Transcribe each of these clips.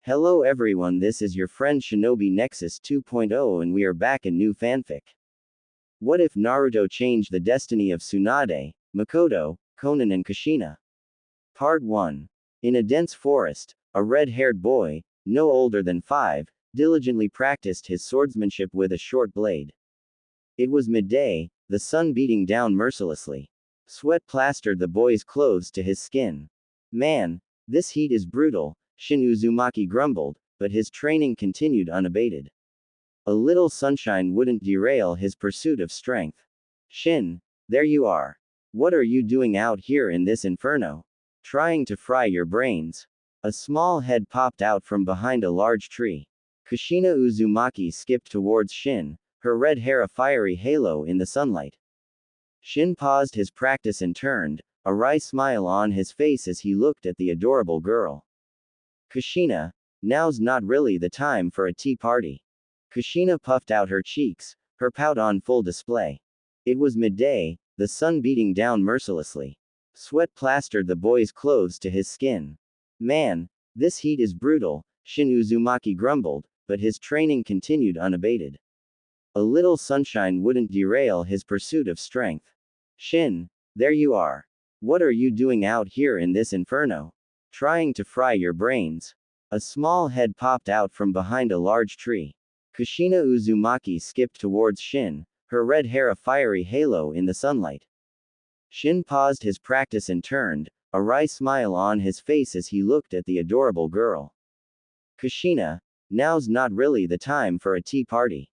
Hello everyone, this is your friend Shinobi Nexus 2.0 and we are back in new fanfic. What if Naruto changed the destiny of Tsunade, Mikoto, Konan and Kushina? Part 1. In a dense forest, a red-haired boy, no older than 5, diligently practiced his swordsmanship with a short blade. It was midday, the sun beating down mercilessly. Sweat plastered the boy's clothes to his skin. Man, this heat is brutal, Shin Uzumaki grumbled, but his training continued unabated. A little sunshine wouldn't derail his pursuit of strength. Shin, there you are. What are you doing out here in this inferno? Trying to fry your brains. A small head popped out from behind a large tree. Kushina Uzumaki skipped towards Shin, her red hair a fiery halo in the sunlight. Shin paused his practice and turned, a wry smile on his face as he looked at the adorable girl. Kushina, now's not really the time for a tea party. Kushina puffed out her cheeks, her pout on full display. It was midday, the sun beating down mercilessly. Sweat plastered the boy's clothes to his skin. Man, this heat is brutal, Shin Uzumaki grumbled, but his training continued unabated. A little sunshine wouldn't derail his pursuit of strength. Shin, there you are. What are you doing out here in this inferno? Trying to fry your brains. A small head popped out from behind a large tree. Kushina Uzumaki skipped towards Shin, her red hair a fiery halo in the sunlight. Shin paused his practice and turned, a wry smile on his face as he looked at the adorable girl. Kushina, now's not really the time for a tea party.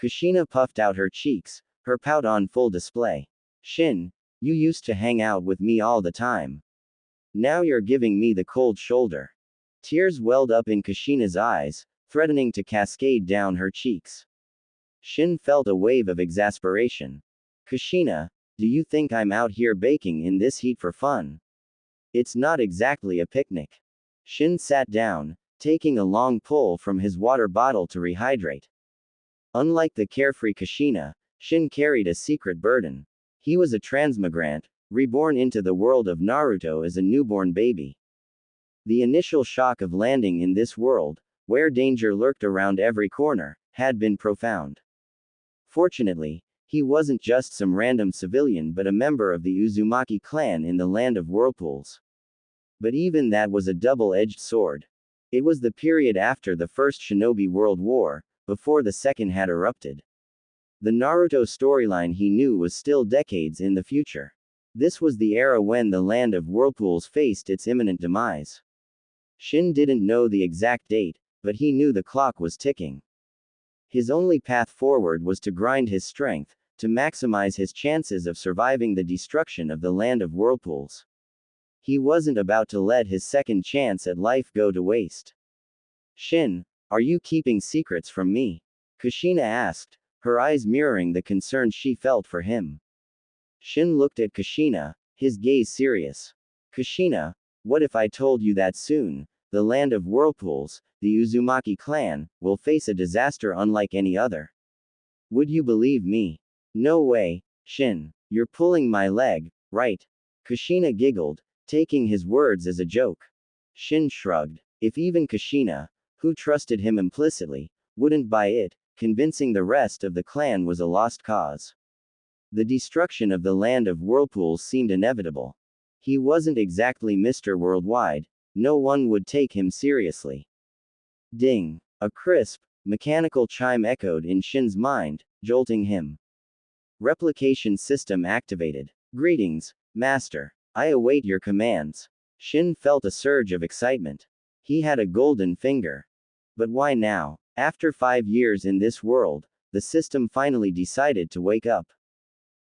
Kushina puffed out her cheeks, her pout on full display. Shin, you used to hang out with me all the time. Now you're giving me the cold shoulder. Tears welled up in Kushina's eyes, threatening to cascade down her cheeks. Shin felt a wave of exasperation. Kushina, do you think I'm out here baking in this heat for fun? It's not exactly a picnic. Shin sat down, taking a long pull from his water bottle to rehydrate. Unlike the carefree Kushina, Shin carried a secret burden. He was a transmigrant, reborn into the world of Naruto as a newborn baby. The initial shock of landing in this world, where danger lurked around every corner, had been profound. Fortunately, he wasn't just some random civilian but a member of the Uzumaki clan in the land of whirlpools. But even that was a double-edged sword. It was the period after the First Shinobi World War, before the Second had erupted. The Naruto storyline he knew was still decades in the future. This was the era when the land of whirlpools faced its imminent demise. Shin didn't know the exact date, but he knew the clock was ticking. His only path forward was to grind his strength, to maximize his chances of surviving the destruction of the land of whirlpools. He wasn't about to let his second chance at life go to waste. Shin, are you keeping secrets from me? Kushina asked, her eyes mirroring the concern she felt for him. Shin looked at Kushina, his gaze serious. Kushina, what if I told you that soon, the land of whirlpools, the Uzumaki clan, will face a disaster unlike any other? Would you believe me? No way, Shin. You're pulling my leg, right? Kushina giggled, taking his words as a joke. Shin shrugged. If even Kushina, who trusted him implicitly, wouldn't buy it, convincing the rest of the clan was a lost cause. The destruction of the land of whirlpools seemed inevitable. He wasn't exactly Mr. Worldwide, no one would take him seriously. Ding! A crisp, mechanical chime echoed in Shin's mind, jolting him. Replication system activated. Greetings, Master. I await your commands. Shin felt a surge of excitement. He had a golden finger. But why now? After 5 years in this world, the system finally decided to wake up.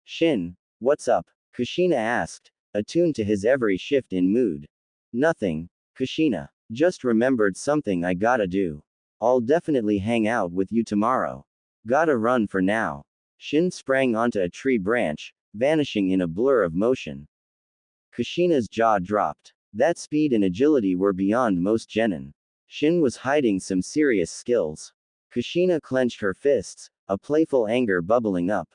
Shin, what's up? Kushina asked, attuned to his every shift in mood. Nothing, Kushina. Just remembered something I gotta do. I'll definitely hang out with you tomorrow. Gotta run for now. Shin sprang onto a tree branch, vanishing in a blur of motion. Kushina's jaw dropped. That speed and agility were beyond most genin. Shin was hiding some serious skills. Kushina clenched her fists, a playful anger bubbling up.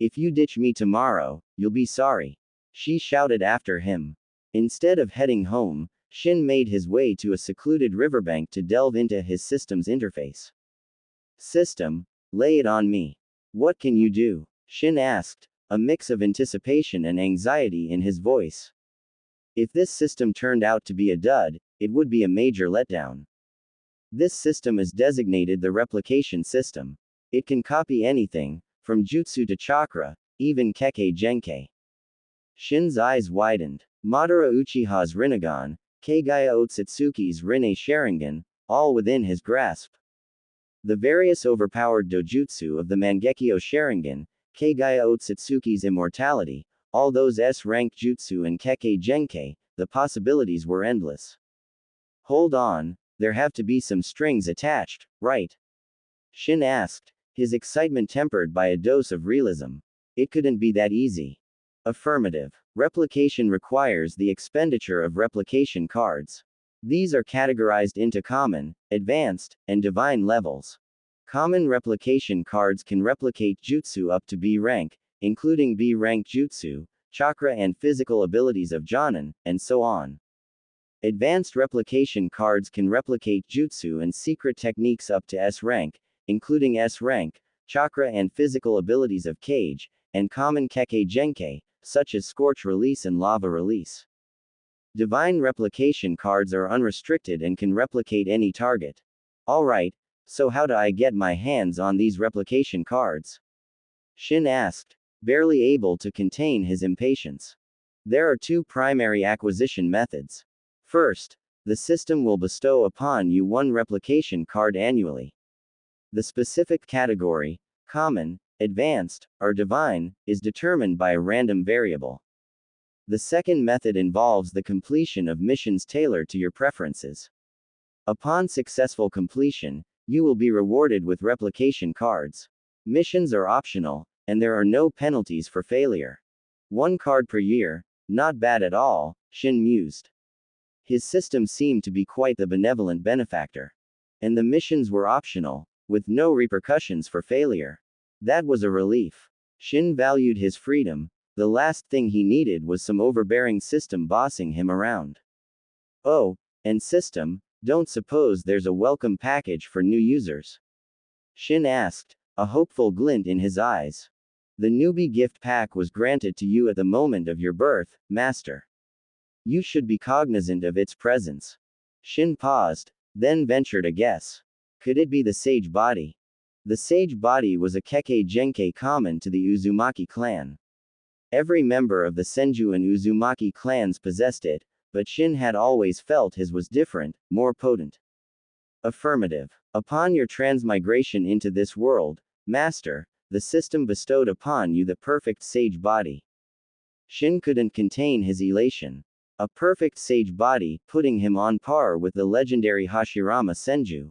If you ditch me tomorrow, you'll be sorry. She shouted after him. Instead of heading home, Shin made his way to a secluded riverbank to delve into his system's interface. System, lay it on me. What can you do? Shin asked, a mix of anticipation and anxiety in his voice. If this system turned out to be a dud, it would be a major letdown. This system is designated the replication system. It can copy anything, from jutsu to chakra, even Kekkei Genkai. Shin's eyes widened. Madara Uchiha's Rinnegan, Keigaya Otsutsuki's Rinne Sharingan, all within his grasp. The various overpowered dojutsu of the Mangekyo Sharingan, Keigaya Otsutsuki's immortality, all those S-rank jutsu and Kekkei Genkai, the possibilities were endless. Hold on, there have to be some strings attached, right? Shin asked, his excitement tempered by a dose of realism. It couldn't be that easy. Affirmative. Replication requires the expenditure of replication cards. These are categorized into common, advanced, and divine levels. Common replication cards can replicate jutsu up to B rank, including B rank jutsu, chakra and physical abilities of Jonin, and so on. Advanced replication cards can replicate jutsu and secret techniques up to S rank, including S rank, chakra and physical abilities of Kage, and common Kekkei Genkai, such as Scorch Release and Lava Release. Divine replication cards are unrestricted and can replicate any target. Alright, so how do I get my hands on these replication cards? Shin asked, barely able to contain his impatience. There are two primary acquisition methods. First, the system will bestow upon you one replication card annually. The specific category, common, advanced, or divine, is determined by a random variable. The second method involves the completion of missions tailored to your preferences. Upon successful completion, you will be rewarded with replication cards. Missions are optional, and there are no penalties for failure. 1 card per year, not bad at all, Shin mused. His system seemed to be quite the benevolent benefactor. And the missions were optional, with no repercussions for failure. That was a relief. Shin valued his freedom. The last thing he needed was some overbearing system bossing him around. Oh, and system, don't suppose there's a welcome package for new users? Shin asked, a hopeful glint in his eyes. The newbie gift pack was granted to you at the moment of your birth, Master. You should be cognizant of its presence. Shin paused, then ventured a guess. Could it be the Sage Body? The Sage Body was a Kekkei Genkai common to the Uzumaki clan. Every member of the Senju and Uzumaki clans possessed it, but Shin had always felt his was different, more potent. Affirmative. Upon your transmigration into this world, Master, the system bestowed upon you the perfect Sage Body. Shin couldn't contain his elation. A perfect Sage Body, putting him on par with the legendary Hashirama Senju.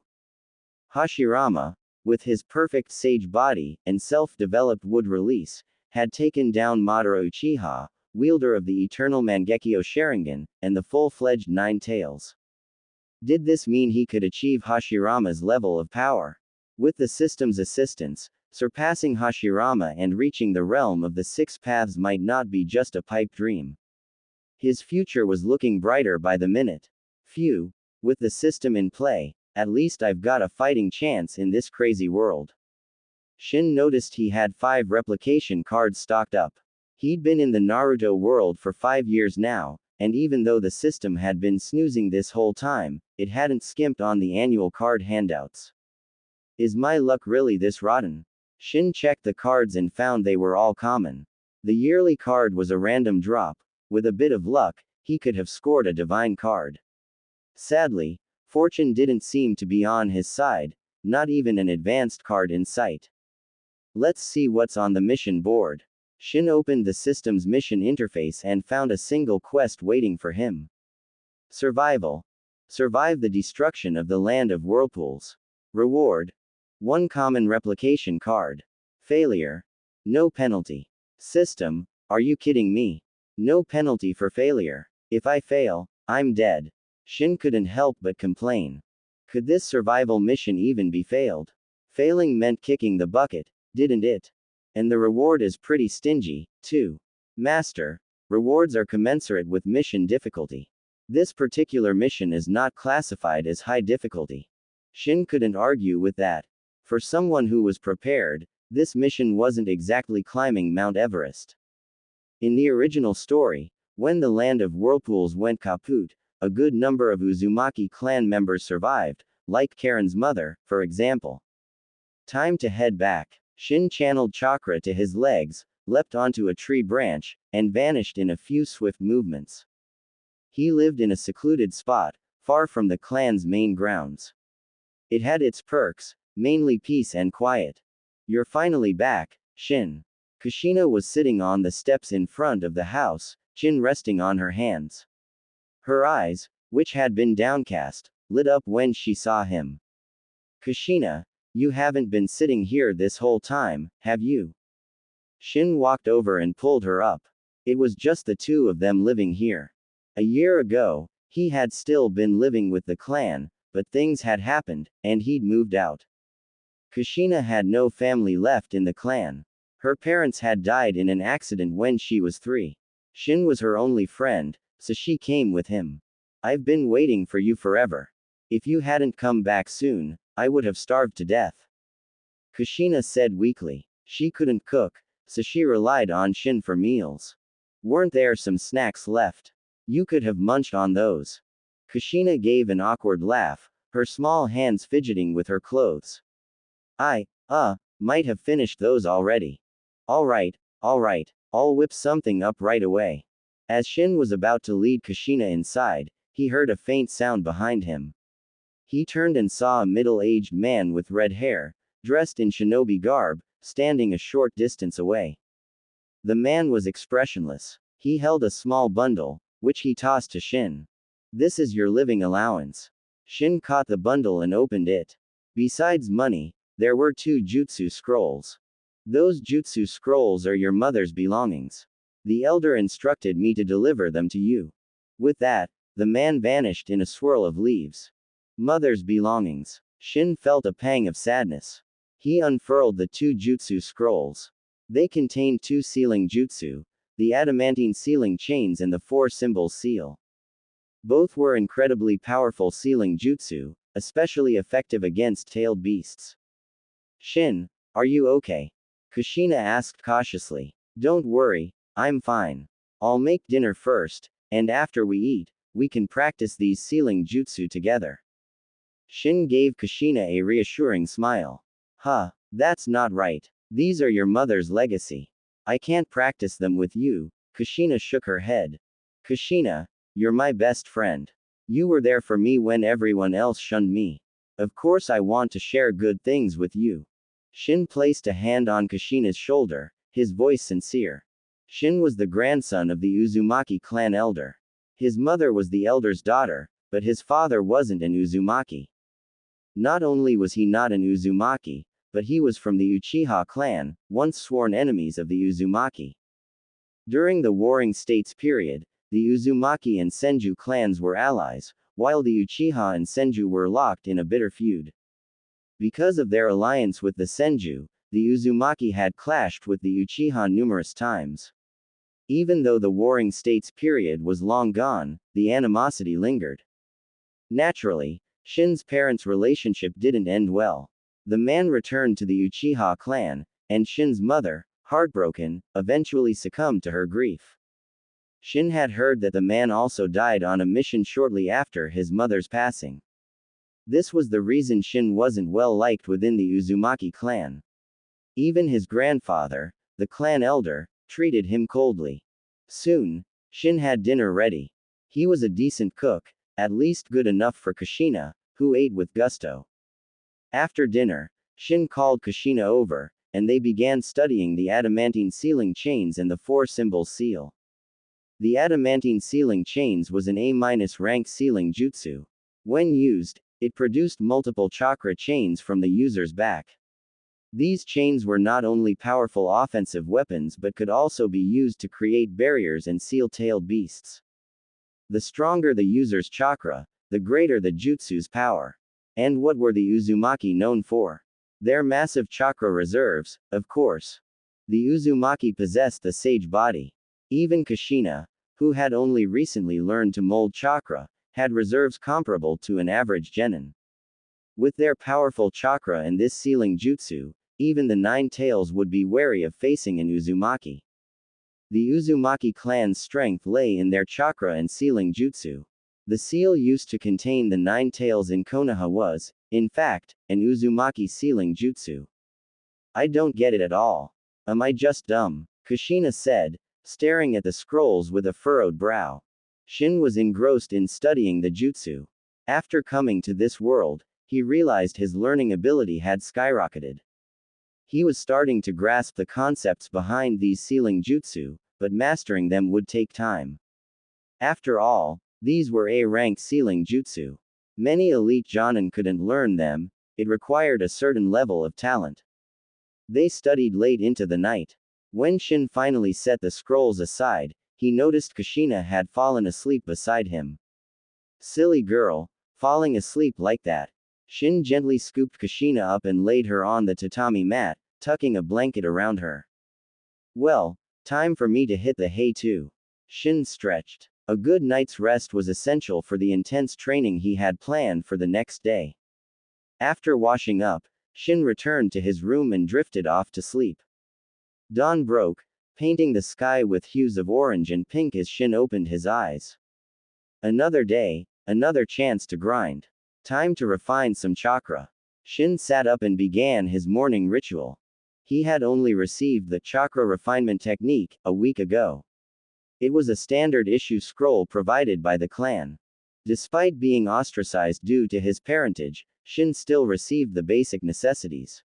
Hashirama, with his perfect Sage Body, and self-developed wood release, had taken down Madara Uchiha, wielder of the eternal Mangekyo Sharingan, and the full-fledged Nine Tails. Did this mean he could achieve Hashirama's level of power? With the system's assistance, surpassing Hashirama and reaching the realm of the Six Paths might not be just a pipe dream. His future was looking brighter by the minute. Phew, with the system in play, at least I've got a fighting chance in this crazy world. Shin noticed he had 5 replication cards stocked up. He'd been in the Naruto world for 5 years now, and even though the system had been snoozing this whole time, it hadn't skimped on the annual card handouts. Is my luck really this rotten? Shin checked the cards and found they were all common. The yearly card was a random drop. With a bit of luck, he could have scored a divine card. Sadly, fortune didn't seem to be on his side, not even an advanced card in sight. Let's see what's on the mission board. Shin opened the system's mission interface and found a single quest waiting for him. Survival. Survive the destruction of the land of whirlpools. Reward. 1 common replication card. Failure. No penalty. System, are you kidding me? No penalty for failure. If I fail, I'm dead. Shin couldn't help but complain. Could this survival mission even be failed? Failing meant kicking the bucket, didn't it? And the reward is pretty stingy, too. Master, rewards are commensurate with mission difficulty. This particular mission is not classified as high difficulty. Shin couldn't argue with that. For someone who was prepared, this mission wasn't exactly climbing Mount Everest. In the original story, when the land of whirlpools went kaput, a good number of Uzumaki clan members survived, like Karen's mother, for example. Time to head back. Shin channeled chakra to his legs, leapt onto a tree branch, and vanished in a few swift movements. He lived in a secluded spot, far from the clan's main grounds. It had its perks, mainly peace and quiet. You're finally back, Shin. Kushina was sitting on the steps in front of the house, chin resting on her hands. Her eyes, which had been downcast, lit up when she saw him. Kushina, you haven't been sitting here this whole time, have you? Shin walked over and pulled her up. It was just the two of them living here. A year ago, he had still been living with the clan, but things had happened, and he'd moved out. Kushina had no family left in the clan. Her parents had died in an accident when she was 3. Shin was her only friend, so she came with him. I've been waiting for you forever. If you hadn't come back soon, I would have starved to death. Kushina said weakly. She couldn't cook, so she relied on Shin for meals. Weren't there some snacks left? You could have munched on those. Kushina gave an awkward laugh, her small hands fidgeting with her clothes. I might have finished those already. Alright, I'll whip something up right away. As Shin was about to lead Kushina inside, he heard a faint sound behind him. He turned and saw a middle-aged man with red hair, dressed in shinobi garb, standing a short distance away. The man was expressionless. He held a small bundle, which he tossed to Shin. This is your living allowance. Shin caught the bundle and opened it. Besides money, there were 2 jutsu scrolls. Those jutsu scrolls are your mother's belongings. The elder instructed me to deliver them to you. With that, the man vanished in a swirl of leaves. Mother's belongings. Shin felt a pang of sadness. He unfurled the 2 jutsu scrolls. They contained 2 sealing jutsu, the adamantine sealing chains and the 4-symbol seal. Both were incredibly powerful sealing jutsu, especially effective against tailed beasts. Shin, are you okay? Kushina asked cautiously. Don't worry, I'm fine. I'll make dinner first, and after we eat, we can practice these sealing jutsu together. Shin gave Kushina a reassuring smile. Huh, that's not right. These are your mother's legacy. I can't practice them with you. Kushina shook her head. Kushina, you're my best friend. You were there for me when everyone else shunned me. Of course I want to share good things with you. Shin placed a hand on Kushina's shoulder, his voice sincere. Shin was the grandson of the Uzumaki clan elder. His mother was the elder's daughter, but his father wasn't an Uzumaki. Not only was he not an Uzumaki, but he was from the Uchiha clan, once sworn enemies of the Uzumaki. During the Warring States period, the Uzumaki and Senju clans were allies, while the Uchiha and Senju were locked in a bitter feud. Because of their alliance with the Senju, the Uzumaki had clashed with the Uchiha numerous times. Even though the Warring States period was long gone, the animosity lingered. Naturally, Shin's parents' relationship didn't end well. The man returned to the Uchiha clan, and Shin's mother, heartbroken, eventually succumbed to her grief. Shin had heard that the man also died on a mission shortly after his mother's passing. This was the reason Shin wasn't well liked within the Uzumaki clan. Even his grandfather, the clan elder, treated him coldly. Soon, Shin had dinner ready. He was a decent cook, at least good enough for Kushina, who ate with gusto. After dinner, Shin called Kushina over, and they began studying the adamantine sealing chains and the 4-symbol seal. The adamantine sealing chains was an A-rank sealing jutsu. When used, it produced multiple chakra chains from the user's back. These chains were not only powerful offensive weapons but could also be used to create barriers and seal tailed beasts. The stronger the user's chakra, the greater the jutsu's power. And what were the Uzumaki known for? Their massive chakra reserves, of course. The Uzumaki possessed the sage body. Even Kushina, who had only recently learned to mold chakra, had reserves comparable to an average genin. With their powerful chakra and this sealing jutsu, even the Nine Tails would be wary of facing an Uzumaki. The Uzumaki clan's strength lay in their chakra and sealing jutsu. The seal used to contain the Nine Tails in Konoha was, in fact, an Uzumaki sealing jutsu. I don't get it at all. Am I just dumb? Kushina said, staring at the scrolls with a furrowed brow. Shin was engrossed in studying the jutsu. After coming to this world, he realized his learning ability had skyrocketed. He was starting to grasp the concepts behind these sealing jutsu, but mastering them would take time. After all, these were A-rank sealing jutsu. Many elite jonin couldn't learn them, it required a certain level of talent. They studied late into the night. When Shin finally set the scrolls aside, he noticed Kushina had fallen asleep beside him. Silly girl, falling asleep like that. Shin gently scooped Kushina up and laid her on the tatami mat, tucking a blanket around her. Well, time for me to hit the hay too. Shin stretched. A good night's rest was essential for the intense training he had planned for the next day. After washing up, Shin returned to his room and drifted off to sleep. Dawn broke, painting the sky with hues of orange and pink as Shin opened his eyes. Another day, another chance to grind. Time to refine some chakra. Shin sat up and began his morning ritual. He had only received the chakra refinement technique a week ago. It was a standard issue scroll provided by the clan. Despite being ostracized due to his parentage, Shin still received the basic necessities.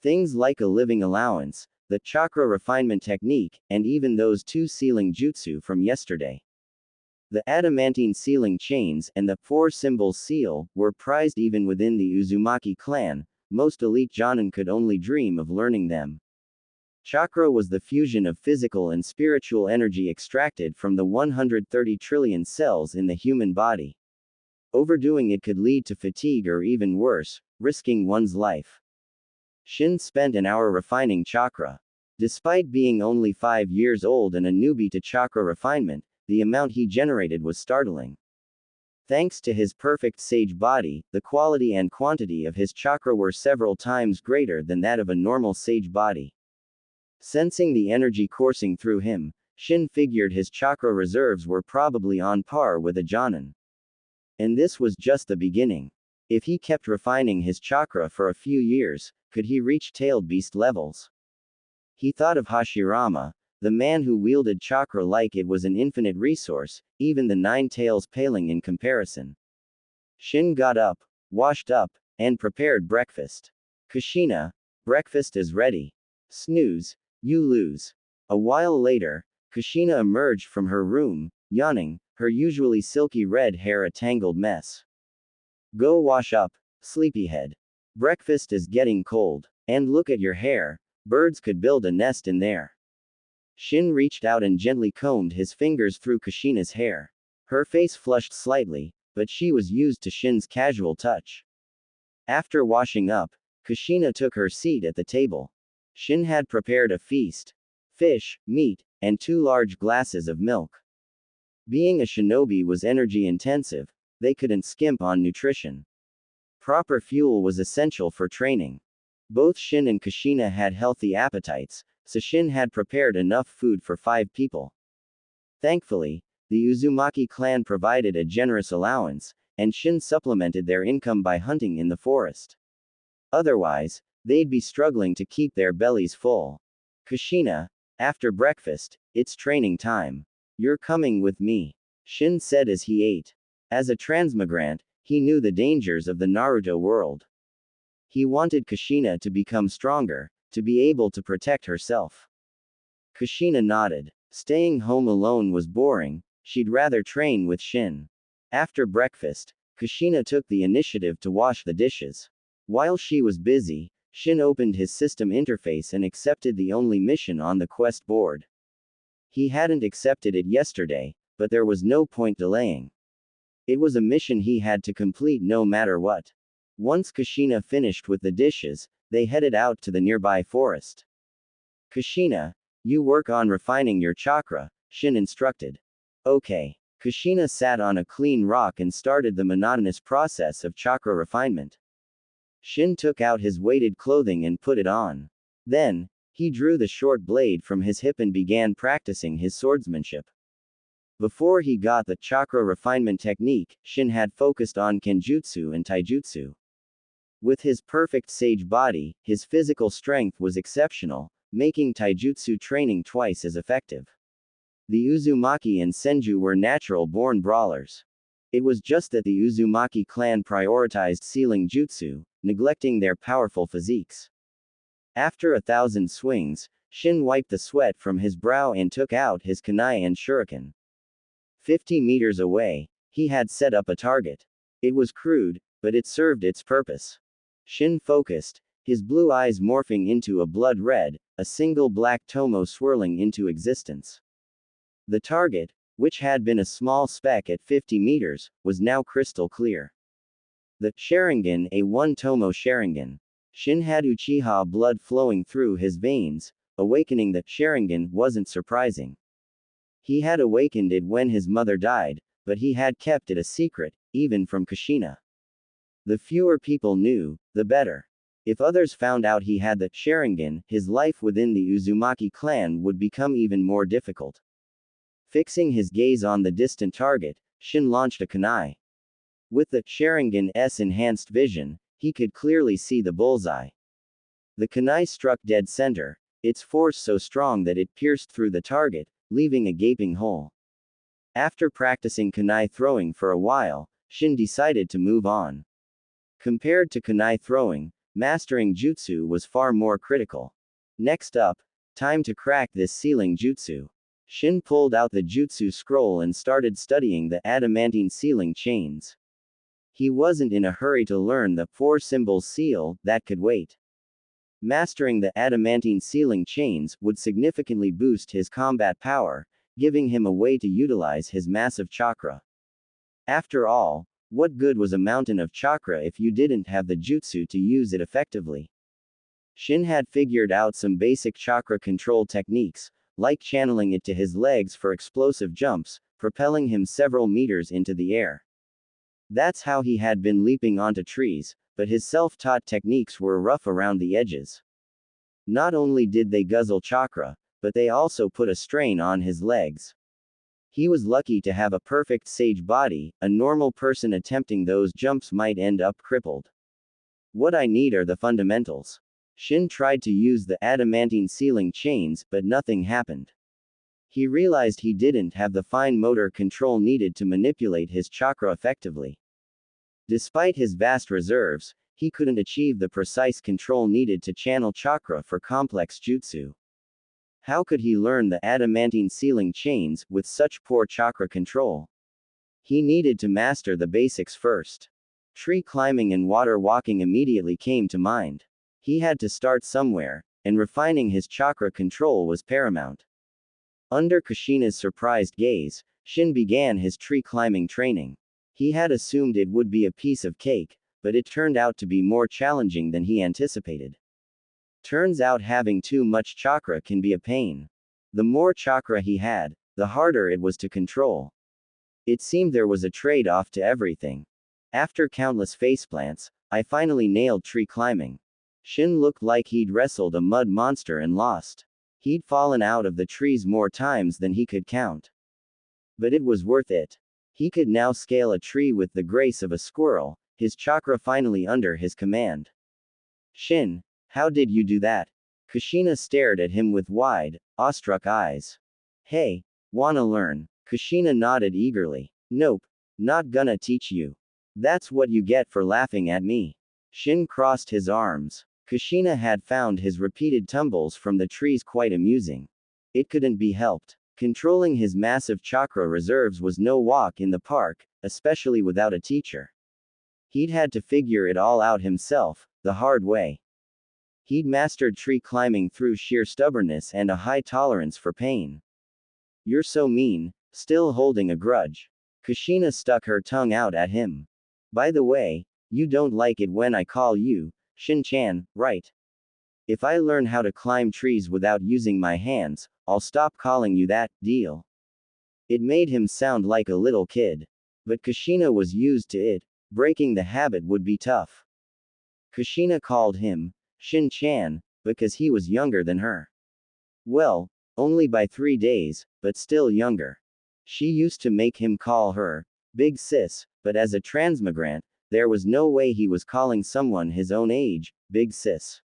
Things like a living allowance, the chakra refinement technique, and even those two sealing jutsu from yesterday. The adamantine sealing chains and the four-symbol seal were prized even within the Uzumaki clan. Most elite jonin could only dream of learning them. Chakra was the fusion of physical and spiritual energy extracted from the 130 trillion cells in the human body. Overdoing it could lead to fatigue or even worse, risking one's life. Shin spent an hour refining chakra. Despite being only 5 years old and a newbie to chakra refinement, the amount he generated was startling. Thanks to his perfect sage body, the quality and quantity of his chakra were several times greater than that of a normal sage body. Sensing the energy coursing through him, Shin figured his chakra reserves were probably on par with a jonin. And this was just the beginning. If he kept refining his chakra for a few years, could he reach tailed beast levels? He thought of Hashirama, the man who wielded chakra like it was an infinite resource, even the Nine Tails paling in comparison. Shin got up, washed up, and prepared breakfast. Kushina, breakfast is ready. Snooze, you lose. A while later, Kushina emerged from her room, yawning, her usually silky red hair a tangled mess. Go wash up, sleepyhead. Breakfast is getting cold. And look at your hair, birds could build a nest in there. Shin reached out and gently combed his fingers through Kushina's hair. Her face flushed slightly, but she was used to Shin's casual touch. After washing up, Kushina took her seat at the table. Shin had prepared a feast. Fish, meat, and 2 large glasses of milk. Being a shinobi was energy intensive, they couldn't skimp on nutrition. Proper fuel was essential for training. Both Shin and Kushina had healthy appetites, so Shin had prepared enough food for 5 people. Thankfully, the Uzumaki clan provided a generous allowance, and Shin supplemented their income by hunting in the forest. Otherwise, they'd be struggling to keep their bellies full. Kushina, after breakfast, it's training time. You're coming with me, Shin said as he ate. As a transmigrant, he knew the dangers of the Naruto world. He wanted Kushina to become stronger, to be able to protect herself. Kushina nodded. Staying home alone was boring, she'd rather train with Shin. After breakfast, Kushina took the initiative to wash the dishes. While she was busy, Shin opened his system interface and accepted the only mission on the quest board. He hadn't accepted it yesterday, but there was no point delaying. It was a mission he had to complete no matter what. Once Kushina finished with the dishes, they headed out to the nearby forest. Kushina, you work on refining your chakra, Shin instructed. Okay. Kushina sat on a clean rock and started the monotonous process of chakra refinement. Shin took out his weighted clothing and put it on. Then, he drew the short blade from his hip and began practicing his swordsmanship. Before he got the chakra refinement technique, Shin had focused on kenjutsu and taijutsu. With his perfect sage body, his physical strength was exceptional, making taijutsu training twice as effective. The Uzumaki and Senju were natural-born brawlers. It was just that the Uzumaki clan prioritized sealing jutsu, neglecting their powerful physiques. After 1,000 swings, Shin wiped the sweat from his brow and took out his kunai and shuriken. 50 meters away, he had set up a target. It was crude, but it served its purpose. Shin focused, his blue eyes morphing into a blood red, a single black tomo swirling into existence. The target, which had been a small speck at 50 meters, was now crystal clear. The Sharingan, a one-tomo Sharingan. Shin had Uchiha blood flowing through his veins, awakening the Sharingan wasn't surprising. He had awakened it when his mother died, but he had kept it a secret, even from Kushina. The fewer people knew, the better. If others found out he had the Sharingan, his life within the Uzumaki clan would become even more difficult. Fixing his gaze on the distant target, Shin launched a kunai. With the Sharingan's enhanced vision, he could clearly see the bullseye. The kunai struck dead center, its force so strong that it pierced through the target, leaving a gaping hole. After practicing kunai throwing for a while, Shin decided to move on. Compared to kunai throwing, mastering jutsu was far more critical. Next up, time to crack this sealing jutsu. Shin pulled out the jutsu scroll and started studying the adamantine sealing chains. He wasn't in a hurry to learn the 4-symbol seal, that could wait. Mastering the adamantine sealing chains would significantly boost his combat power, giving him a way to utilize his massive chakra. After all, what good was a mountain of chakra if you didn't have the jutsu to use it effectively? Shin had figured out some basic chakra control techniques, like channeling it to his legs for explosive jumps, propelling him several meters into the air. That's how he had been leaping onto trees, but his self-taught techniques were rough around the edges. Not only did they guzzle chakra, but they also put a strain on his legs. He was lucky to have a perfect sage body, a normal person attempting those jumps might end up crippled. What I need are the fundamentals. Shin tried to use the adamantine sealing chains, but nothing happened. He realized he didn't have the fine motor control needed to manipulate his chakra effectively. Despite his vast reserves, he couldn't achieve the precise control needed to channel chakra for complex jutsu. How could he learn the adamantine sealing chains with such poor chakra control? He needed to master the basics first. Tree climbing and water walking immediately came to mind. He had to start somewhere, and refining his chakra control was paramount. Under Kushina's surprised gaze, Shin began his tree climbing training. He had assumed it would be a piece of cake, but it turned out to be more challenging than he anticipated. Turns out having too much chakra can be a pain. The more chakra he had, the harder it was to control. It seemed there was a trade-off to everything. After countless faceplants, I finally nailed tree climbing. Shin looked like he'd wrestled a mud monster and lost. He'd fallen out of the trees more times than he could count. But it was worth it. He could now scale a tree with the grace of a squirrel, his chakra finally under his command. Shin, how did you do that? Kushina stared at him with wide, awestruck eyes. Hey, wanna learn? Kushina nodded eagerly. Nope, not gonna teach you. That's what you get for laughing at me. Shin crossed his arms. Kushina had found his repeated tumbles from the trees quite amusing. It couldn't be helped. Controlling his massive chakra reserves was no walk in the park, especially without a teacher. He'd had to figure it all out himself, the hard way. He'd mastered tree climbing through sheer stubbornness and a high tolerance for pain. You're so mean, still holding a grudge. Kushina stuck her tongue out at him. By the way, you don't like it when I call you Shin-chan, right? If I learn how to climb trees without using my hands, I'll stop calling you that, deal? It made him sound like a little kid. But Kushina was used to it. Breaking the habit would be tough. Kushina called him Shin-chan, because he was younger than her. Well, only by 3 days, but still younger. She used to make him call her Big Sis, but as a transmigrant, there was no way he was calling someone his own age Big Sis.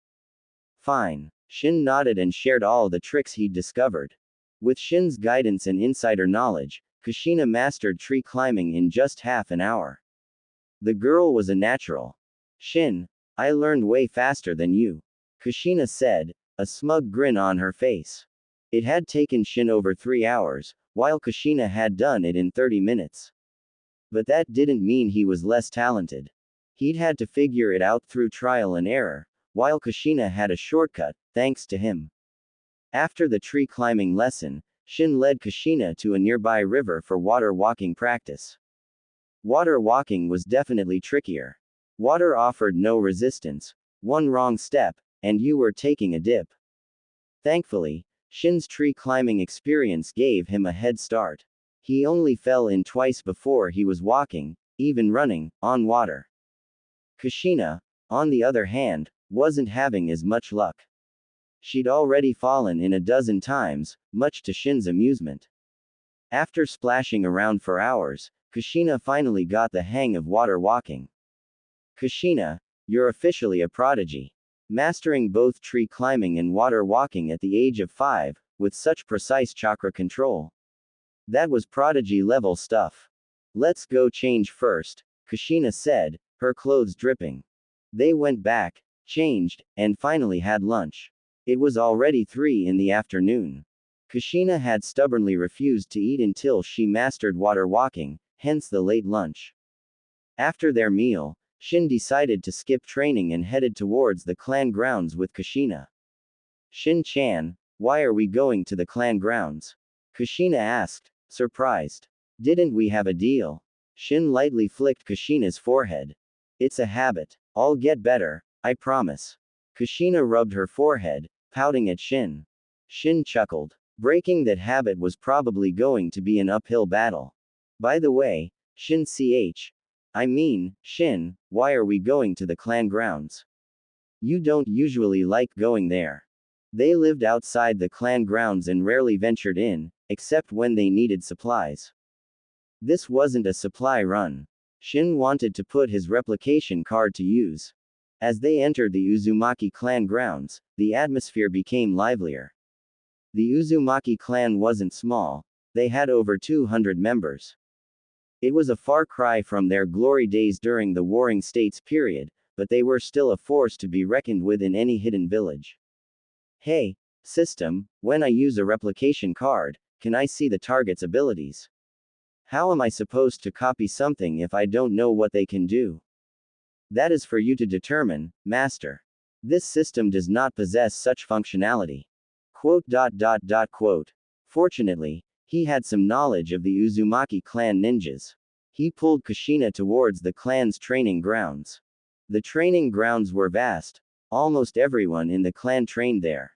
Fine. Shin nodded and shared all the tricks he'd discovered. With Shin's guidance and insider knowledge, Kushina mastered tree climbing in just half an hour. The girl was a natural. Shin, I learned way faster than you, Kushina said, a smug grin on her face. It had taken Shin over 3 hours, while Kushina had done it in 30 minutes. But that didn't mean he was less talented. He'd had to figure it out through trial and error, while Kushina had a shortcut, thanks to him. After the tree climbing lesson, Shin led Kushina to a nearby river for water walking practice. Water walking was definitely trickier. Water offered no resistance. One wrong step, and you were taking a dip. Thankfully, Shin's tree climbing experience gave him a head start. He only fell in twice before he was walking, even running, on water. Kushina, on the other hand, wasn't having as much luck. She'd already fallen in a dozen times, much to Shin's amusement. After splashing around for hours, Kushina finally got the hang of water walking. Kushina, you're officially a prodigy. Mastering both tree climbing and water walking at the age of 5, with such precise chakra control. That was prodigy level stuff. Let's go change first, Kushina said, her clothes dripping. They went back, changed, and finally had lunch. It was already 3 in the afternoon. Kushina had stubbornly refused to eat until she mastered water walking, hence the late lunch. After their meal, Shin decided to skip training and headed towards the clan grounds with Kushina. Shin-chan, why are we going to the clan grounds? Kushina asked, surprised. Didn't we have a deal? Shin lightly flicked Kushina's forehead. It's a habit. I'll get better, I promise. Kushina rubbed her forehead, pouting at Shin. Shin chuckled. Breaking that habit was probably going to be an uphill battle. By the way, Shin, why are we going to the clan grounds? You don't usually like going there. They lived outside the clan grounds and rarely ventured in, except when they needed supplies. This wasn't a supply run. Shin wanted to put his replication card to use. As they entered the Uzumaki clan grounds, the atmosphere became livelier. The Uzumaki clan wasn't small, they had over 200 members. It was a far cry from their glory days during the Warring States period, but they were still a force to be reckoned with in any hidden village. Hey, system, when I use a replication card, can I see the target's abilities? How am I supposed to copy something if I don't know what they can do? That is for you to determine, Master. This system does not possess such functionality. Quote. Fortunately, he had some knowledge of the Uzumaki clan ninjas. He pulled Kushina towards the clan's training grounds. The training grounds were vast. Almost everyone in the clan trained there.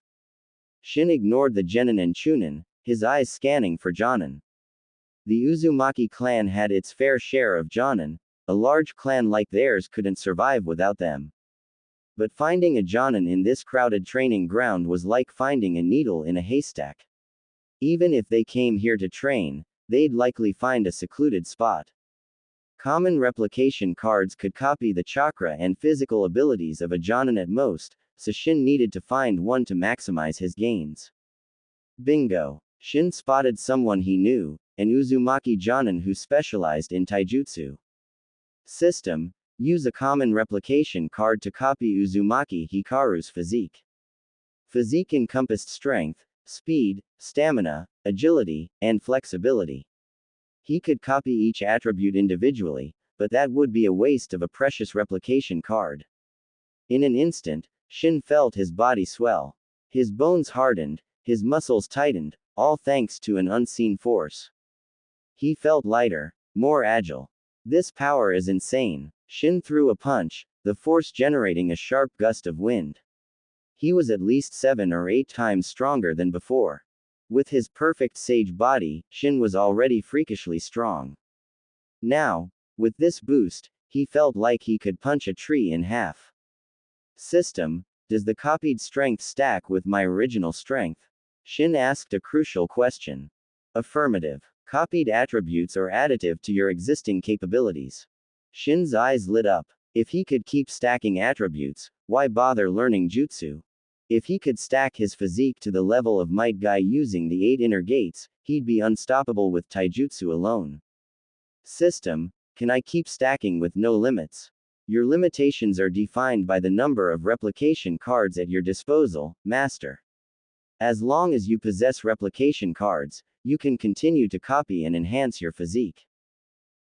Shin ignored the Genin and Chunin, his eyes scanning for Jonin. The Uzumaki clan had its fair share of Jonin. A large clan like theirs couldn't survive without them. But finding a Jonin in this crowded training ground was like finding a needle in a haystack. Even if they came here to train, they'd likely find a secluded spot. Common replication cards could copy the chakra and physical abilities of a Jonin at most, so Shin needed to find one to maximize his gains. Bingo! Shin spotted someone he knew, an Uzumaki Jonin who specialized in taijutsu. System, use a common replication card to copy Uzumaki Hikaru's physique. Physique encompassed strength, speed, stamina, agility, and flexibility. He could copy each attribute individually, but that would be a waste of a precious replication card. In an instant, Shin felt his body swell. His bones hardened, his muscles tightened, all thanks to an unseen force. He felt lighter, more agile. This power is insane. Shin threw a punch, the force generating a sharp gust of wind. He was at least 7 or 8 times stronger than before. With his perfect sage body, Shin was already freakishly strong. Now, with this boost, he felt like he could punch a tree in half. System, does the copied strength stack with my original strength? Shin asked a crucial question. Affirmative. Copied attributes are additive to your existing capabilities. Shin's eyes lit up. If he could keep stacking attributes, why bother learning jutsu? If he could stack his physique to the level of Might Guy using the 8 inner gates, he'd be unstoppable with taijutsu alone. System, can I keep stacking with no limits? Your limitations are defined by the number of replication cards at your disposal, Master. As long as you possess replication cards, you can continue to copy and enhance your physique.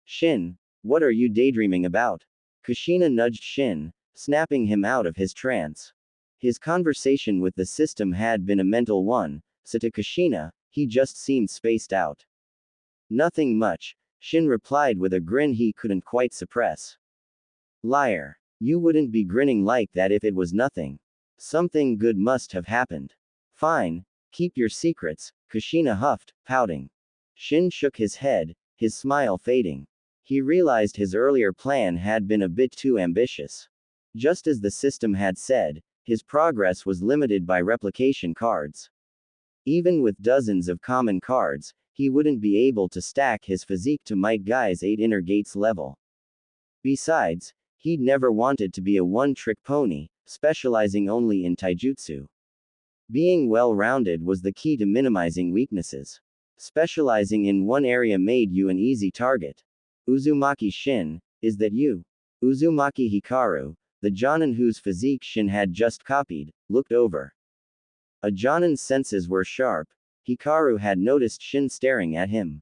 Shin, what are you daydreaming about? Kushina nudged Shin, snapping him out of his trance. His conversation with the system had been a mental one, so to Kushina, he just seemed spaced out. Nothing much, Shin replied with a grin he couldn't quite suppress. Liar. You wouldn't be grinning like that if it was nothing. Something good must have happened. Fine, keep your secrets, Kushina huffed, pouting. Shin shook his head, his smile fading. He realized his earlier plan had been a bit too ambitious. Just as the system had said, his progress was limited by replication cards. Even with dozens of common cards, he wouldn't be able to stack his physique to Might Guy's 8 inner gates level. Besides, he'd never wanted to be a one-trick pony, specializing only in taijutsu. Being well-rounded was the key to minimizing weaknesses. Specializing in one area made you an easy target. Uzumaki Shin, is that you? Uzumaki Hikaru, the Jonin whose physique Shin had just copied, looked over. A Jonin's senses were sharp. Hikaru had noticed Shin staring at him.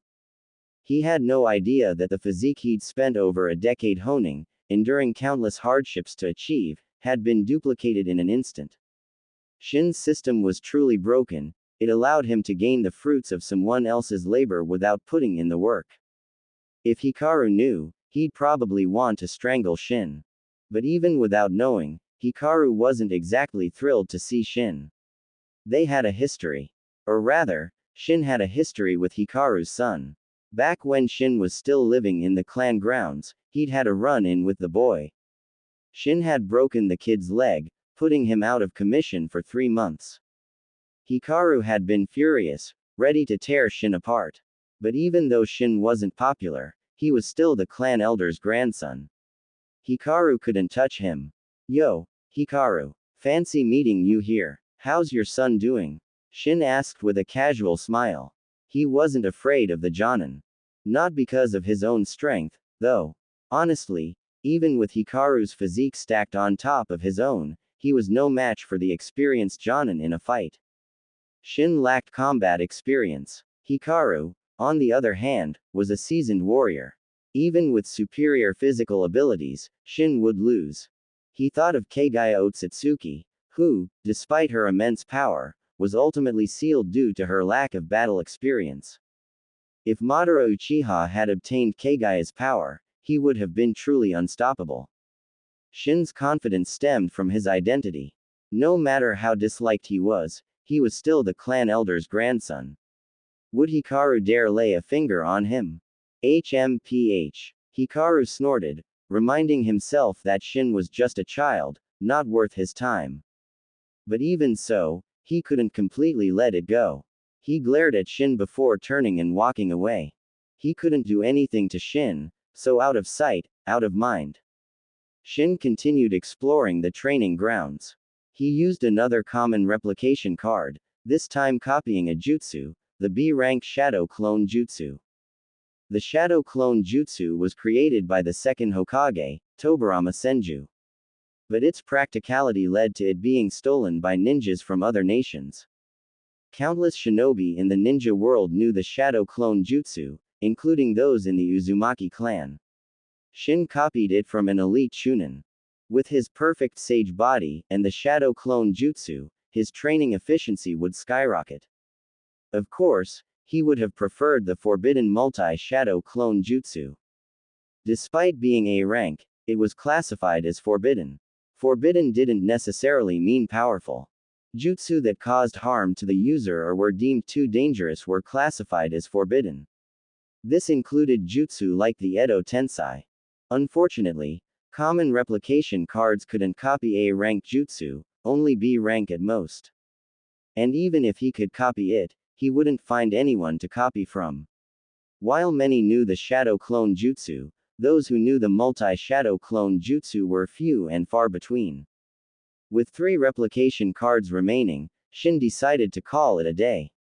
He had no idea that the physique he'd spent over a decade honing, enduring countless hardships to achieve, had been duplicated in an instant. Shin's system was truly broken. It allowed him to gain the fruits of someone else's labor without putting in the work. If Hikaru knew, he'd probably want to strangle Shin. But even without knowing, Hikaru wasn't exactly thrilled to see Shin. They had a history. Or rather, Shin had a history with Hikaru's son. Back when Shin was still living in the clan grounds, he'd had a run-in with the boy. Shin had broken the kid's leg, putting him out of commission for 3 months. Hikaru had been furious, ready to tear Shin apart. But even though Shin wasn't popular, he was still the clan elder's grandson. Hikaru couldn't touch him. Yo, Hikaru. Fancy meeting you here. How's your son doing? Shin asked with a casual smile. He wasn't afraid of the Jonin. Not because of his own strength, though. Honestly, even with Hikaru's physique stacked on top of his own, he was no match for the experienced Jonin in a fight. Shin lacked combat experience. Hikaru, on the other hand, was a seasoned warrior. Even with superior physical abilities, Shin would lose. He thought of Kagaya Otsutsuki, who, despite her immense power, was ultimately sealed due to her lack of battle experience. If Madara Uchiha had obtained Kagaya's power, he would have been truly unstoppable. Shin's confidence stemmed from his identity. No matter how disliked he was still the clan elder's grandson. Would Hikaru dare lay a finger on him? HMPH. Hikaru snorted, reminding himself that Shin was just a child, not worth his time. But even so, he couldn't completely let it go. He glared at Shin before turning and walking away. He couldn't do anything to Shin, so out of sight, out of mind. Shin continued exploring the training grounds. He used another common replication card, this time copying a jutsu, the B-rank Shadow Clone Jutsu. The Shadow Clone Jutsu was created by the second Hokage, Tobirama Senju. But its practicality led to it being stolen by ninjas from other nations. Countless shinobi in the ninja world knew the Shadow Clone Jutsu, including those in the Uzumaki clan. Shin copied it from an elite Chunin. With his perfect sage body and the Shadow Clone Jutsu, his training efficiency would skyrocket. Of course, he would have preferred the forbidden multi-Shadow Clone Jutsu. Despite being A rank, it was classified as forbidden. Forbidden didn't necessarily mean powerful. Jutsu that caused harm to the user or were deemed too dangerous were classified as forbidden. This included jutsu like the Edo Tensei. Unfortunately, common replication cards couldn't copy A rank jutsu, only B rank at most. And even if he could copy it, he wouldn't find anyone to copy from. While many knew the shadow clone jutsu, those who knew the multi-shadow clone jutsu were few and far between. With 3 replication cards remaining, Shin decided to call it a day.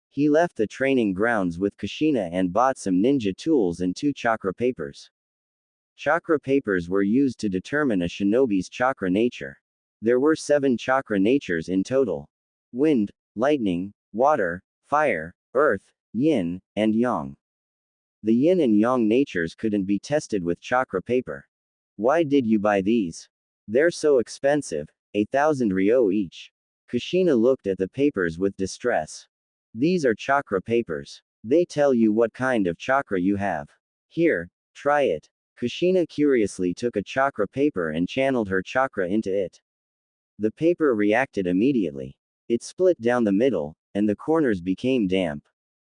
He left the training grounds with Kushina and bought some ninja tools and 2 chakra papers. Chakra papers were used to determine a shinobi's chakra nature. There were 7 chakra natures in total: wind, lightning, water, fire, earth, yin, and yang. The yin and yang natures couldn't be tested with chakra paper. Why did you buy these? They're so expensive, 1,000 ryo each. Kushina looked at the papers with distress. These are chakra papers. They tell you what kind of chakra you have. Here, try it. Kushina curiously took a chakra paper and channeled her chakra into it. The paper reacted immediately. It split down the middle, and the corners became damp.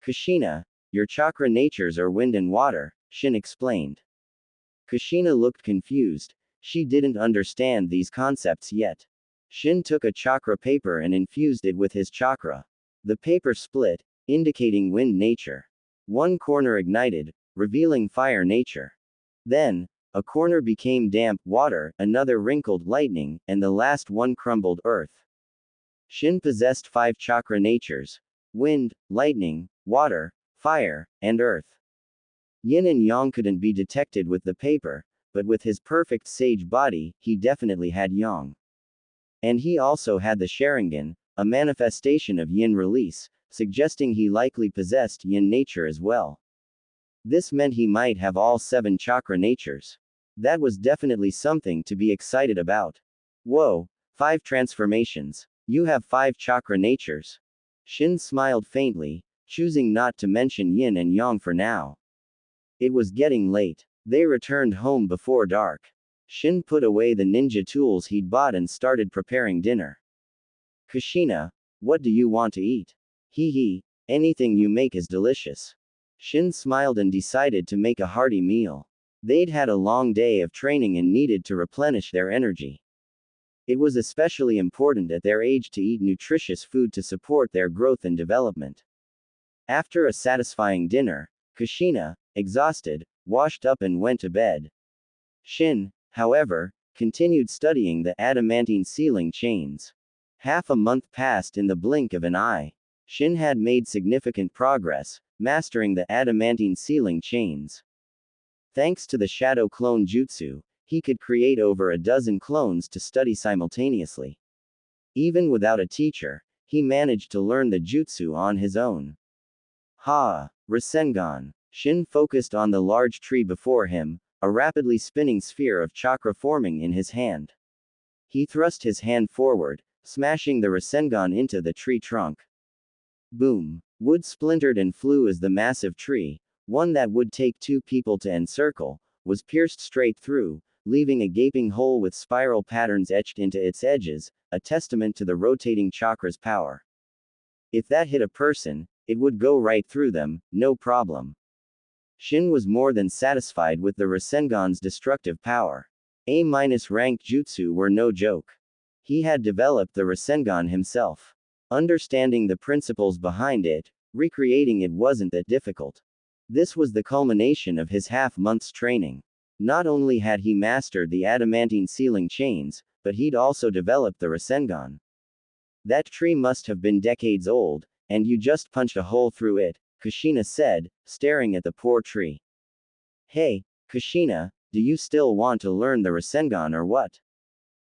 Kushina, your chakra natures are wind and water, Shin explained. Kushina looked confused. She didn't understand these concepts yet. Shin took a chakra paper and infused it with his chakra. The paper split, indicating wind nature. One corner ignited, revealing fire nature. Then, a corner became damp water, another wrinkled lightning, and the last one crumbled earth. Shin possessed 5 chakra natures: wind, lightning, water, fire, and earth. Yin and yang couldn't be detected with the paper, but with his perfect sage body, he definitely had yang. And he also had the Sharingan, a manifestation of yin release, suggesting he likely possessed yin nature as well. This meant he might have all 7 chakra natures. That was definitely something to be excited about. Whoa, 5 transformations. You have 5 chakra natures. Shin smiled faintly, choosing not to mention yin and yang for now. It was getting late. They returned home before dark. Shin put away the ninja tools he'd bought and started preparing dinner. Kushina, what do you want to eat? Hee hee, anything you make is delicious. Shin smiled and decided to make a hearty meal. They'd had a long day of training and needed to replenish their energy. It was especially important at their age to eat nutritious food to support their growth and development. After a satisfying dinner, Kushina, exhausted, washed up and went to bed. Shin, however, continued studying the adamantine sealing chains. Half a month passed in the blink of an eye. Shin had made significant progress, mastering the adamantine sealing chains. Thanks to the shadow clone jutsu, he could create over a dozen clones to study simultaneously. Even without a teacher, he managed to learn the jutsu on his own. Rasengan. Shin focused on the large tree before him, a rapidly spinning sphere of chakra forming in his hand. He thrust his hand forward, smashing the Rasengan into the tree trunk. Boom. Wood splintered and flew as the massive tree, one that would take 2 people to encircle, was pierced straight through, leaving a gaping hole with spiral patterns etched into its edges, a testament to the rotating chakra's power. If that hit a person, it would go right through them, no problem. Shin was more than satisfied with the Rasengan's destructive power. A-rank jutsu were no joke. He had developed the Rasengan himself. Understanding the principles behind it, recreating it wasn't that difficult. This was the culmination of his half-month's training. Not only had he mastered the adamantine sealing chains, but he'd also developed the Rasengan. That tree must have been decades old, and you just punched a hole through it, Kushina said, staring at the poor tree. Hey, Kushina, do you still want to learn the Rasengan or what?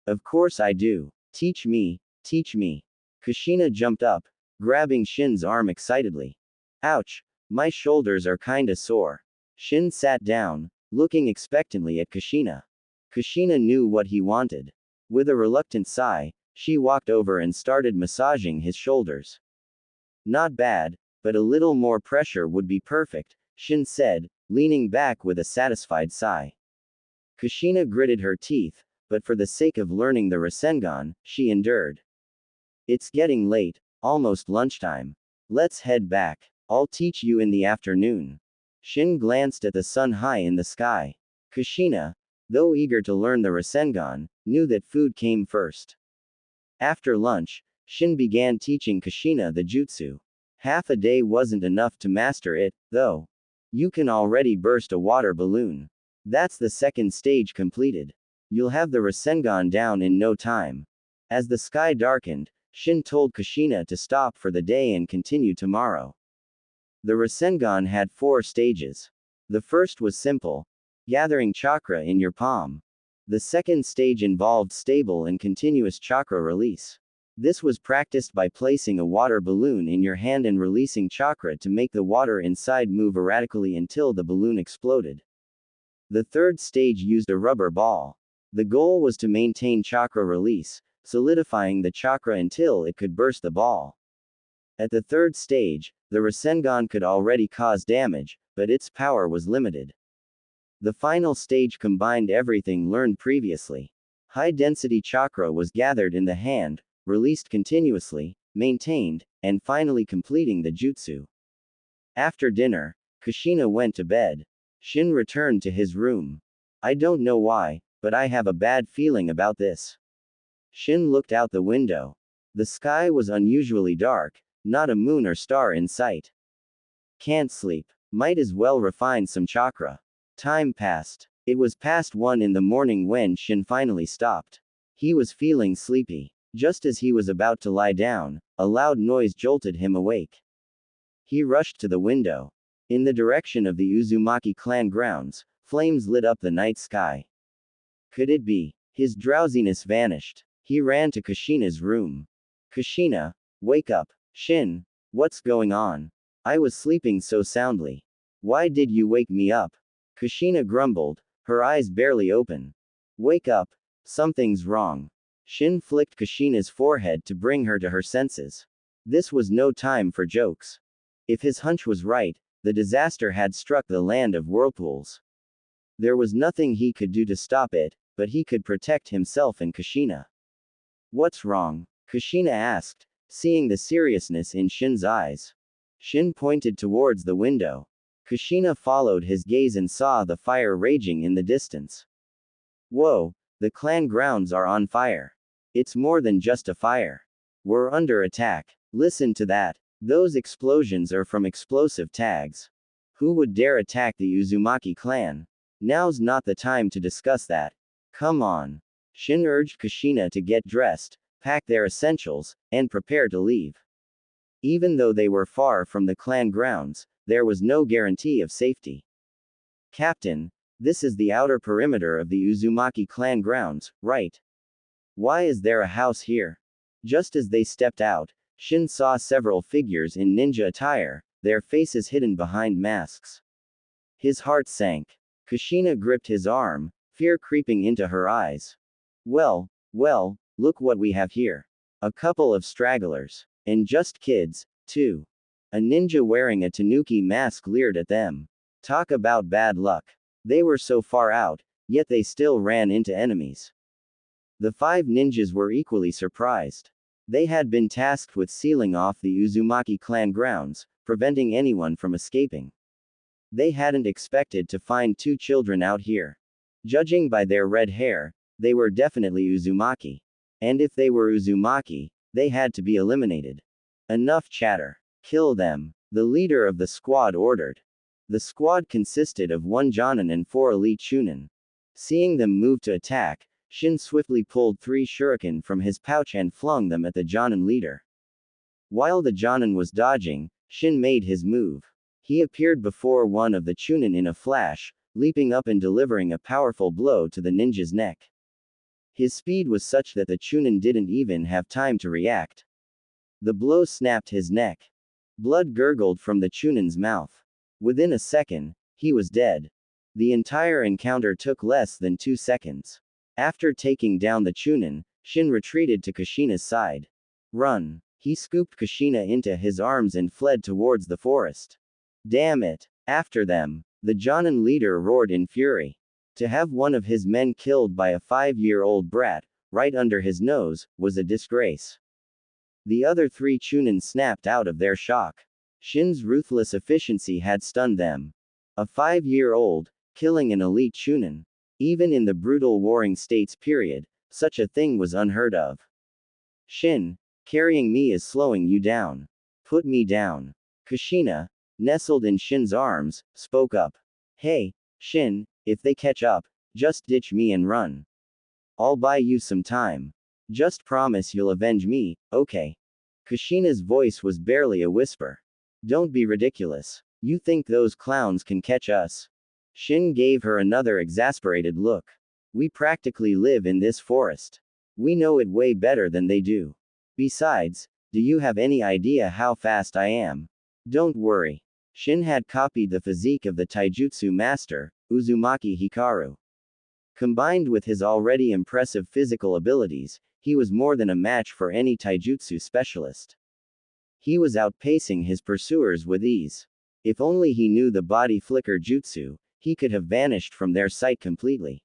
Of course I do. Teach me, teach me. Kushina jumped up, grabbing Shin's arm excitedly. Ouch, my shoulders are kinda sore. Shin sat down, looking expectantly at Kushina. Kushina knew what he wanted. With a reluctant sigh, she walked over and started massaging his shoulders. Not bad, but a little more pressure would be perfect, Shin said, leaning back with a satisfied sigh. Kushina gritted her teeth, but for the sake of learning the Rasengan, she endured. It's getting late, almost lunchtime. Let's head back. I'll teach you in the afternoon. Shin glanced at the sun high in the sky. Kushina, though eager to learn the Rasengan, knew that food came first. After lunch, Shin began teaching Kushina the jutsu. Half a day wasn't enough to master it, though. You can already burst a water balloon. That's the second stage completed. You'll have the Rasengan down in no time. As the sky darkened, Shin told Kushina to stop for the day and continue tomorrow. The Rasengan had 4 stages. The first was simple, gathering chakra in your palm. The second stage involved stable and continuous chakra release. This was practiced by placing a water balloon in your hand and releasing chakra to make the water inside move erratically until the balloon exploded. The third stage used a rubber ball. The goal was to maintain chakra release, solidifying the chakra until it could burst the ball. At the third stage, the Rasengan could already cause damage, but its power was limited. The final stage combined everything learned previously. High-density chakra was gathered in the hand, released continuously, maintained, and finally completing the jutsu. After dinner, Kushina went to bed. Shin returned to his room. I don't know why, but I have a bad feeling about this. Shin looked out the window. The sky was unusually dark, not a moon or star in sight. Can't sleep. Might as well refine some chakra. Time passed. It was past 1 in the morning when Shin finally stopped. He was feeling sleepy. Just as he was about to lie down, a loud noise jolted him awake. He rushed to the window. In the direction of the Uzumaki clan grounds, flames lit up the night sky. Could it be? His drowsiness vanished. He ran to Kushina's room. Kushina, wake up. Shin, what's going on? I was sleeping so soundly. Why did you wake me up? Kushina grumbled, her eyes barely open. Wake up. Something's wrong. Shin flicked Kushina's forehead to bring her to her senses. This was no time for jokes. If his hunch was right, the disaster had struck the land of whirlpools. There was nothing he could do to stop it, but he could protect himself and Kushina. What's wrong? Kushina asked, seeing the seriousness in Shin's eyes. Shin pointed towards the window. Kushina followed his gaze and saw the fire raging in the distance. Whoa, the clan grounds are on fire. It's more than just a fire. We're under attack. Listen to that. Those explosions are from explosive tags. Who would dare attack the Uzumaki clan? Now's not the time to discuss that. Come on. Shin urged Kushina to get dressed, pack their essentials, and prepare to leave. Even though they were far from the clan grounds, there was no guarantee of safety. Captain, this is the outer perimeter of the Uzumaki clan grounds, right? Why is there a house here? Just as they stepped out, Shin saw several figures in ninja attire, their faces hidden behind masks. His heart sank. Kushina gripped his arm, fear creeping into her eyes. Well, look what we have here. A couple of stragglers. And just kids, too. A ninja wearing a tanuki mask leered at them. Talk about bad luck. They were so far out, yet they still ran into enemies. The 5 ninjas were equally surprised. They had been tasked with sealing off the Uzumaki clan grounds, preventing anyone from escaping. They hadn't expected to find 2 children out here. Judging by their red hair, they were definitely Uzumaki. And if they were Uzumaki, they had to be eliminated. Enough chatter. Kill them, the leader of the squad ordered. The squad consisted of 1 Jonin and 4 elite Chunin. Seeing them move to attack, Shin swiftly pulled 3 shuriken from his pouch and flung them at the Jonin leader. While the Jonin was dodging, Shin made his move. He appeared before one of the Chunin in a flash, leaping up and delivering a powerful blow to the ninja's neck. His speed was such that the Chunin didn't even have time to react. The blow snapped his neck. Blood gurgled from the Chunin's mouth. Within a second, he was dead. The entire encounter took less than 2 seconds. After taking down the Chunin, Shin retreated to Kushina's side. Run. He scooped Kushina into his arms and fled towards the forest. Damn it. After them, the Jonin leader roared in fury. To have one of his men killed by a 5-year-old brat, right under his nose, was a disgrace. The other three Chunin snapped out of their shock. Shin's ruthless efficiency had stunned them. A 5-year-old, killing an elite Chunin. Even in the brutal Warring States period, such a thing was unheard of. Shin, carrying me is slowing you down. Put me down. Kushina, nestled in Shin's arms, spoke up. Hey, Shin, if they catch up, just ditch me and run. I'll buy you some time. Just promise you'll avenge me, okay? Kushina's voice was barely a whisper. Don't be ridiculous. You think those clowns can catch us? Shin gave her another exasperated look. We practically live in this forest. We know it way better than they do. Besides, do you have any idea how fast I am? Don't worry. Shin had copied the physique of the taijutsu master, Uzumaki Hikaru. Combined with his already impressive physical abilities, he was more than a match for any taijutsu specialist. He was outpacing his pursuers with ease. If only he knew the body flicker jutsu, he could have vanished from their sight completely.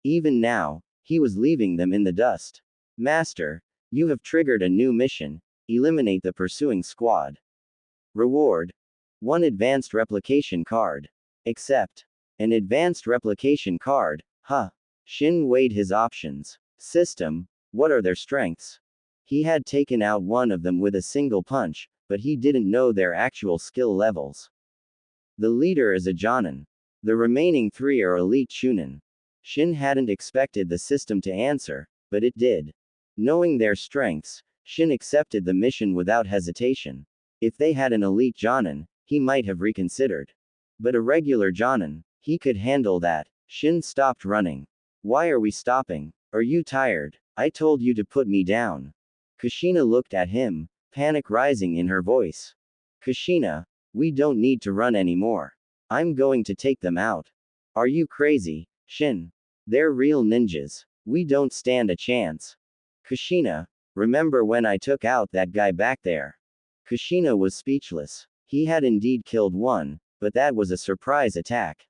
Even now, he was leaving them in the dust. Master, you have triggered a new mission. Eliminate the pursuing squad. Reward: 1 advanced replication card. Accept. An advanced replication card, huh? Shin weighed his options. System: what are their strengths? He had taken out one of them with a single punch, but he didn't know their actual skill levels. The leader is a Jonin. The remaining 3 are elite Chunin. Shin hadn't expected the system to answer, but it did. Knowing their strengths, Shin accepted the mission without hesitation. If they had an elite Jonin, he might have reconsidered. But a regular Jonin, he could handle that. Shin stopped running. Why are we stopping? Are you tired? I told you to put me down. Kushina looked at him, panic rising in her voice. Kushina, we don't need to run anymore. I'm going to take them out. Are you crazy, Shin? They're real ninjas. We don't stand a chance. Kushina, remember when I took out that guy back there? Kushina was speechless. He had indeed killed one, but that was a surprise attack.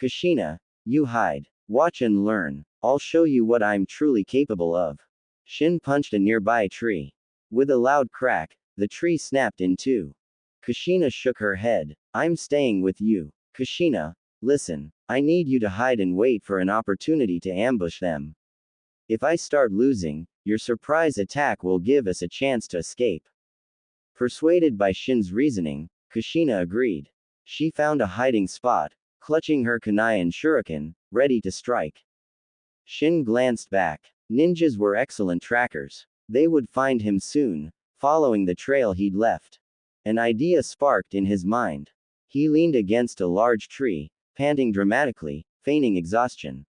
Kushina, you hide. Watch and learn. I'll show you what I'm truly capable of. Shin punched a nearby tree. With a loud crack, the tree snapped in two. Kushina shook her head. I'm staying with you. Kushina, listen. I need you to hide and wait for an opportunity to ambush them. If I start losing, your surprise attack will give us a chance to escape. Persuaded by Shin's reasoning, Kushina agreed. She found a hiding spot, clutching her kunai and shuriken, ready to strike. Shin glanced back. Ninjas were excellent trackers. They would find him soon, following the trail he'd left. An idea sparked in his mind. He leaned against a large tree, panting dramatically, feigning exhaustion.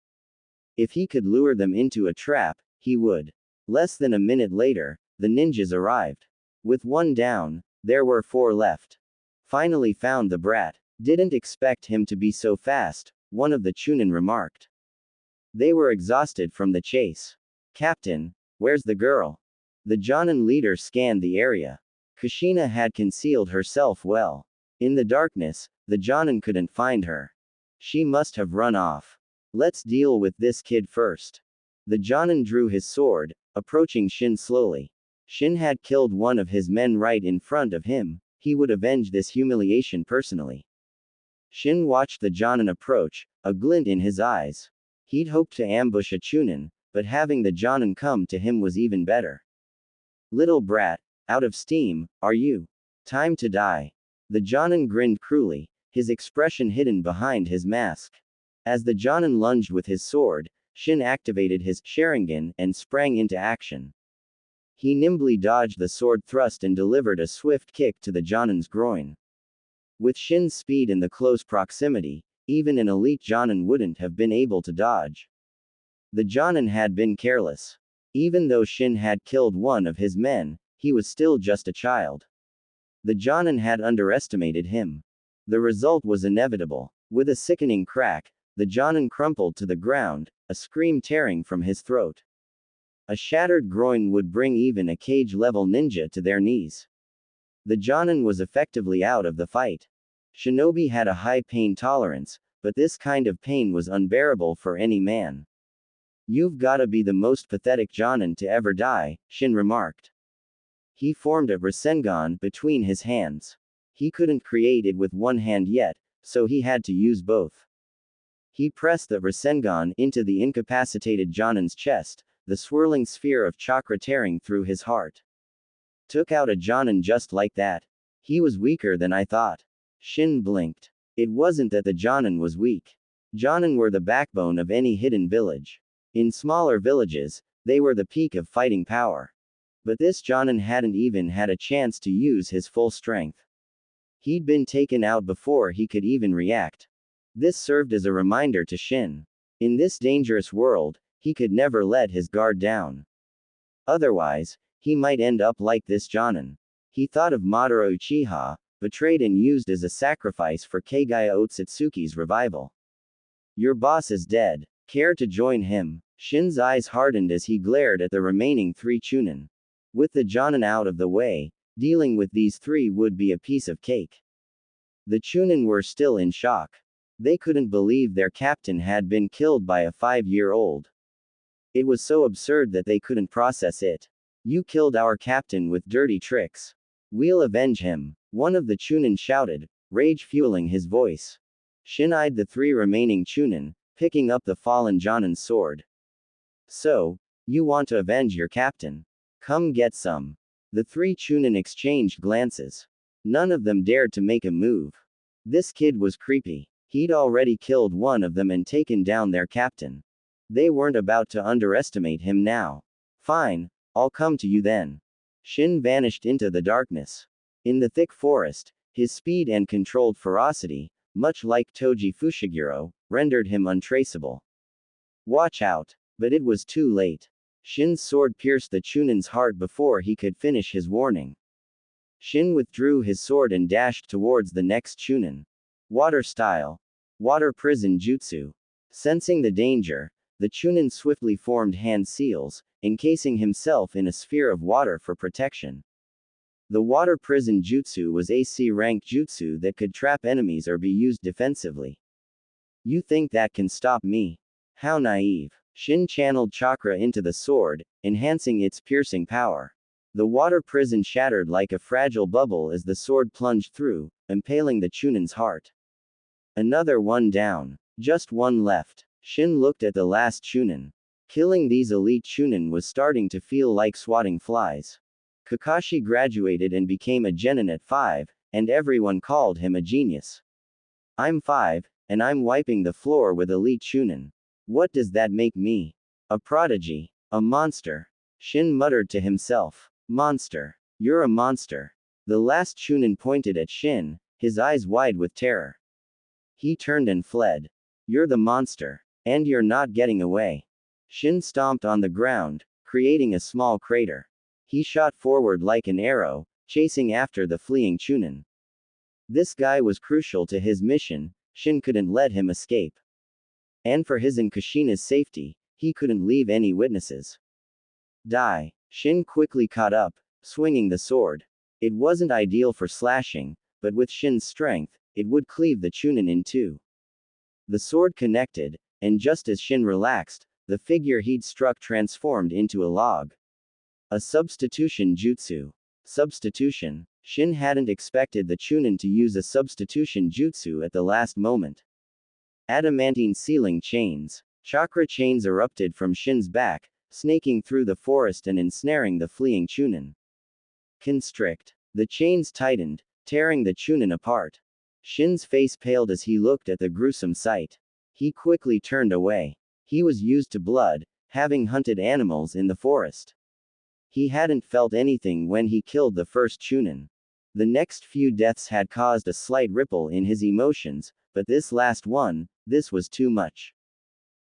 If he could lure them into a trap, he would. Less than a minute later, the ninjas arrived. With one down, there were 4 left. Finally found the brat. Didn't expect him to be so fast, one of the Chunin remarked. They were exhausted from the chase. Captain, where's the girl? The Jonin leader scanned the area. Kushina had concealed herself well. In the darkness, the Jonin couldn't find her. She must have run off. Let's deal with this kid first. The Jonin drew his sword, approaching Shin slowly. Shin had killed one of his men right in front of him. He would avenge this humiliation personally. Shin watched the Jonin approach, a glint in his eyes. He'd hoped to ambush a Chunin, but having the Jonin come to him was even better. Little brat, out of steam, are you? Time to die. The Jonin grinned cruelly, his expression hidden behind his mask. As the Jonin lunged with his sword, Shin activated his Sharingan and sprang into action. He nimbly dodged the sword thrust and delivered a swift kick to the Jonin's groin. With Shin's speed in the close proximity, even an elite Jonin wouldn't have been able to dodge. The Jonin had been careless. Even though Shin had killed one of his men, he was still just a child. The Jonin had underestimated him. The result was inevitable. With a sickening crack, the Jonin crumpled to the ground, a scream tearing from his throat. A shattered groin would bring even a cage-level ninja to their knees. The Jonin was effectively out of the fight. Shinobi had a high pain tolerance, but this kind of pain was unbearable for any man. You've gotta be the most pathetic Jonin to ever die, Shin remarked. He formed a Rasengan between his hands. He couldn't create it with one hand yet, so he had to use both. He pressed the Rasengan into the incapacitated Jonin's chest, the swirling sphere of chakra tearing through his heart. Took out a Jonin just like that. He was weaker than I thought. Shin blinked. It wasn't that the Jonin was weak. Jonin were the backbone of any hidden village. In smaller villages, they were the peak of fighting power. But this Jonin hadn't even had a chance to use his full strength. He'd been taken out before he could even react. This served as a reminder to Shin. In this dangerous world, he could never let his guard down. Otherwise, he might end up like this Jonin. He thought of Madara Uchiha, betrayed and used as a sacrifice for Kagaya Otsutsuki's revival. Your boss is dead. Care to join him? Shin's eyes hardened as he glared at the remaining 3 Chunin. With the Jonin out of the way, dealing with these 3 would be a piece of cake. The Chunin were still in shock. They couldn't believe their captain had been killed by a 5-year-old. It was so absurd that they couldn't process it. You killed our captain with dirty tricks. We'll avenge him, one of the Chunin shouted, rage fueling his voice. Shin eyed the 3 remaining Chunin, picking up the fallen Jonin's sword. So, you want to avenge your captain? Come get some. The 3 Chunin exchanged glances. None of them dared to make a move. This kid was creepy. He'd already killed one of them and taken down their captain. They weren't about to underestimate him now. Fine, I'll come to you then. Shin vanished into the darkness. In the thick forest, his speed and controlled ferocity, much like Toji Fushiguro, rendered him untraceable. Watch out. But it was too late. Shin's sword pierced the Chunin's heart before he could finish his warning. Shin withdrew his sword and dashed towards the next Chunin. Water style. Water prison jutsu. Sensing the danger, the Chunin swiftly formed hand seals, encasing himself in a sphere of water for protection. The water prison jutsu was a C-rank jutsu that could trap enemies or be used defensively. You think that can stop me? How naive. Shin channeled chakra into the sword, enhancing its piercing power. The water prison shattered like a fragile bubble as the sword plunged through, impaling the Chunin's heart. Another one down. Just one left. Shin looked at the last Chunin. Killing these elite Chunin was starting to feel like swatting flies. Kakashi graduated and became a genin at 5, and everyone called him a genius. I'm 5, and I'm wiping the floor with elite Chunin. What does that make me? A prodigy. A monster. Shin muttered to himself. Monster. You're a monster. The last Chunin pointed at Shin, his eyes wide with terror. He turned and fled. You're the monster. And you're not getting away. Shin stomped on the ground, creating a small crater. He shot forward like an arrow, chasing after the fleeing Chunin. This guy was crucial to his mission, Shin couldn't let him escape. And for his and Kushina's safety, he couldn't leave any witnesses. Die. Shin quickly caught up, swinging the sword. It wasn't ideal for slashing, but with Shin's strength, it would cleave the Chunin in 2. The sword connected, and just as Shin relaxed, the figure he'd struck transformed into a log. A substitution jutsu. Substitution. Shin hadn't expected the Chunin to use a substitution jutsu at the last moment. Adamantine sealing chains. Chakra chains erupted from Shin's back, snaking through the forest and ensnaring the fleeing Chunin. Constrict. The chains tightened, tearing the Chunin apart. Shin's face paled as he looked at the gruesome sight. He quickly turned away. He was used to blood, having hunted animals in the forest. He hadn't felt anything when he killed the first Chunin. The next few deaths had caused a slight ripple in his emotions, but this last one, this was too much.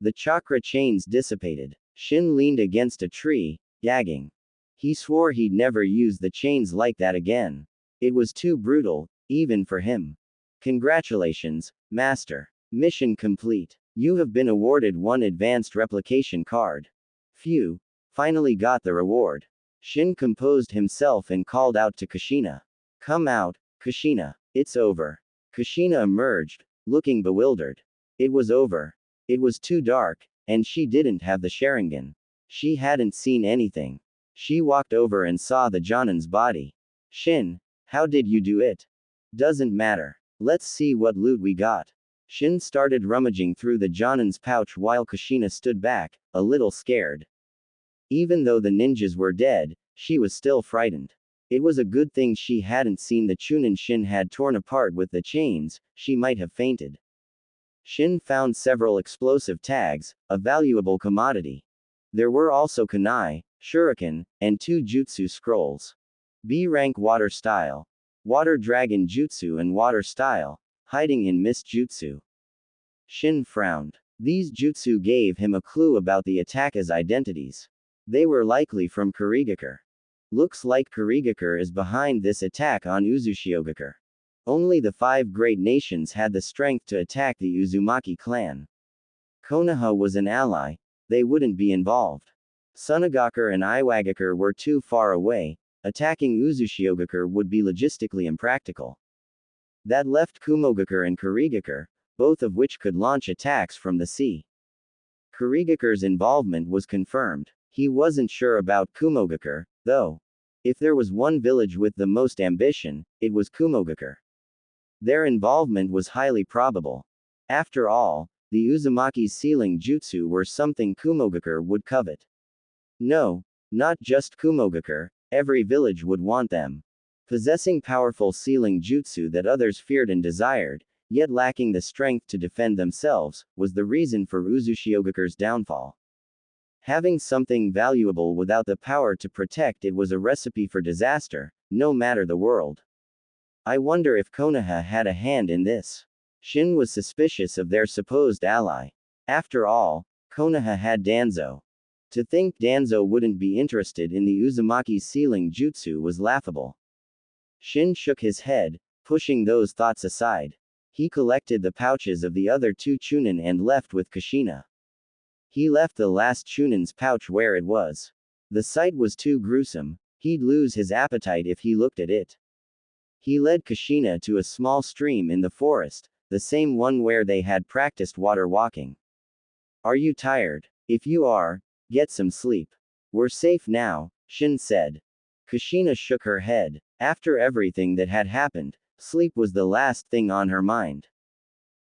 The chakra chains dissipated. Shin leaned against a tree, gagging. He swore he'd never use the chains like that again. It was too brutal, even for him. Congratulations, Master. Mission complete. You have been awarded 1 advanced replication card. Phew. Finally got the reward. Shin composed himself and called out to Kushina. Come out, Kushina. It's over. Kushina emerged, looking bewildered. It was over. It was too dark, and she didn't have the Sharingan. She hadn't seen anything. She walked over and saw the Jonin's body. Shin, how did you do it? Doesn't matter. Let's see what loot we got. Shin started rummaging through the Jonin's pouch while Kushina stood back, a little scared. Even though the ninjas were dead, she was still frightened. It was a good thing she hadn't seen the Chunin Shin had torn apart with the chains, she might have fainted. Shin found several explosive tags, a valuable commodity. There were also kunai, shuriken, and 2 jutsu scrolls. B-rank water style, water dragon jutsu and water style, hiding in mist jutsu. Shin frowned. These jutsu gave him a clue about the attackers' identities. They were likely from Kurigakure. Looks like Kurigakure is behind this attack on Uzushiogakure. Only the 5 great nations had the strength to attack the Uzumaki clan. Konoha was an ally, they wouldn't be involved. Tsunade and Iwagakure were too far away, attacking Uzushiogakure would be logistically impractical. That left Kumogakure and Kurigakure, both of which could launch attacks from the sea. Kurigakure's involvement was confirmed. He wasn't sure about Kumogakure, though. If there was one village with the most ambition, it was Kumogakure. Their involvement was highly probable. After all, the Uzumaki's sealing jutsu were something Kumogakure would covet. No, not just Kumogakure, every village would want them. Possessing powerful sealing jutsu that others feared and desired, yet lacking the strength to defend themselves, was the reason for Uzushiogakare's downfall. Having something valuable without the power to protect it was a recipe for disaster, no matter the world. I wonder if Konoha had a hand in this. Shin was suspicious of their supposed ally. After all, Konoha had Danzo. To think Danzo wouldn't be interested in the Uzumaki's sealing jutsu was laughable. Shin shook his head, pushing those thoughts aside. He collected the pouches of the other 2 Chunin and left with Kushina. He left the last Chunin's pouch where it was. The sight was too gruesome, he'd lose his appetite if he looked at it. He led Kushina to a small stream in the forest, the same one where they had practiced water walking. Are you tired? If you are, get some sleep. We're safe now, Shin said. Kushina shook her head. After everything that had happened, sleep was the last thing on her mind.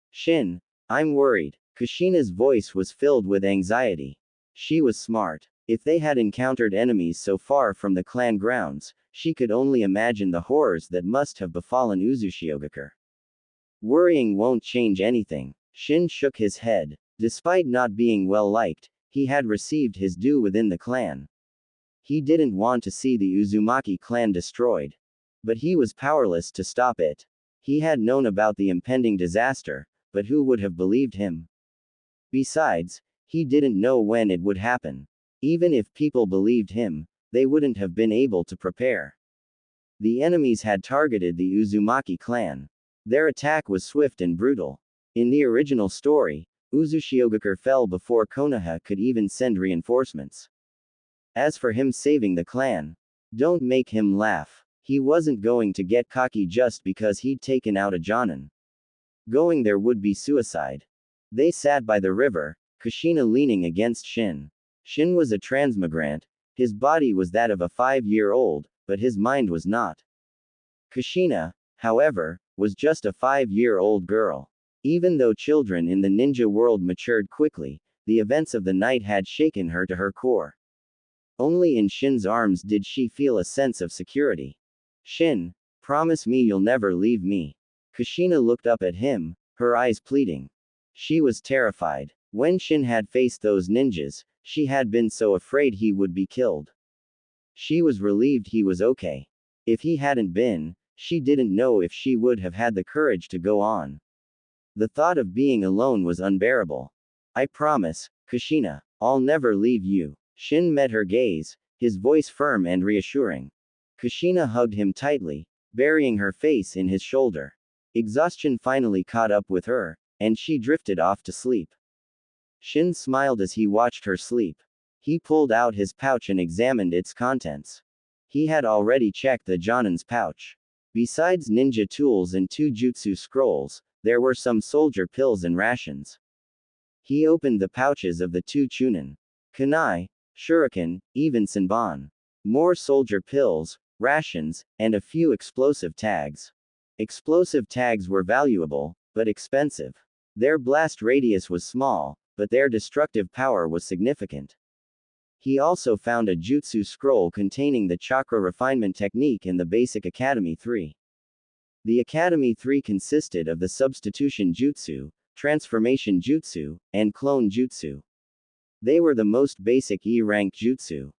Shin, I'm worried. Kushina's voice was filled with anxiety. She was smart. If they had encountered enemies so far from the clan grounds, she could only imagine the horrors that must have befallen Uzushiogakure. Worrying won't change anything. Shin shook his head. Despite not being well liked, he had received his due within the clan. He didn't want to see the Uzumaki clan destroyed. But he was powerless to stop it. He had known about the impending disaster, but who would have believed him? Besides, he didn't know when it would happen. Even if people believed him, they wouldn't have been able to prepare. The enemies had targeted the Uzumaki clan. Their attack was swift and brutal. In the original story, Uzushiogakure fell before Konoha could even send reinforcements. As for him saving the clan, don't make him laugh. He wasn't going to get cocky just because he'd taken out a Jonin. Going there would be suicide. They sat by the river, Kushina leaning against Shin. Shin was a transmigrant, his body was that of a 5-year-old, but his mind was not. Kushina, however, was just a 5-year-old girl. Even though children in the ninja world matured quickly, the events of the night had shaken her to her core. Only in Shin's arms did she feel a sense of security. Shin, promise me you'll never leave me. Kushina looked up at him, her eyes pleading. She was terrified. When Shin had faced those ninjas, she had been so afraid he would be killed. She was relieved he was okay. If he hadn't been, she didn't know if she would have had the courage to go on. The thought of being alone was unbearable. I promise, Kushina, I'll never leave you. Shin met her gaze, his voice firm and reassuring. Kushina hugged him tightly, burying her face in his shoulder. Exhaustion finally caught up with her, and she drifted off to sleep. Shin smiled as he watched her sleep. He pulled out his pouch and examined its contents. He had already checked the Jonin's pouch. Besides ninja tools and 2 jutsu scrolls, there were some soldier pills and rations. He opened the pouches of the 2 Chunin. Kunai, shuriken, even senbon. More soldier pills, rations, and a few explosive tags. Explosive tags were valuable, but expensive. Their blast radius was small, but their destructive power was significant. He also found a jutsu scroll containing the chakra refinement technique in the basic Academy 3. The Academy 3 consisted of the substitution jutsu, transformation jutsu, and clone jutsu. They were the most basic E-rank jutsu.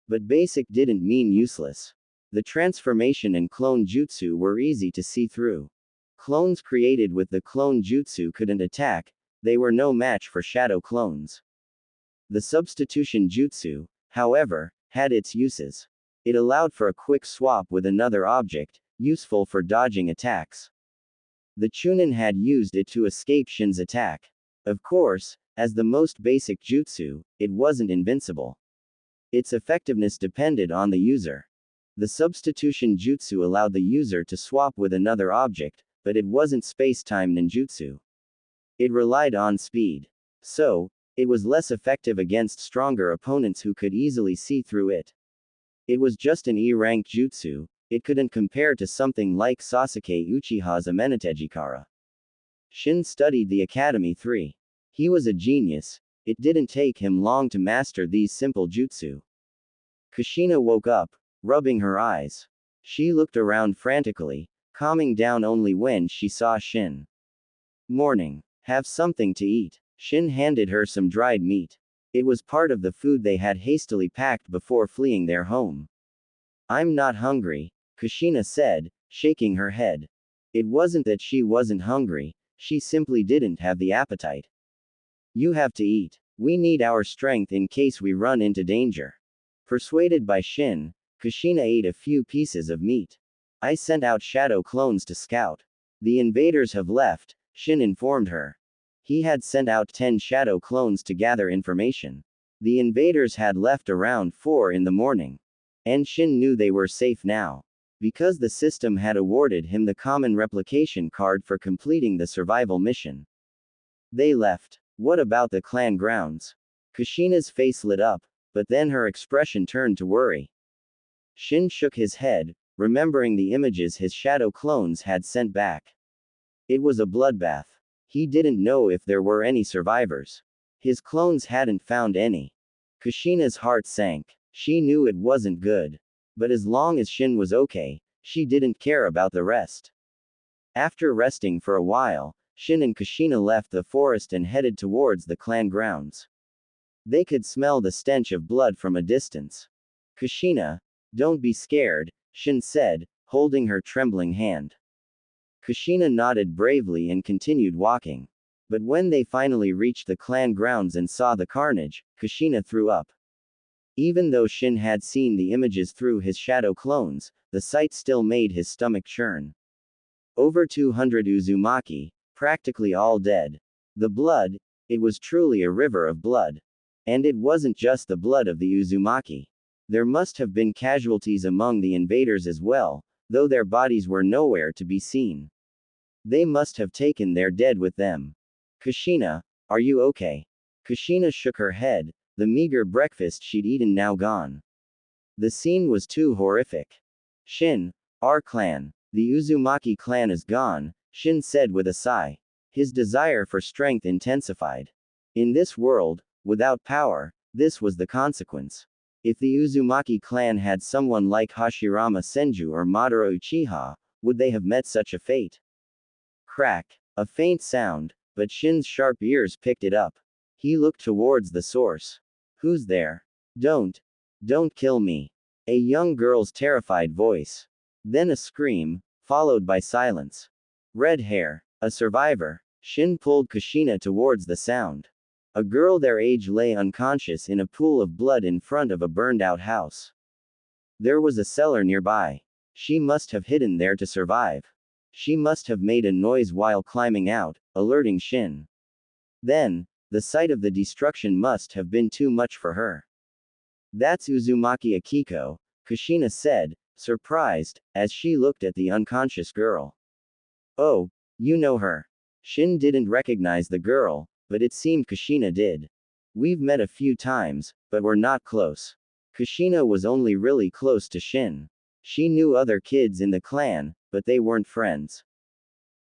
But basic didn't mean useless. The transformation and clone jutsu were easy to see through. Clones created with the clone jutsu couldn't attack, they were no match for shadow clones. The substitution jutsu, however, had its uses. It allowed for a quick swap with another object, useful for dodging attacks. The Chunin had used it to escape Shin's attack. Of course, as the most basic jutsu, it wasn't invincible. Its effectiveness depended on the user. The substitution jutsu allowed the user to swap with another object, but it wasn't space-time ninjutsu. It relied on speed. So, it was less effective against stronger opponents who could easily see through it. It was just an E-rank jutsu, it couldn't compare to something like Sasuke Uchiha's Amenetejikara. Shin studied the Academy 3. He was a genius, it didn't take him long to master these simple jutsu. Kushina woke up, rubbing her eyes. She looked around frantically, calming down only when she saw Shin. Morning. Have something to eat. Shin handed her some dried meat. It was part of the food they had hastily packed before fleeing their home. I'm not hungry, Kushina said, shaking her head. It wasn't that she wasn't hungry, she simply didn't have the appetite. You have to eat. We need our strength in case we run into danger. Persuaded by Shin, Kushina ate a few pieces of meat. I sent out shadow clones to scout. The invaders have left, Shin informed her. He had sent out 10 shadow clones to gather information. The invaders had left around 4 in the morning. And Shin knew they were safe now. Because the system had awarded him the common replication card for completing the survival mission. They left. What about the clan grounds? Kushina's face lit up, but then her expression turned to worry. Shin shook his head, remembering the images his shadow clones had sent back. It was a bloodbath. He didn't know if there were any survivors. His clones hadn't found any. Kushina's heart sank. She knew it wasn't good. But as long as Shin was okay, she didn't care about the rest. After resting for a while, Shin and Kushina left the forest and headed towards the clan grounds. They could smell the stench of blood from a distance. Kushina, don't be scared, Shin said, holding her trembling hand. Kushina nodded bravely and continued walking. But when they finally reached the clan grounds and saw the carnage, Kushina threw up. Even though Shin had seen the images through his shadow clones, the sight still made his stomach churn. Over 200 Uzumaki, practically all dead. The blood, it was truly a river of blood. And it wasn't just the blood of the Uzumaki. There must have been casualties among the invaders as well, though their bodies were nowhere to be seen. They must have taken their dead with them. Kushina, are you okay? Kushina shook her head, the meager breakfast she'd eaten now gone. The scene was too horrific. Shin, our clan, the Uzumaki clan is gone, Shin said with a sigh. His desire for strength intensified. In this world, without power, this was the consequence. If the Uzumaki clan had someone like Hashirama Senju or Madara Uchiha, would they have met such a fate? Crack. A faint sound, but Shin's sharp ears picked it up. He looked towards the source. Who's there? Don't kill me. A young girl's terrified voice. Then a scream, followed by silence. Red hair. A survivor. Shin pulled Kushina towards the sound. A girl their age lay unconscious in a pool of blood in front of a burned-out house. There was a cellar nearby. She must have hidden there to survive. She must have made a noise while climbing out, alerting Shin. Then, the sight of the destruction must have been too much for her. That's Uzumaki Akiko, Kushina said, surprised, as she looked at the unconscious girl. Oh, you know her. Shin didn't recognize the girl, but it seemed Kushina did. We've met a few times, but we're not close. Kushina was only really close to Shin. She knew other kids in the clan, but they weren't friends.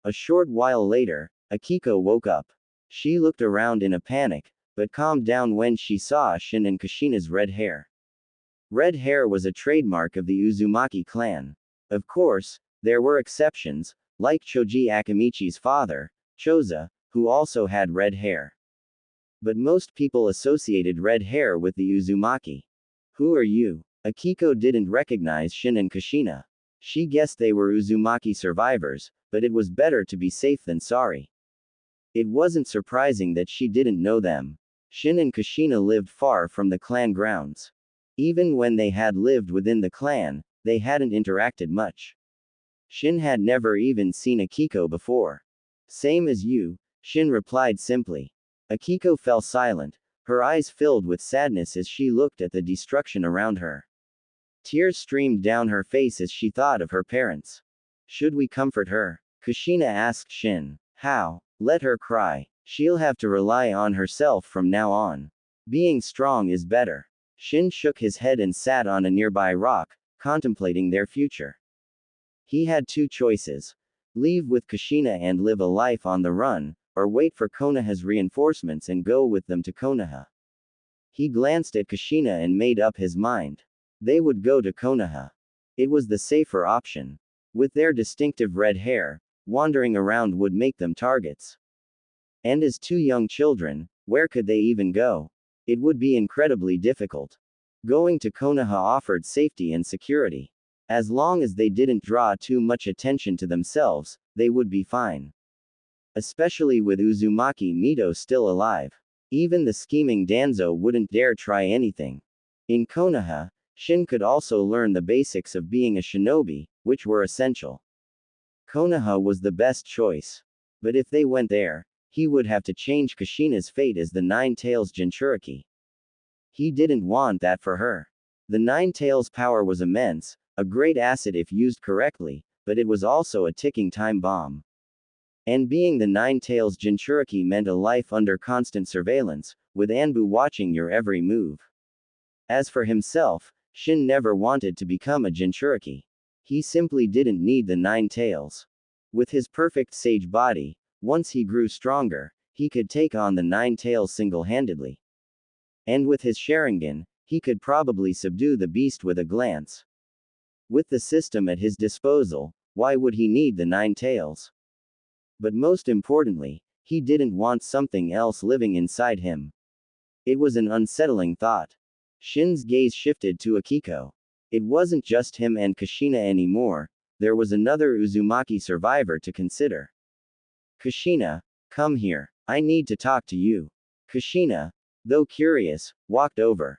A short while later, Akiko woke up. She looked around in a panic, but calmed down when she saw Shin and Kushina's red hair. Red hair was a trademark of the Uzumaki clan. Of course, there were exceptions, like Choji Akamichi's father, Choza, who also had red hair. But most people associated red hair with the Uzumaki. Who are you? Akiko didn't recognize Shin and Kushina. She guessed they were Uzumaki survivors, but it was better to be safe than sorry. It wasn't surprising that she didn't know them. Shin and Kushina lived far from the clan grounds. Even when they had lived within the clan, they hadn't interacted much. Shin had never even seen Akiko before. Same as you, Shin replied simply. Akiko fell silent, her eyes filled with sadness as she looked at the destruction around her. Tears streamed down her face as she thought of her parents. Should we comfort her? Kushina asked Shin. How? Let her cry. She'll have to rely on herself from now on. Being strong is better. Shin shook his head and sat on a nearby rock, contemplating their future. He had two choices. Leave with Kushina and live a life on the run, or wait for Konoha's reinforcements and go with them to Konoha. He glanced at Kushina and made up his mind. They would go to Konoha. It was the safer option. With their distinctive red hair, wandering around would make them targets. And as two young children, where could they even go? It would be incredibly difficult. Going to Konoha offered safety and security. As long as they didn't draw too much attention to themselves, they would be fine. Especially with Uzumaki Mito still alive. Even the scheming Danzo wouldn't dare try anything. In Konoha, Shin could also learn the basics of being a shinobi, which were essential. Konoha was the best choice. But if they went there, he would have to change Kushina's fate as the Nine Tails Jinchuriki. He didn't want that for her. The Nine Tails' power was immense, a great asset if used correctly, but it was also a ticking time bomb. And being the Nine Tails Jinchuriki meant a life under constant surveillance, with Anbu watching your every move. As for himself, Shin never wanted to become a Jinchuriki. He simply didn't need the Nine Tails. With his perfect sage body, once he grew stronger, he could take on the Nine Tails single-handedly. And with his Sharingan, he could probably subdue the beast with a glance. With the system at his disposal, why would he need the Nine Tails? But most importantly, he didn't want something else living inside him. It was an unsettling thought. Shin's gaze shifted to Akiko. It wasn't just him and Kushina anymore, there was another Uzumaki survivor to consider. Kushina, come here. I need to talk to you. Kushina, though curious, walked over.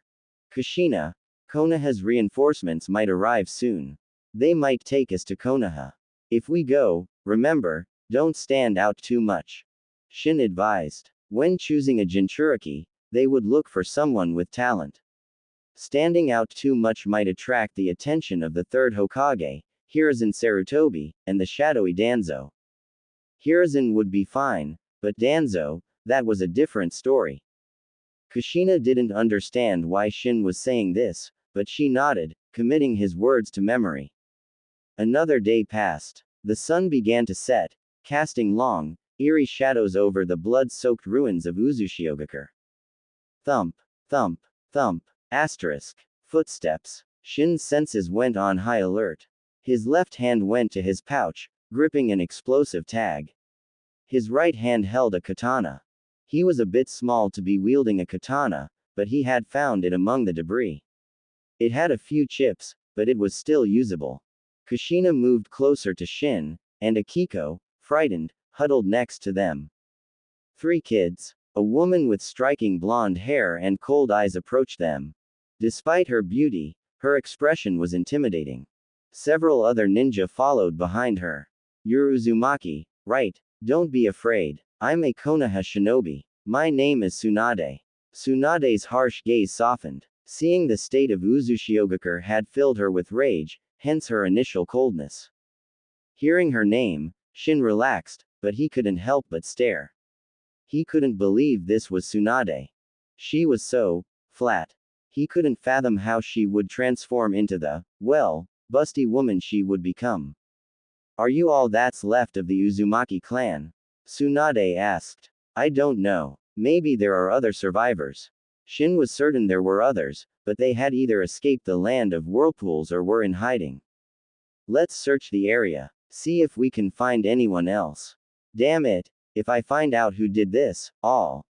Kushina, Konoha's reinforcements might arrive soon. They might take us to Konoha. If we go, remember, don't stand out too much. Shin advised. When choosing a Jinchuriki, they would look for someone with talent. Standing out too much might attract the attention of the third Hokage, Hiruzen Sarutobi, and the shadowy Danzo. Hiruzen would be fine, but Danzo, that was a different story. Kushina didn't understand why Shin was saying this, but she nodded, committing his words to memory. Another day passed. The sun began to set, casting long, eerie shadows over the blood-soaked ruins of Uzushiogakure. Thump, thump, thump, asterisk, footsteps. Shin's senses went on high alert. His left hand went to his pouch, gripping an explosive tag. His right hand held a katana. He was a bit small to be wielding a katana, but he had found it among the debris. It had a few chips, but it was still usable. Kushina moved closer to Shin, and Akiko, frightened, huddled next to them. Three kids. A woman with striking blonde hair and cold eyes approached them. Despite her beauty, her expression was intimidating. Several other ninja followed behind her. You're Uzumaki, right? Don't be afraid. I'm a Konoha shinobi. My name is Tsunade. Tsunade's harsh gaze softened. Seeing the state of Uzushiogakure had filled her with rage, hence her initial coldness. Hearing her name, Shin relaxed, but he couldn't help but stare. He couldn't believe this was Tsunade. She was so flat. He couldn't fathom how she would transform into the, well, busty woman she would become. Are you all that's left of the Uzumaki clan? Tsunade asked. I don't know. Maybe there are other survivors. Shin was certain there were others, but they had either escaped the land of whirlpools or were in hiding. Let's search the area. See if we can find anyone else. Damn it, if I find out who did this, all.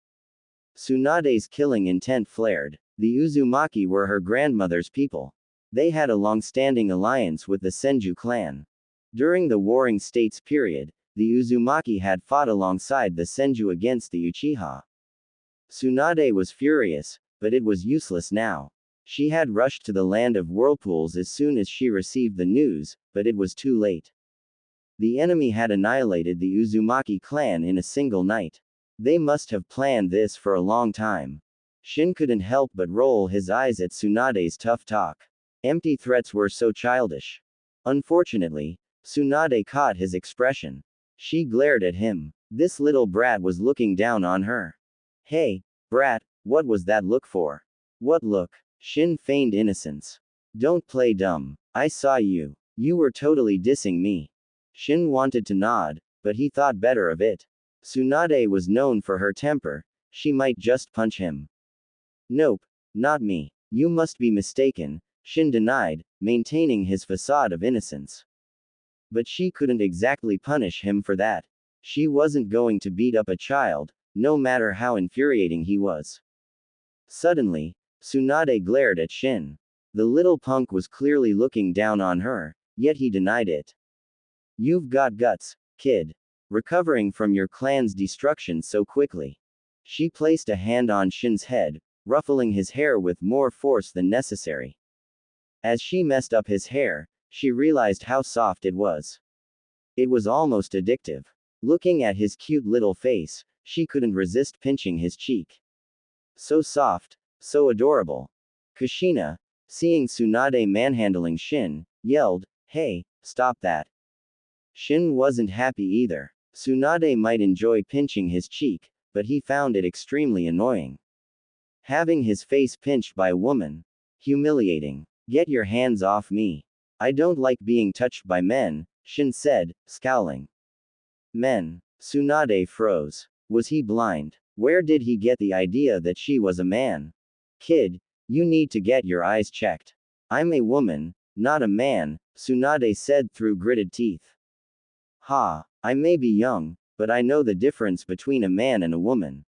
Tsunade's killing intent flared. The Uzumaki were her grandmother's people. They had a long-standing alliance with the Senju clan. During the Warring States period, the Uzumaki had fought alongside the Senju against the Uchiha. Tsunade was furious, but it was useless now. She had rushed to the land of whirlpools as soon as she received the news, but it was too late. The enemy had annihilated the Uzumaki clan in a single night. They must have planned this for a long time. Shin couldn't help but roll his eyes at Tsunade's tough talk. Empty threats were so childish. Unfortunately, Tsunade caught his expression. She glared at him. This little brat was looking down on her. Hey, brat, what was that look for? What look? Shin feigned innocence. Don't play dumb. I saw you. You were totally dissing me. Shin wanted to nod, but he thought better of it. Tsunade was known for her temper. She might just punch him. Nope, not me. You must be mistaken, Shin denied, maintaining his facade of innocence. But she couldn't exactly punish him for that. She wasn't going to beat up a child, no matter how infuriating he was. Suddenly, Tsunade glared at Shin. The little punk was clearly looking down on her, yet he denied it. You've got guts, kid. Recovering from your clan's destruction so quickly. She placed a hand on Shin's head, ruffling his hair with more force than necessary. As she messed up his hair, she realized how soft it was. It was almost addictive. Looking at his cute little face, she couldn't resist pinching his cheek. So soft, so adorable. Kushina, seeing Tsunade manhandling Shin, yelled, "Hey, stop that." Shin wasn't happy either. Tsunade might enjoy pinching his cheek, but he found it extremely annoying. Having his face pinched by a woman. Humiliating. Get your hands off me. I don't like being touched by men, Shin said, scowling. Men. Tsunade froze. Was he blind? Where did he get the idea that she was a man? Kid, you need to get your eyes checked. I'm a woman, not a man, Tsunade said through gritted teeth. Ha, I may be young, but I know the difference between a man and a woman.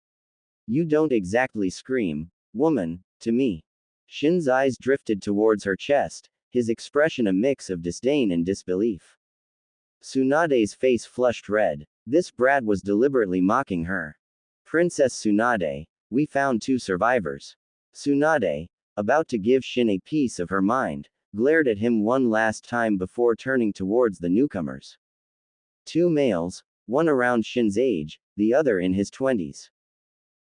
You don't exactly scream, woman, to me. Shin's eyes drifted towards her chest, his expression a mix of disdain and disbelief. Tsunade's face flushed red. This brat was deliberately mocking her. Princess Tsunade, we found 2 survivors. Tsunade, about to give Shin a piece of her mind, glared at him one last time before turning towards the newcomers. 2 males, one around Shin's age, the other in his 20s.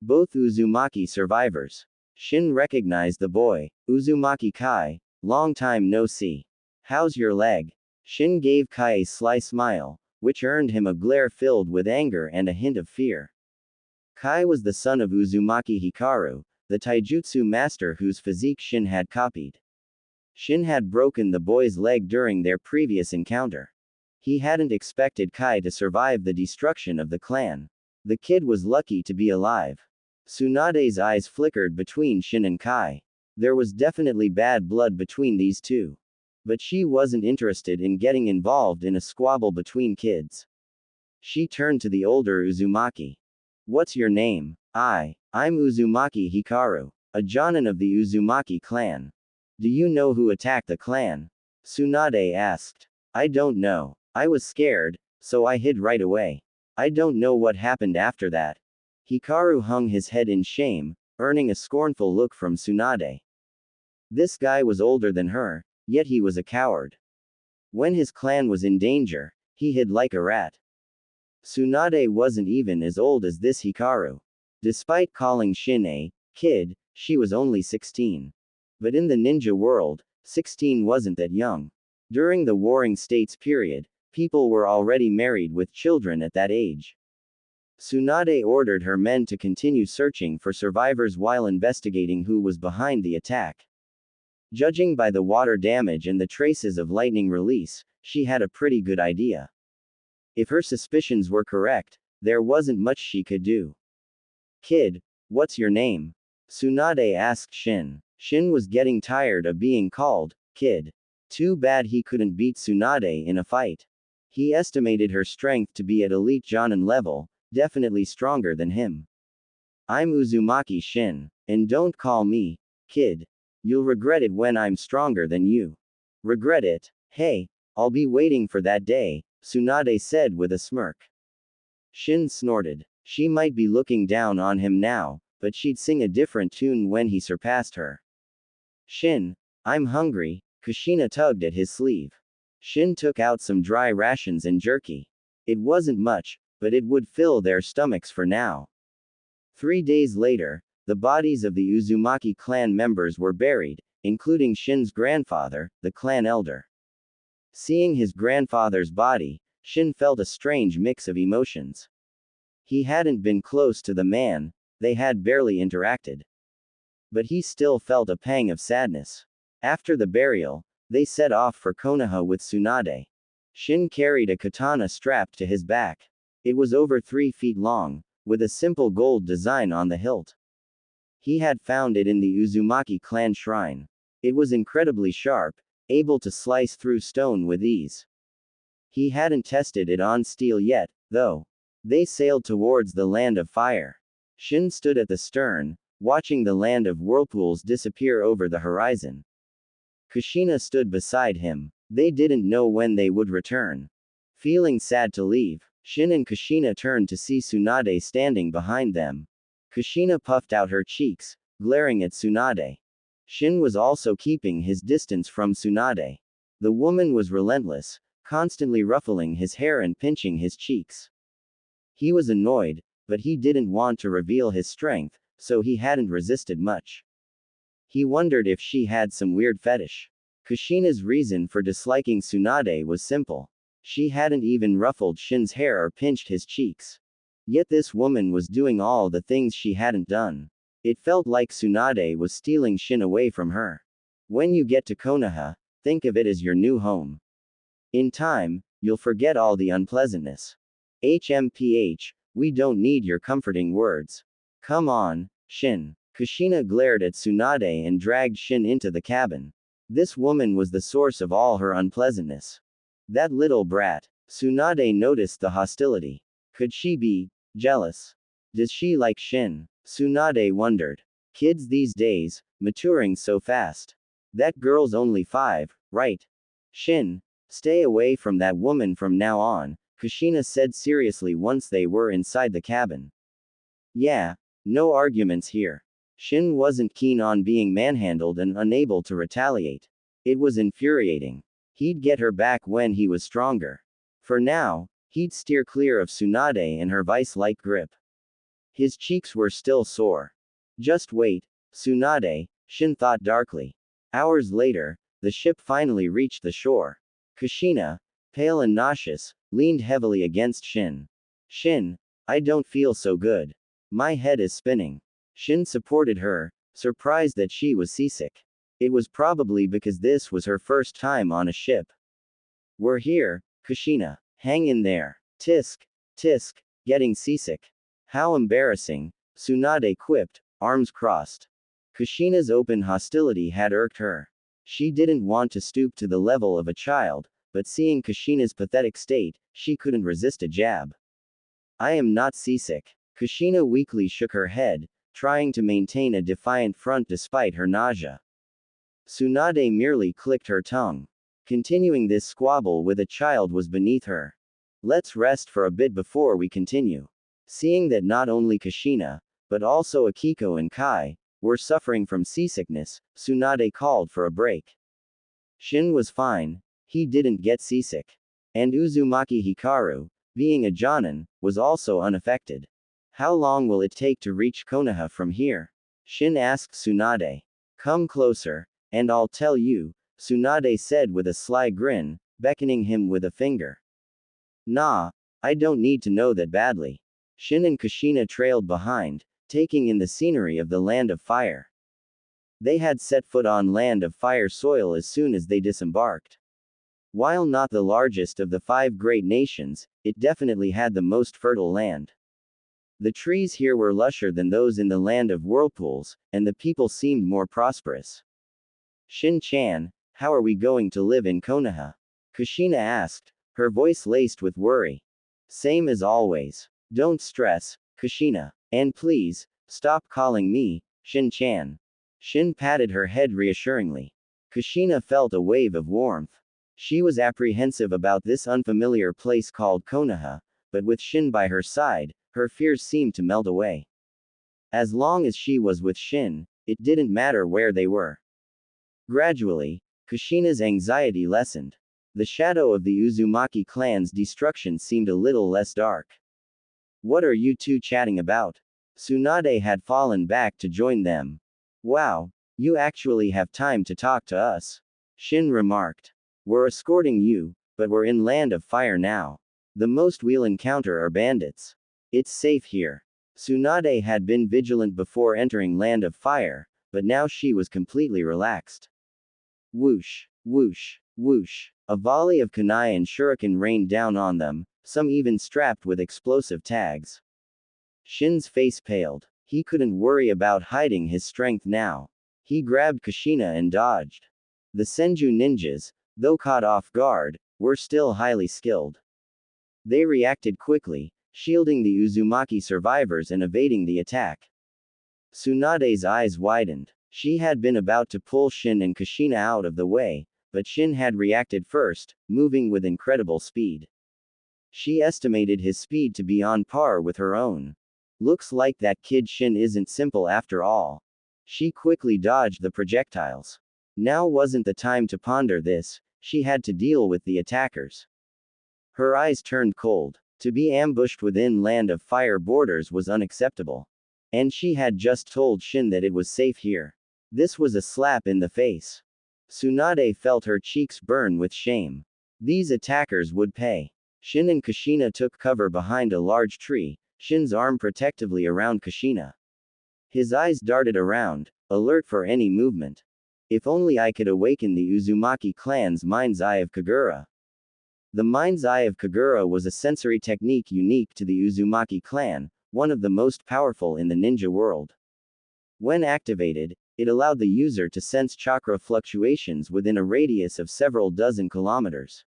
Both Uzumaki survivors. Shin recognized the boy, Uzumaki Kai, long time no see. How's your leg? Shin gave Kai a sly smile, which earned him a glare filled with anger and a hint of fear. Kai was the son of Uzumaki Hikaru, the taijutsu master whose physique Shin had copied. Shin had broken the boy's leg during their previous encounter. He hadn't expected Kai to survive the destruction of the clan. The kid was lucky to be alive. Tsunade's eyes flickered between Shin and Kai. There was definitely bad blood between these two. But she wasn't interested in getting involved in a squabble between kids. She turned to the older Uzumaki. What's your name? I'm Uzumaki Hikaru, a Jonin of the Uzumaki clan. Do you know who attacked the clan? Tsunade asked. I don't know. I was scared, so I hid right away. I don't know what happened after that. Hikaru hung his head in shame, earning a scornful look from Tsunade. This guy was older than her, yet he was a coward. When his clan was in danger, he hid like a rat. Tsunade wasn't even as old as this Hikaru. Despite calling Shin a kid, she was only 16. But in the ninja world, 16 wasn't that young. During the Warring States period, people were already married with children at that age. Tsunade ordered her men to continue searching for survivors while investigating who was behind the attack. Judging by the water damage and the traces of lightning release, she had a pretty good idea. If her suspicions were correct, there wasn't much she could do. Kid, what's your name? Tsunade asked Shin. Shin was getting tired of being called kid. Too bad he couldn't beat Tsunade in a fight. He estimated her strength to be at elite Jonin level, definitely stronger than him. I'm Uzumaki Shin, and don't call me kid. You'll regret it when I'm stronger than you. Regret it? Hey, I'll be waiting for that day, Tsunade said with a smirk. Shin snorted. She might be looking down on him now, but she'd sing a different tune when he surpassed her. Shin, I'm hungry, Kushina tugged at his sleeve. Shin took out some dry rations and jerky. It wasn't much, but it would fill their stomachs for now. 3 days later, the bodies of the Uzumaki clan members were buried, including Shin's grandfather, the clan elder. Seeing his grandfather's body, Shin felt a strange mix of emotions. He hadn't been close to the man, they had barely interacted. But he still felt a pang of sadness. After the burial, they set off for Konoha with Tsunade. Shin carried a katana strapped to his back. It was over 3 feet long, with a simple gold design on the hilt. He had found it in the Uzumaki clan shrine. It was incredibly sharp, able to slice through stone with ease. He hadn't tested it on steel yet, though. They sailed towards the land of fire. Shin stood at the stern, watching the land of whirlpools disappear over the horizon. Kushina stood beside him. They didn't know when they would return. Feeling sad to leave, Shin and Kushina turned to see Tsunade standing behind them. Kushina puffed out her cheeks, glaring at Tsunade. Shin was also keeping his distance from Tsunade. The woman was relentless, constantly ruffling his hair and pinching his cheeks. He was annoyed, but he didn't want to reveal his strength, so he hadn't resisted much. He wondered if she had some weird fetish. Kushina's reason for disliking Tsunade was simple. She hadn't even ruffled Shin's hair or pinched his cheeks. Yet this woman was doing all the things she hadn't done. It felt like Tsunade was stealing Shin away from her. When you get to Konoha, think of it as your new home. In time, you'll forget all the unpleasantness. HMPH, we don't need your comforting words. Come on, Shin. Kushina glared at Tsunade and dragged Shin into the cabin. This woman was the source of all her unpleasantness. That little brat. Tsunade noticed the hostility. Could she be jealous? Does she like Shin? Tsunade wondered. Kids these days, maturing so fast. That girl's only 5, right? Shin, stay away from that woman from now on, Kushina said seriously once they were inside the cabin. Yeah, no arguments here. Shin wasn't keen on being manhandled and unable to retaliate. It was infuriating. He'd get her back when he was stronger. For now, he'd steer clear of Tsunade and her vice-like grip. His cheeks were still sore. Just wait, Tsunade, Shin thought darkly. Hours later, the ship finally reached the shore. Kushina, pale and nauseous, leaned heavily against Shin. Shin, I don't feel so good. My head is spinning. Shin supported her, surprised that she was seasick. It was probably because this was her first time on a ship. We're here, Kushina. Hang in there. Tisk, tisk, getting seasick. How embarrassing, Tsunade quipped, arms crossed. Kushina's open hostility had irked her. She didn't want to stoop to the level of a child, but seeing Kushina's pathetic state, she couldn't resist a jab. I am not seasick. Kushina weakly shook her head, trying to maintain a defiant front despite her nausea. Tsunade merely clicked her tongue. Continuing this squabble with a child was beneath her. Let's rest for a bit before we continue. Seeing that not only Kushina, but also Akiko and Kai, were suffering from seasickness, Tsunade called for a break. Shin was fine, he didn't get seasick. And Uzumaki Hikaru, being a Jonin, was also unaffected. How long will it take to reach Konoha from here? Shin asked Tsunade. Come closer, and I'll tell you, Tsunade said with a sly grin, beckoning him with a finger. Nah, I don't need to know that badly. Shin and Kushina trailed behind, taking in the scenery of the Land of Fire. They had set foot on Land of Fire soil as soon as they disembarked. While not the largest of the 5 great nations, it definitely had the most fertile land. The trees here were lusher than those in the Land of Whirlpools, and the people seemed more prosperous. Shin-chan, how are we going to live in Konoha? Kushina asked, her voice laced with worry. Same as always. Don't stress, Kushina. And please, stop calling me, Shin-chan. Shin patted her head reassuringly. Kushina felt a wave of warmth. She was apprehensive about this unfamiliar place called Konoha, but with Shin by her side, her fears seemed to melt away. As long as she was with Shin, it didn't matter where they were. Gradually, Kushina's anxiety lessened. The shadow of the Uzumaki clan's destruction seemed a little less dark. What are you two chatting about? Tsunade had fallen back to join them. Wow, you actually have time to talk to us. Shin remarked. We're escorting you, but we're in Land of Fire now. The most we'll encounter are bandits. It's safe here. Tsunade had been vigilant before entering Land of Fire, but now she was completely relaxed. Whoosh, whoosh, whoosh. A volley of kunai and shuriken rained down on them, some even strapped with explosive tags. Shin's face paled. He couldn't worry about hiding his strength now. He grabbed Kushina and dodged. The Senju ninjas, though caught off guard, were still highly skilled. They reacted quickly, shielding the Uzumaki survivors and evading the attack. Tsunade's eyes widened. She had been about to pull Shin and Kushina out of the way, but Shin had reacted first, moving with incredible speed. She estimated his speed to be on par with her own. Looks like that kid Shin isn't simple after all. She quickly dodged the projectiles. Now wasn't the time to ponder this, she had to deal with the attackers. Her eyes turned cold. To be ambushed within Land of Fire borders was unacceptable. And she had just told Shin that it was safe here. This was a slap in the face. Tsunade felt her cheeks burn with shame. These attackers would pay. Shin and Kushina took cover behind a large tree, Shin's arm protectively around Kushina. His eyes darted around, alert for any movement. If only I could awaken the Uzumaki clan's Mind's Eye of Kagura. The Mind's Eye of Kagura was a sensory technique unique to the Uzumaki clan, one of the most powerful in the ninja world. When activated, it allowed the user to sense chakra fluctuations within a radius of several dozen kilometers.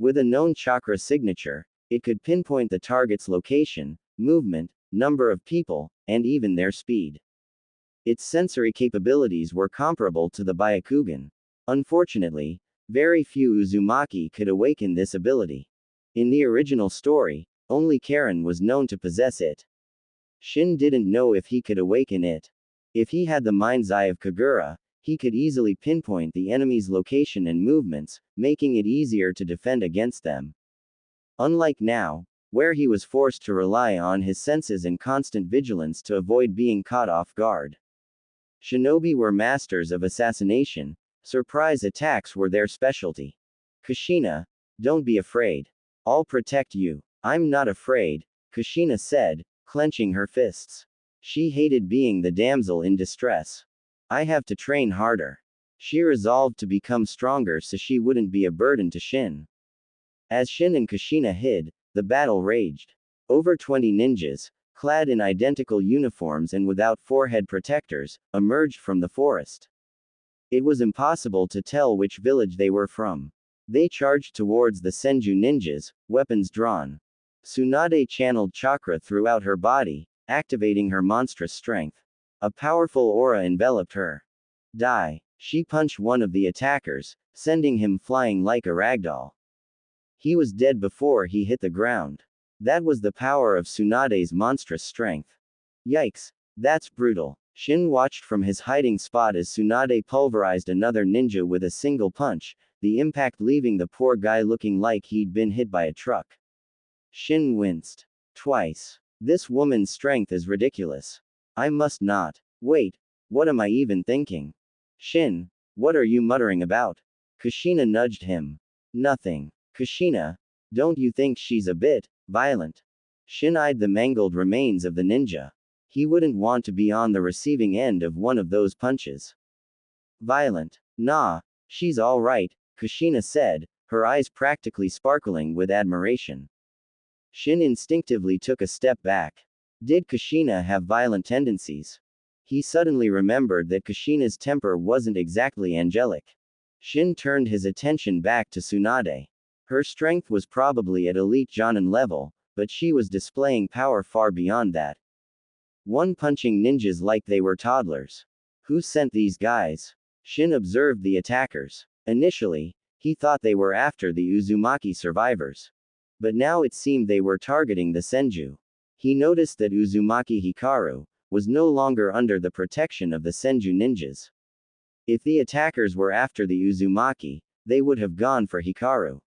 With a known chakra signature, it could pinpoint the target's location, movement, number of people, and even their speed. Its sensory capabilities were comparable to the Byakugan. Unfortunately, very few Uzumaki could awaken this ability. In the original story, only Karen was known to possess it. Shin didn't know if he could awaken it. If he had the Mind's Eye of Kagura, he could easily pinpoint the enemy's location and movements, making it easier to defend against them. Unlike now, where he was forced to rely on his senses and constant vigilance to avoid being caught off guard. Shinobi were masters of assassination. Surprise attacks were their specialty. Kushina, don't be afraid. I'll protect you. I'm not afraid, Kushina said, clenching her fists. She hated being the damsel in distress. I have to train harder. She resolved to become stronger so she wouldn't be a burden to Shin. As Shin and Kushina hid, the battle raged. Over 20 ninjas, clad in identical uniforms and without forehead protectors, emerged from the forest. It was impossible to tell which village they were from. They charged towards the Senju ninjas, weapons drawn. Tsunade channeled chakra throughout her body, activating her monstrous strength. A powerful aura enveloped her. Die. She punched one of the attackers, sending him flying like a ragdoll. He was dead before he hit the ground. That was the power of Tsunade's monstrous strength. Yikes. That's brutal. Shin watched from his hiding spot as Tsunade pulverized another ninja with a single punch, the impact leaving the poor guy looking like he'd been hit by a truck. Shin winced. Twice. This woman's strength is ridiculous. I must not. Wait. What am I even thinking? Shin, what are you muttering about? Kushina nudged him. Nothing. Kushina, don't you think she's a bit violent? Shin eyed the mangled remains of the ninja. He wouldn't want to be on the receiving end of one of those punches. Violent. Nah, she's all right, Kushina said, her eyes practically sparkling with admiration. Shin instinctively took a step back. Did Kushina have violent tendencies? He suddenly remembered that Kushina's temper wasn't exactly angelic. Shin turned his attention back to Tsunade. Her strength was probably at elite Jonin level, but she was displaying power far beyond that. One punching ninjas like they were toddlers. Who sent these guys? Shin observed the attackers. Initially, he thought they were after the Uzumaki survivors. But now it seemed they were targeting the Senju. He noticed that Uzumaki Hikaru was no longer under the protection of the Senju ninjas. If the attackers were after the Uzumaki, they would have gone for Hikaru.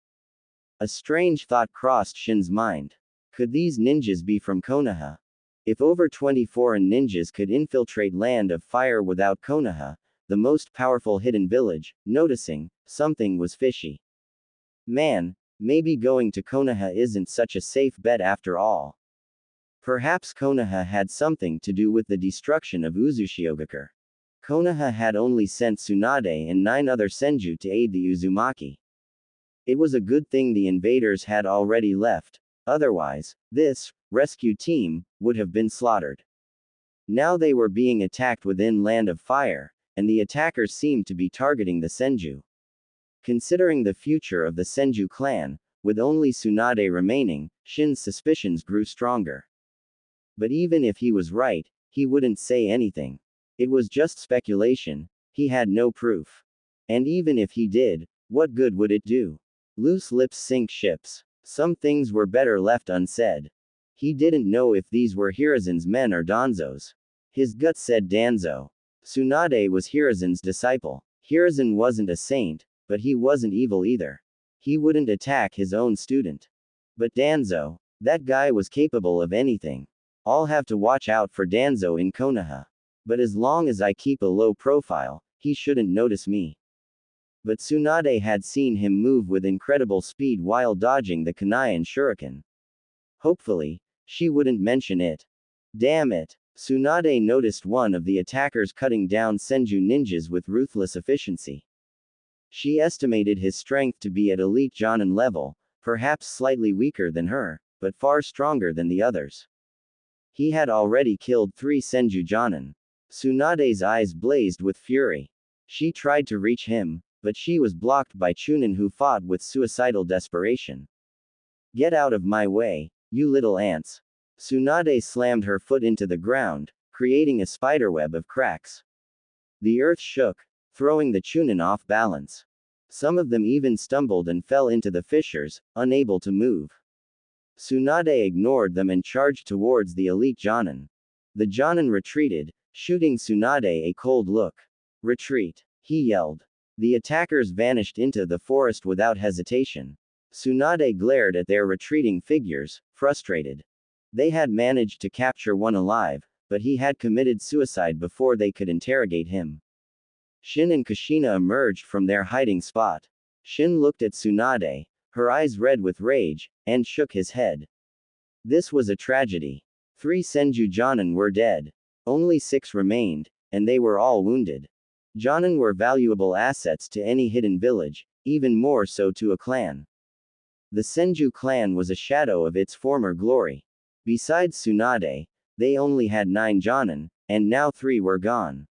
A strange thought crossed Shin's mind. Could these ninjas be from Konoha? If over 20 foreign ninjas could infiltrate Land of Fire without Konoha, the most powerful hidden village, noticing something was fishy. Man, maybe going to Konoha isn't such a safe bet after all. Perhaps Konoha had something to do with the destruction of Uzushiogakure. Konoha had only sent Tsunade and 9 other Senju to aid the Uzumaki. It was a good thing the invaders had already left, otherwise, this rescue team would have been slaughtered. Now they were being attacked within Land of Fire, and the attackers seemed to be targeting the Senju. Considering the future of the Senju clan, with only Tsunade remaining, Shin's suspicions grew stronger. But even if he was right, he wouldn't say anything. It was just speculation, he had no proof. And even if he did, what good would it do? Loose lips sink ships. Some things were better left unsaid. He didn't know if these were Hiruzen's men or Danzo's. His gut said Danzo. Tsunade was Hiruzen's disciple. Hiruzen wasn't a saint, but he wasn't evil either. He wouldn't attack his own student. But Danzo, that guy was capable of anything. I'll have to watch out for Danzo in Konoha. But as long as I keep a low profile, he shouldn't notice me. But Tsunade had seen him move with incredible speed while dodging the kunai and shuriken. Hopefully, she wouldn't mention it. Damn it. Tsunade noticed one of the attackers cutting down Senju ninjas with ruthless efficiency. She estimated his strength to be at elite Jonin level, perhaps slightly weaker than her, but far stronger than the others. He had already killed 3 Senju Jonin. Tsunade's eyes blazed with fury. She tried to reach him, but she was blocked by Chunin, who fought with suicidal desperation. Get out of my way, you little ants. Tsunade slammed her foot into the ground, creating a spiderweb of cracks. The earth shook, throwing the Chunin off balance. Some of them even stumbled and fell into the fissures, unable to move. Tsunade ignored them and charged towards the elite Jonin. The Jonin retreated, shooting Tsunade a cold look. Retreat, he yelled. The attackers vanished into the forest without hesitation. Tsunade glared at their retreating figures, frustrated. They had managed to capture one alive, but he had committed suicide before they could interrogate him. Shin and Kushina emerged from their hiding spot. Shin looked at Tsunade, her eyes red with rage, and shook his head. This was a tragedy. 3 Senju Jonin were dead. Only 6 remained, and they were all wounded. Jonin were valuable assets to any hidden village, even more so to a clan. The Senju clan was a shadow of its former glory. Besides Tsunade, they only had 9 Jonin, and now 3 were gone.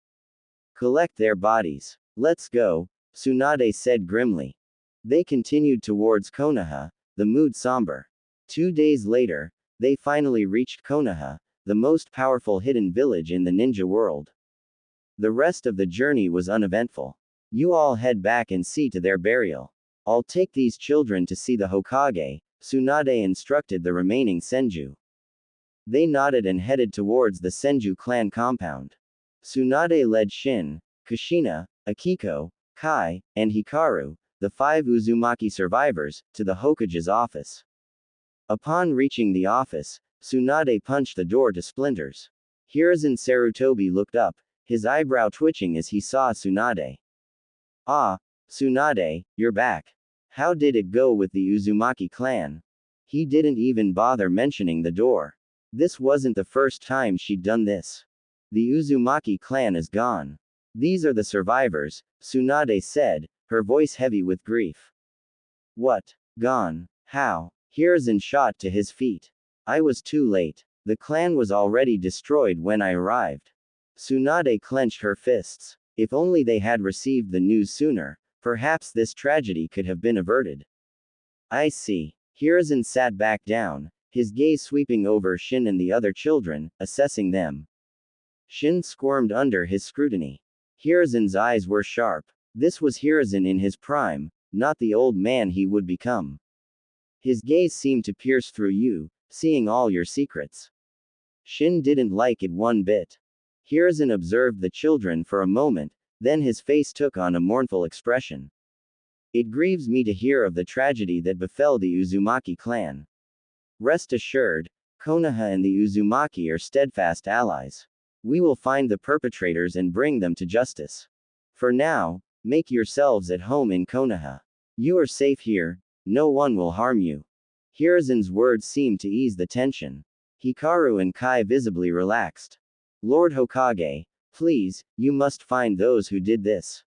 Collect their bodies. Let's go, Tsunade said grimly. They continued towards Konoha, the mood somber. 2 days later, they finally reached Konoha, the most powerful hidden village in the ninja world. The rest of the journey was uneventful. You all head back and see to their burial. I'll take these children to see the Hokage, Tsunade instructed the remaining Senju. They nodded and headed towards the Senju clan compound. Tsunade led Shin, Kushina, Akiko, Kai, and Hikaru, the 5 Uzumaki survivors, to the Hokage's office. Upon reaching the office, Tsunade punched the door to splinters. Hiruzen Sarutobi looked up, his eyebrow twitching as he saw Tsunade. Ah, Tsunade, you're back. How did it go with the Uzumaki clan? He didn't even bother mentioning the door. This wasn't the first time she'd done this. The Uzumaki clan is gone. These are the survivors, Tsunade said, her voice heavy with grief. What? Gone? How? Hiruzen shot to his feet. I was too late. The clan was already destroyed when I arrived. Tsunade clenched her fists. If only they had received the news sooner, perhaps this tragedy could have been averted. I see. Hiruzen sat back down, his gaze sweeping over Shin and the other children, assessing them. Shin squirmed under his scrutiny. Hiruzen's eyes were sharp. This was Hiruzen in his prime, not the old man he would become. His gaze seemed to pierce through you, seeing all your secrets. Shin didn't like it one bit. Hiruzen observed the children for a moment, then his face took on a mournful expression. It grieves me to hear of the tragedy that befell the Uzumaki clan. Rest assured, Konoha and the Uzumaki are steadfast allies. We will find the perpetrators and bring them to justice. For now, make yourselves at home in Konoha. You are safe here, no one will harm you. Hiruzen's words seemed to ease the tension. Hikaru and Kai visibly relaxed. Lord Hokage, please, you must find those who did this.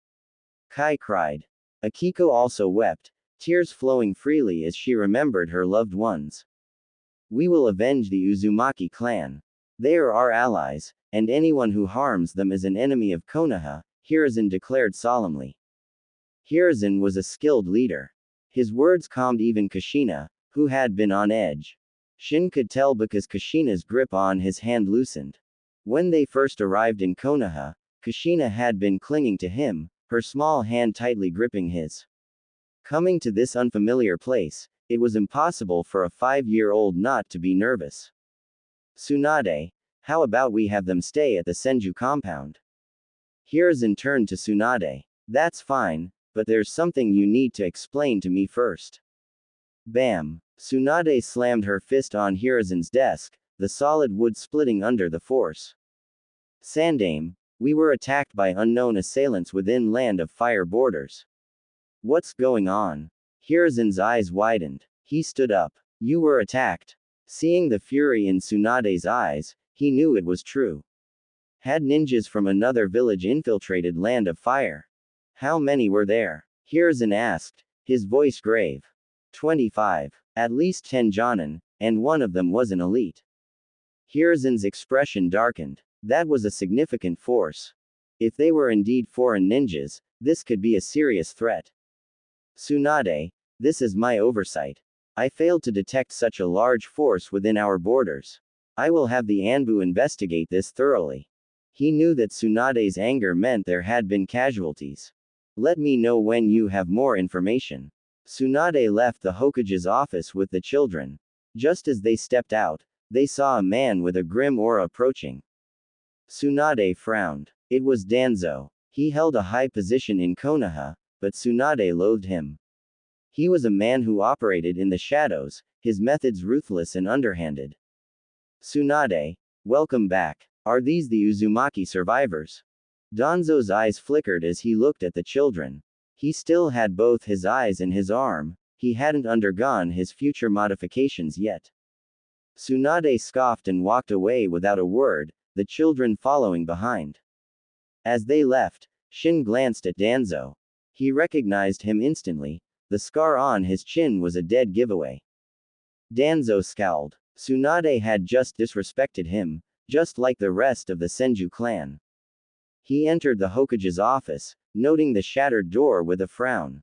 Kai cried. Akiko also wept, tears flowing freely as she remembered her loved ones. We will avenge the Uzumaki clan. They are our allies, and anyone who harms them is an enemy of Konoha, Hiruzen declared solemnly. Hiruzen was a skilled leader. His words calmed even Kushina, who had been on edge. Shin could tell because Kushina's grip on his hand loosened. When they first arrived in Konoha, Kushina had been clinging to him, her small hand tightly gripping his. Coming to this unfamiliar place, it was impossible for a 5-year-old not to be nervous. Tsunade, how about we have them stay at the Senju compound? Hiruzen turned to Tsunade. That's fine, but there's something you need to explain to me first. Bam! Tsunade slammed her fist on Hiruzen's desk, the solid wood splitting under the force. Sandame, we were attacked by unknown assailants within Land of Fire borders. What's going on? Hiruzen's eyes widened. He stood up. You were attacked. Seeing the fury in Tsunade's eyes, he knew it was true. Had ninjas from another village infiltrated Land of Fire? How many were there? Hiruzen asked, his voice grave. 25. At least 10 Jonin, and one of them was an elite. Hiruzen's expression darkened. That was a significant force. If they were indeed foreign ninjas, this could be a serious threat. Tsunade, this is my oversight. I failed to detect such a large force within our borders. I will have the Anbu investigate this thoroughly. He knew that Tsunade's anger meant there had been casualties. Let me know when you have more information. Tsunade left the Hokage's office with the children. Just as they stepped out, they saw a man with a grim aura approaching. Tsunade frowned. It was Danzo. He held a high position in Konoha, but Tsunade loathed him. He was a man who operated in the shadows, his methods ruthless and underhanded. Tsunade, welcome back. Are these the Uzumaki survivors? Danzo's eyes flickered as he looked at the children. He still had both his eyes and his arm, he hadn't undergone his future modifications yet. Tsunade scoffed and walked away without a word, the children following behind. As they left, Shin glanced at Danzo. He recognized him instantly, the scar on his chin was a dead giveaway. Danzo scowled. Tsunade had just disrespected him, just like the rest of the Senju clan. He entered the Hokage's office, noting the shattered door with a frown.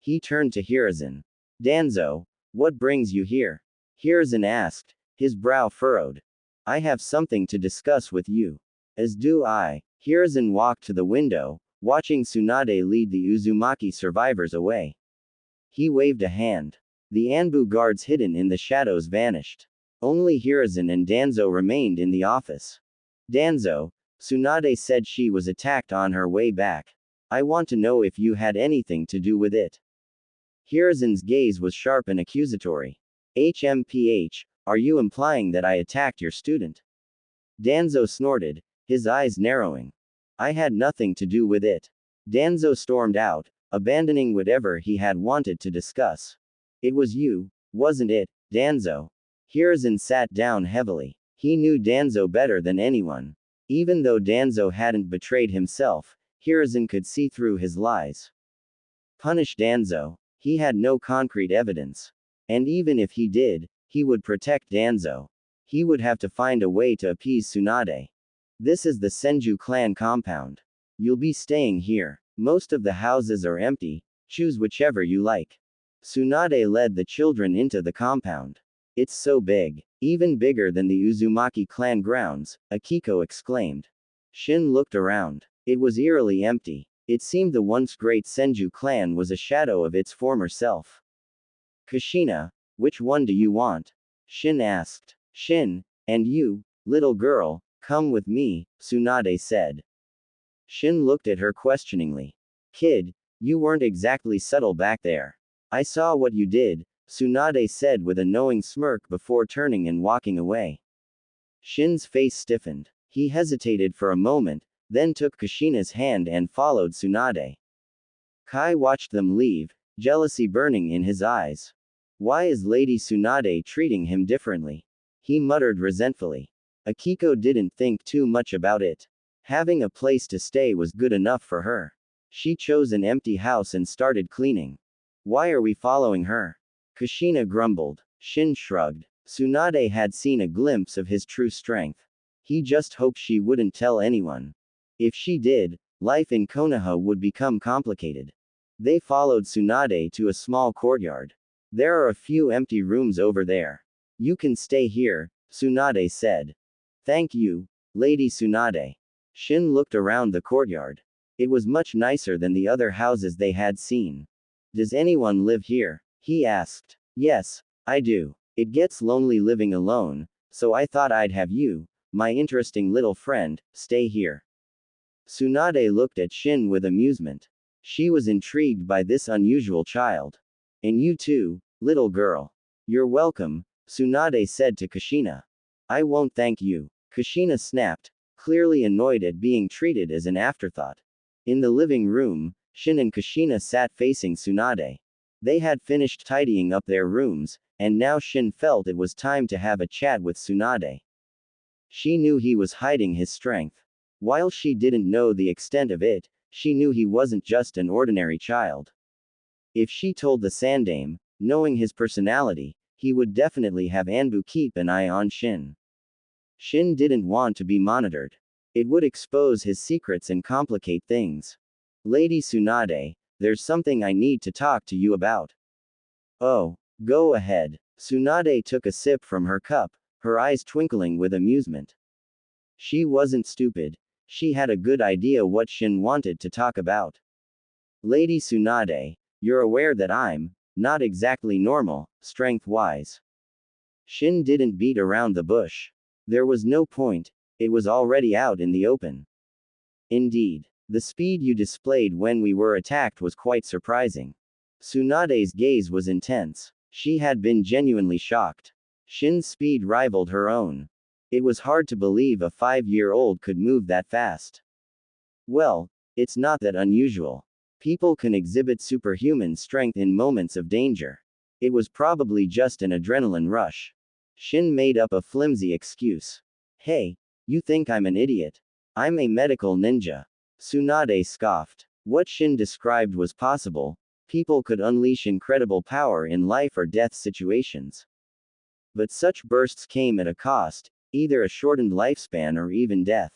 He turned to Hiruzen. Danzo, what brings you here? Hiruzen asked, his brow furrowed. I have something to discuss with you. As do I. Hiruzen walked to the window, watching Tsunade lead the Uzumaki survivors away. He waved a hand. The Anbu guards hidden in the shadows vanished. Only Hiruzen and Danzo remained in the office. Danzo, Tsunade said she was attacked on her way back. I want to know if you had anything to do with it. Hiruzen's gaze was sharp and accusatory. HMPH, are you implying that I attacked your student? Danzo snorted, his eyes narrowing. I had nothing to do with it. Danzo stormed out, abandoning whatever he had wanted to discuss. It was you, wasn't it? Danzo. Hiruzen sat down heavily. He knew Danzo better than anyone. Even though Danzo hadn't betrayed himself, Hiruzen could see through his lies. Punish Danzo. He had no concrete evidence. And even if he did, he would protect Danzo. He would have to find a way to appease Tsunade. This is the Senju clan compound. You'll be staying here. Most of the houses are empty, choose whichever you like. Tsunade led the children into the compound. It's so big. Even bigger than the Uzumaki clan grounds, Akiko exclaimed. Shin looked around. It was eerily empty. It seemed the once great Senju clan was a shadow of its former self. Kushina, which one do you want? Shin asked. Shin, and you, little girl, come with me, Tsunade said. Shin looked at her questioningly. Kid, you weren't exactly subtle back there. I saw what you did, Tsunade said with a knowing smirk before turning and walking away. Shin's face stiffened. He hesitated for a moment, then took Kushina's hand and followed Tsunade. Kai watched them leave, jealousy burning in his eyes. Why is Lady Tsunade treating him differently? He muttered resentfully. Akiko didn't think too much about it. Having a place to stay was good enough for her. She chose an empty house and started cleaning. Why are we following her? Kushina grumbled. Shin shrugged. Tsunade had seen a glimpse of his true strength. He just hoped she wouldn't tell anyone. If she did, life in Konoha would become complicated. They followed Tsunade to a small courtyard. There are a few empty rooms over there. You can stay here, Tsunade said. Thank you, Lady Tsunade. Shin looked around the courtyard. It was much nicer than the other houses they had seen. Does anyone live here? He asked. Yes, I do. It gets lonely living alone, so I thought I'd have you, my interesting little friend, stay here. Tsunade looked at Shin with amusement. She was intrigued by this unusual child. And you too, little girl. You're welcome, Tsunade said to Kushina. I won't thank you. Kushina snapped, clearly annoyed at being treated as an afterthought. In the living room, Shin and Kushina sat facing Tsunade. They had finished tidying up their rooms, and now Shin felt it was time to have a chat with Tsunade. She knew he was hiding his strength. While she didn't know the extent of it, she knew he wasn't just an ordinary child. If she told the Sandame, knowing his personality, he would definitely have Anbu keep an eye on Shin. Shin didn't want to be monitored. It would expose his secrets and complicate things. Lady Tsunade, there's something I need to talk to you about. Oh, go ahead. Tsunade took a sip from her cup, her eyes twinkling with amusement. She wasn't stupid. She had a good idea what Shin wanted to talk about. Lady Tsunade, you're aware that I'm not exactly normal, strength-wise. Shin didn't beat around the bush. There was no point, it was already out in the open. Indeed, the speed you displayed when we were attacked was quite surprising. Tsunade's gaze was intense. She had been genuinely shocked. Shin's speed rivaled her own. It was hard to believe a 5-year-old could move that fast. Well, it's not that unusual. People can exhibit superhuman strength in moments of danger. It was probably just an adrenaline rush. Shin made up a flimsy excuse. Hey, you think I'm an idiot? I'm a medical ninja. Tsunade scoffed. What Shin described was possible. People could unleash incredible power in life or death situations. But such bursts came at a cost, either a shortened lifespan or even death.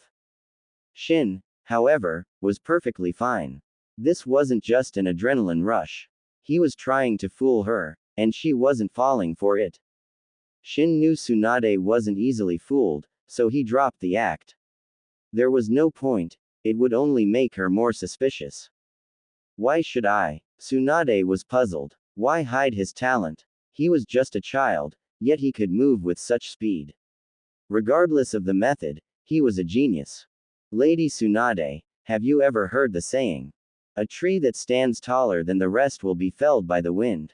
Shin, however, was perfectly fine. This wasn't just an adrenaline rush. He was trying to fool her, and she wasn't falling for it. Shin knew Tsunade wasn't easily fooled, so he dropped the act. There was no point, it would only make her more suspicious. Why should I? Tsunade was puzzled. Why hide his talent? He was just a child, yet he could move with such speed. Regardless of the method, he was a genius. Lady Tsunade, have you ever heard the saying? A tree that stands taller than the rest will be felled by the wind.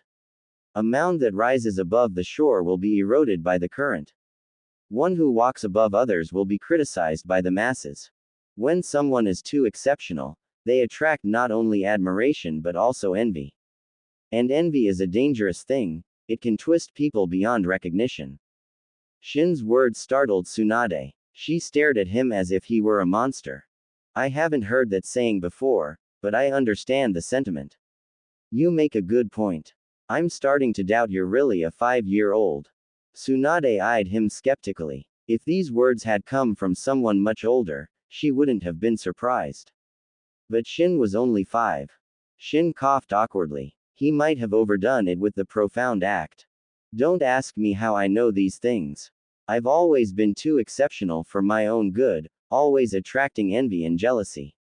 A mound that rises above the shore will be eroded by the current. One who walks above others will be criticized by the masses. When someone is too exceptional, they attract not only admiration but also envy. And envy is a dangerous thing, It can twist people beyond recognition. Shin's words startled Tsunade. She stared at him as if he were a monster. I haven't heard that saying before, but I understand the sentiment. You make a good point. I'm starting to doubt you're really a 5-year-old. Tsunade eyed him skeptically. If these words had come from someone much older, she wouldn't have been surprised. But Shin was only 5. Shin coughed awkwardly. He might have overdone it with the profound act. Don't ask me how I know these things. I've always been too exceptional for my own good, always attracting envy and jealousy.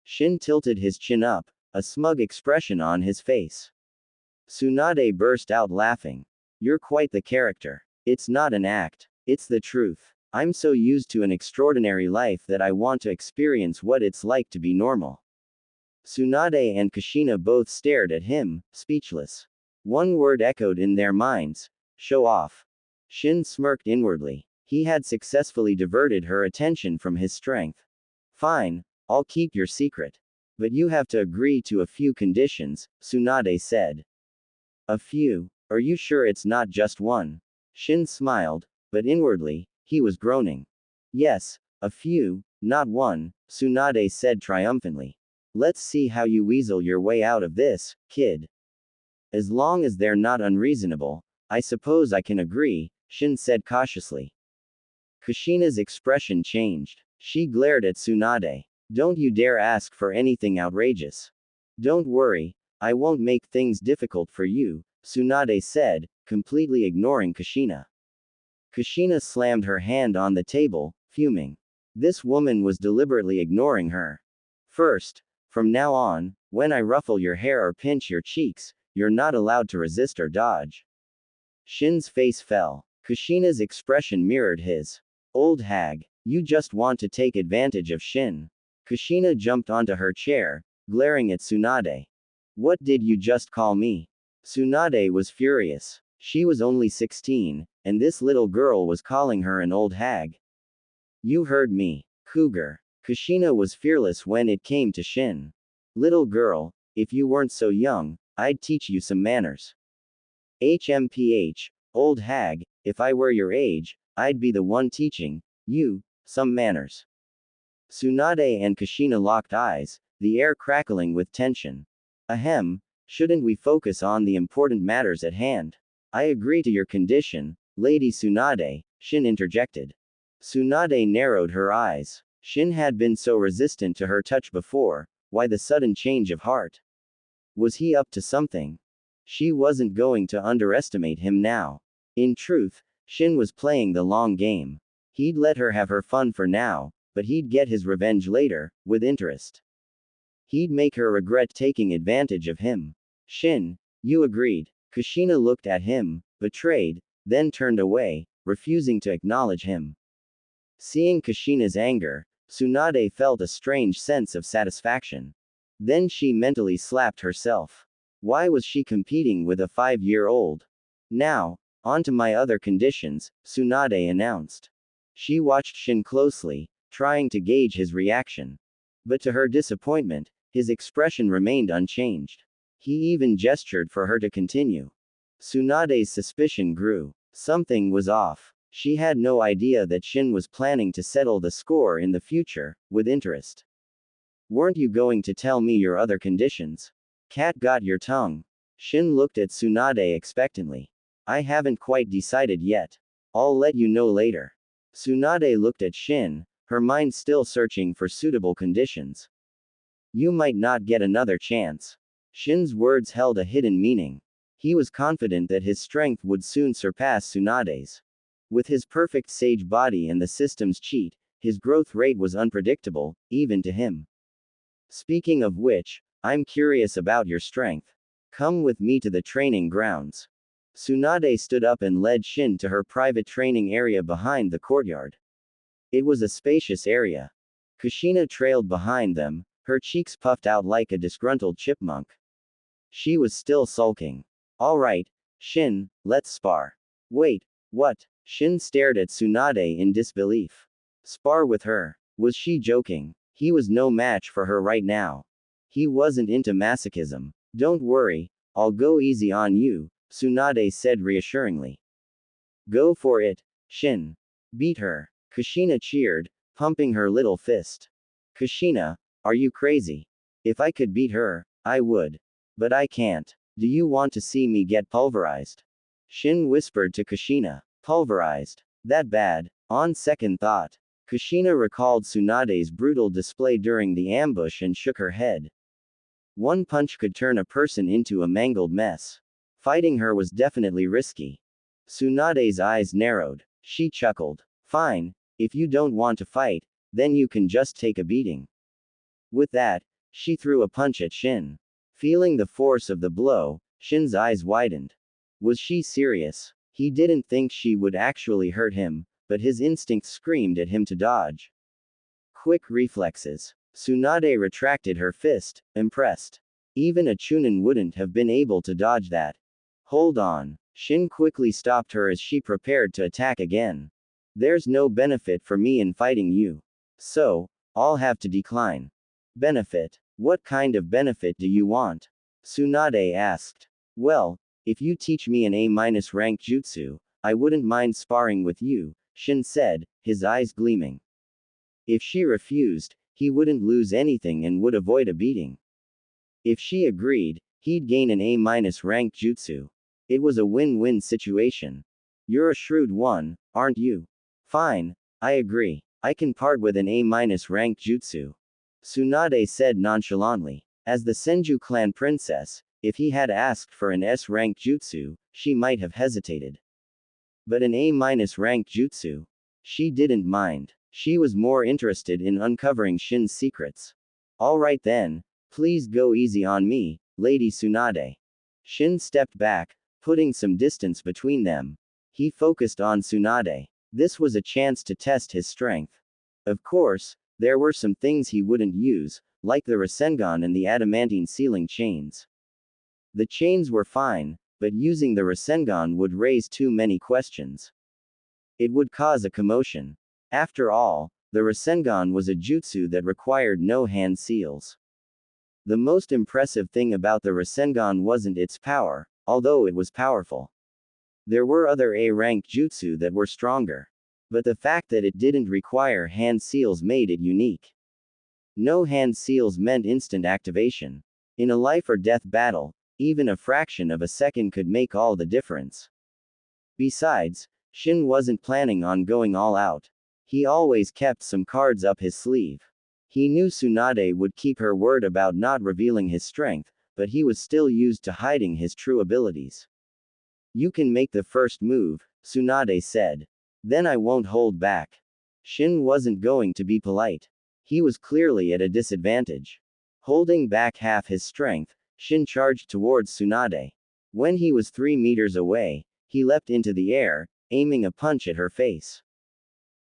Shin tilted his chin up, a smug expression on his face. Tsunade burst out laughing. You're quite the character. It's not an act. It's the truth. I'm so used to an extraordinary life that I want to experience what it's like to be normal. Tsunade and Kushina both stared at him, speechless. One word echoed in their minds: show off. Shin smirked inwardly. He had successfully diverted her attention from his strength. Fine, I'll keep your secret. But you have to agree to a few conditions, Tsunade said. A few? Are you sure it's not just one? Shin smiled, but inwardly, he was groaning. Yes, a few, not one, Tsunade said triumphantly. Let's see how you weasel your way out of this, kid. As long as they're not unreasonable, I suppose I can agree, Shin said cautiously. Kushina's expression changed. She glared at Tsunade. Don't you dare ask for anything outrageous. Don't worry, I won't make things difficult for you, Tsunade said, completely ignoring Kushina. Kushina slammed her hand on the table, fuming. This woman was deliberately ignoring her. First, from now on, when I ruffle your hair or pinch your cheeks, you're not allowed to resist or dodge. Shin's face fell. Kushina's expression mirrored his. Old hag, you just want to take advantage of Shin. Kushina jumped onto her chair, glaring at Tsunade. What did you just call me? Tsunade was furious. She was only 16, and this little girl was calling her an old hag. You heard me, cougar. Kushina was fearless when it came to Shin. Little girl, if you weren't so young, I'd teach you some manners. HMPH, old hag, if I were your age, I'd be the one teaching you some manners. Tsunade and Kushina locked eyes, the air crackling with tension. Ahem, shouldn't we focus on the important matters at hand? I agree to your condition, Lady Tsunade, Shin interjected. Tsunade narrowed her eyes. Shin had been so resistant to her touch before, why the sudden change of heart? Was he up to something? She wasn't going to underestimate him now. In truth, Shin was playing the long game. He'd let her have her fun for now, but he'd get his revenge later, with interest. He'd make her regret taking advantage of him. Shin, you agreed. Kushina looked at him, betrayed, then turned away, refusing to acknowledge him. Seeing Kushina's anger, Tsunade felt a strange sense of satisfaction. Then she mentally slapped herself. Why was she competing with a 5-year-old? Now, on to my other conditions, Tsunade announced. She watched Shin closely, trying to gauge his reaction. But to her disappointment, his expression remained unchanged. He even gestured for her to continue. Tsunade's suspicion grew. Something was off. She had no idea that Shin was planning to settle the score in the future, with interest. Weren't you going to tell me your other conditions? Cat got your tongue. Shin looked at Tsunade expectantly. I haven't quite decided yet. I'll let you know later. Tsunade looked at Shin, her mind still searching for suitable conditions. You might not get another chance. Shin's words held a hidden meaning. He was confident that his strength would soon surpass Tsunade's. With his perfect sage body and the system's cheat, his growth rate was unpredictable, even to him. Speaking of which, I'm curious about your strength. Come with me to the training grounds. Tsunade stood up and led Shin to her private training area behind the courtyard. It was a spacious area. Kushina trailed behind them, her cheeks puffed out like a disgruntled chipmunk. She was still sulking. All right, Shin, let's spar. Wait, what? Shin stared at Tsunade in disbelief. Spar with her? Was she joking? He was no match for her right now. He wasn't into masochism. Don't worry, I'll go easy on you, Tsunade said reassuringly. Go for it, Shin. Beat her. Kushina cheered, pumping her little fist. Kushina, are you crazy? If I could beat her, I would. But I can't. Do you want to see me get pulverized? Shin whispered to Kushina. Pulverized? That bad? On second thought. Kushina recalled Tsunade's brutal display during the ambush and shook her head. One punch could turn a person into a mangled mess. Fighting her was definitely risky. Tsunade's eyes narrowed. She chuckled. Fine, if you don't want to fight, then you can just take a beating. With that, she threw a punch at Shin. Feeling the force of the blow, Shin's eyes widened. Was she serious? He didn't think she would actually hurt him, but his instinct screamed at him to dodge. Quick reflexes. Tsunade retracted her fist, impressed. Even a Chunin wouldn't have been able to dodge that. Hold on. Shin quickly stopped her as she prepared to attack again. There's no benefit for me in fighting you. So, I'll have to decline. Benefit? What kind of benefit do you want? Tsunade asked. Well, if you teach me an A- rank jutsu, I wouldn't mind sparring with you, Shin said, his eyes gleaming. If she refused, he wouldn't lose anything and would avoid a beating. If she agreed, he'd gain an A- rank jutsu. It was a win-win situation. You're a shrewd one, aren't you? Fine, I agree. I can part with an A- rank jutsu. Tsunade said nonchalantly. As the Senju clan princess, if he had asked for an S rank jutsu, she might have hesitated. But an A- rank jutsu? She didn't mind. She was more interested in uncovering Shin's secrets. Alright then, please go easy on me, Lady Tsunade. Shin stepped back, putting some distance between them. He focused on Tsunade. This was a chance to test his strength. Of course, there were some things he wouldn't use, like the Rasengan and the adamantine sealing chains. The chains were fine, but using the Rasengan would raise too many questions. It would cause a commotion. After all, the Rasengan was a jutsu that required no hand seals. The most impressive thing about the Rasengan wasn't its power, although it was powerful. There were other A-rank jutsu that were stronger. But the fact that it didn't require hand seals made it unique. No hand seals meant instant activation. In a life or death battle, even a fraction of a second could make all the difference. Besides, Shin wasn't planning on going all out. He always kept some cards up his sleeve. He knew Tsunade would keep her word about not revealing his strength, but he was still used to hiding his true abilities. You can make the first move, Tsunade said. Then I won't hold back. Shin wasn't going to be polite. He was clearly at a disadvantage. Holding back half his strength, Shin charged towards Tsunade. When he was 3 meters away, he leapt into the air, aiming a punch at her face.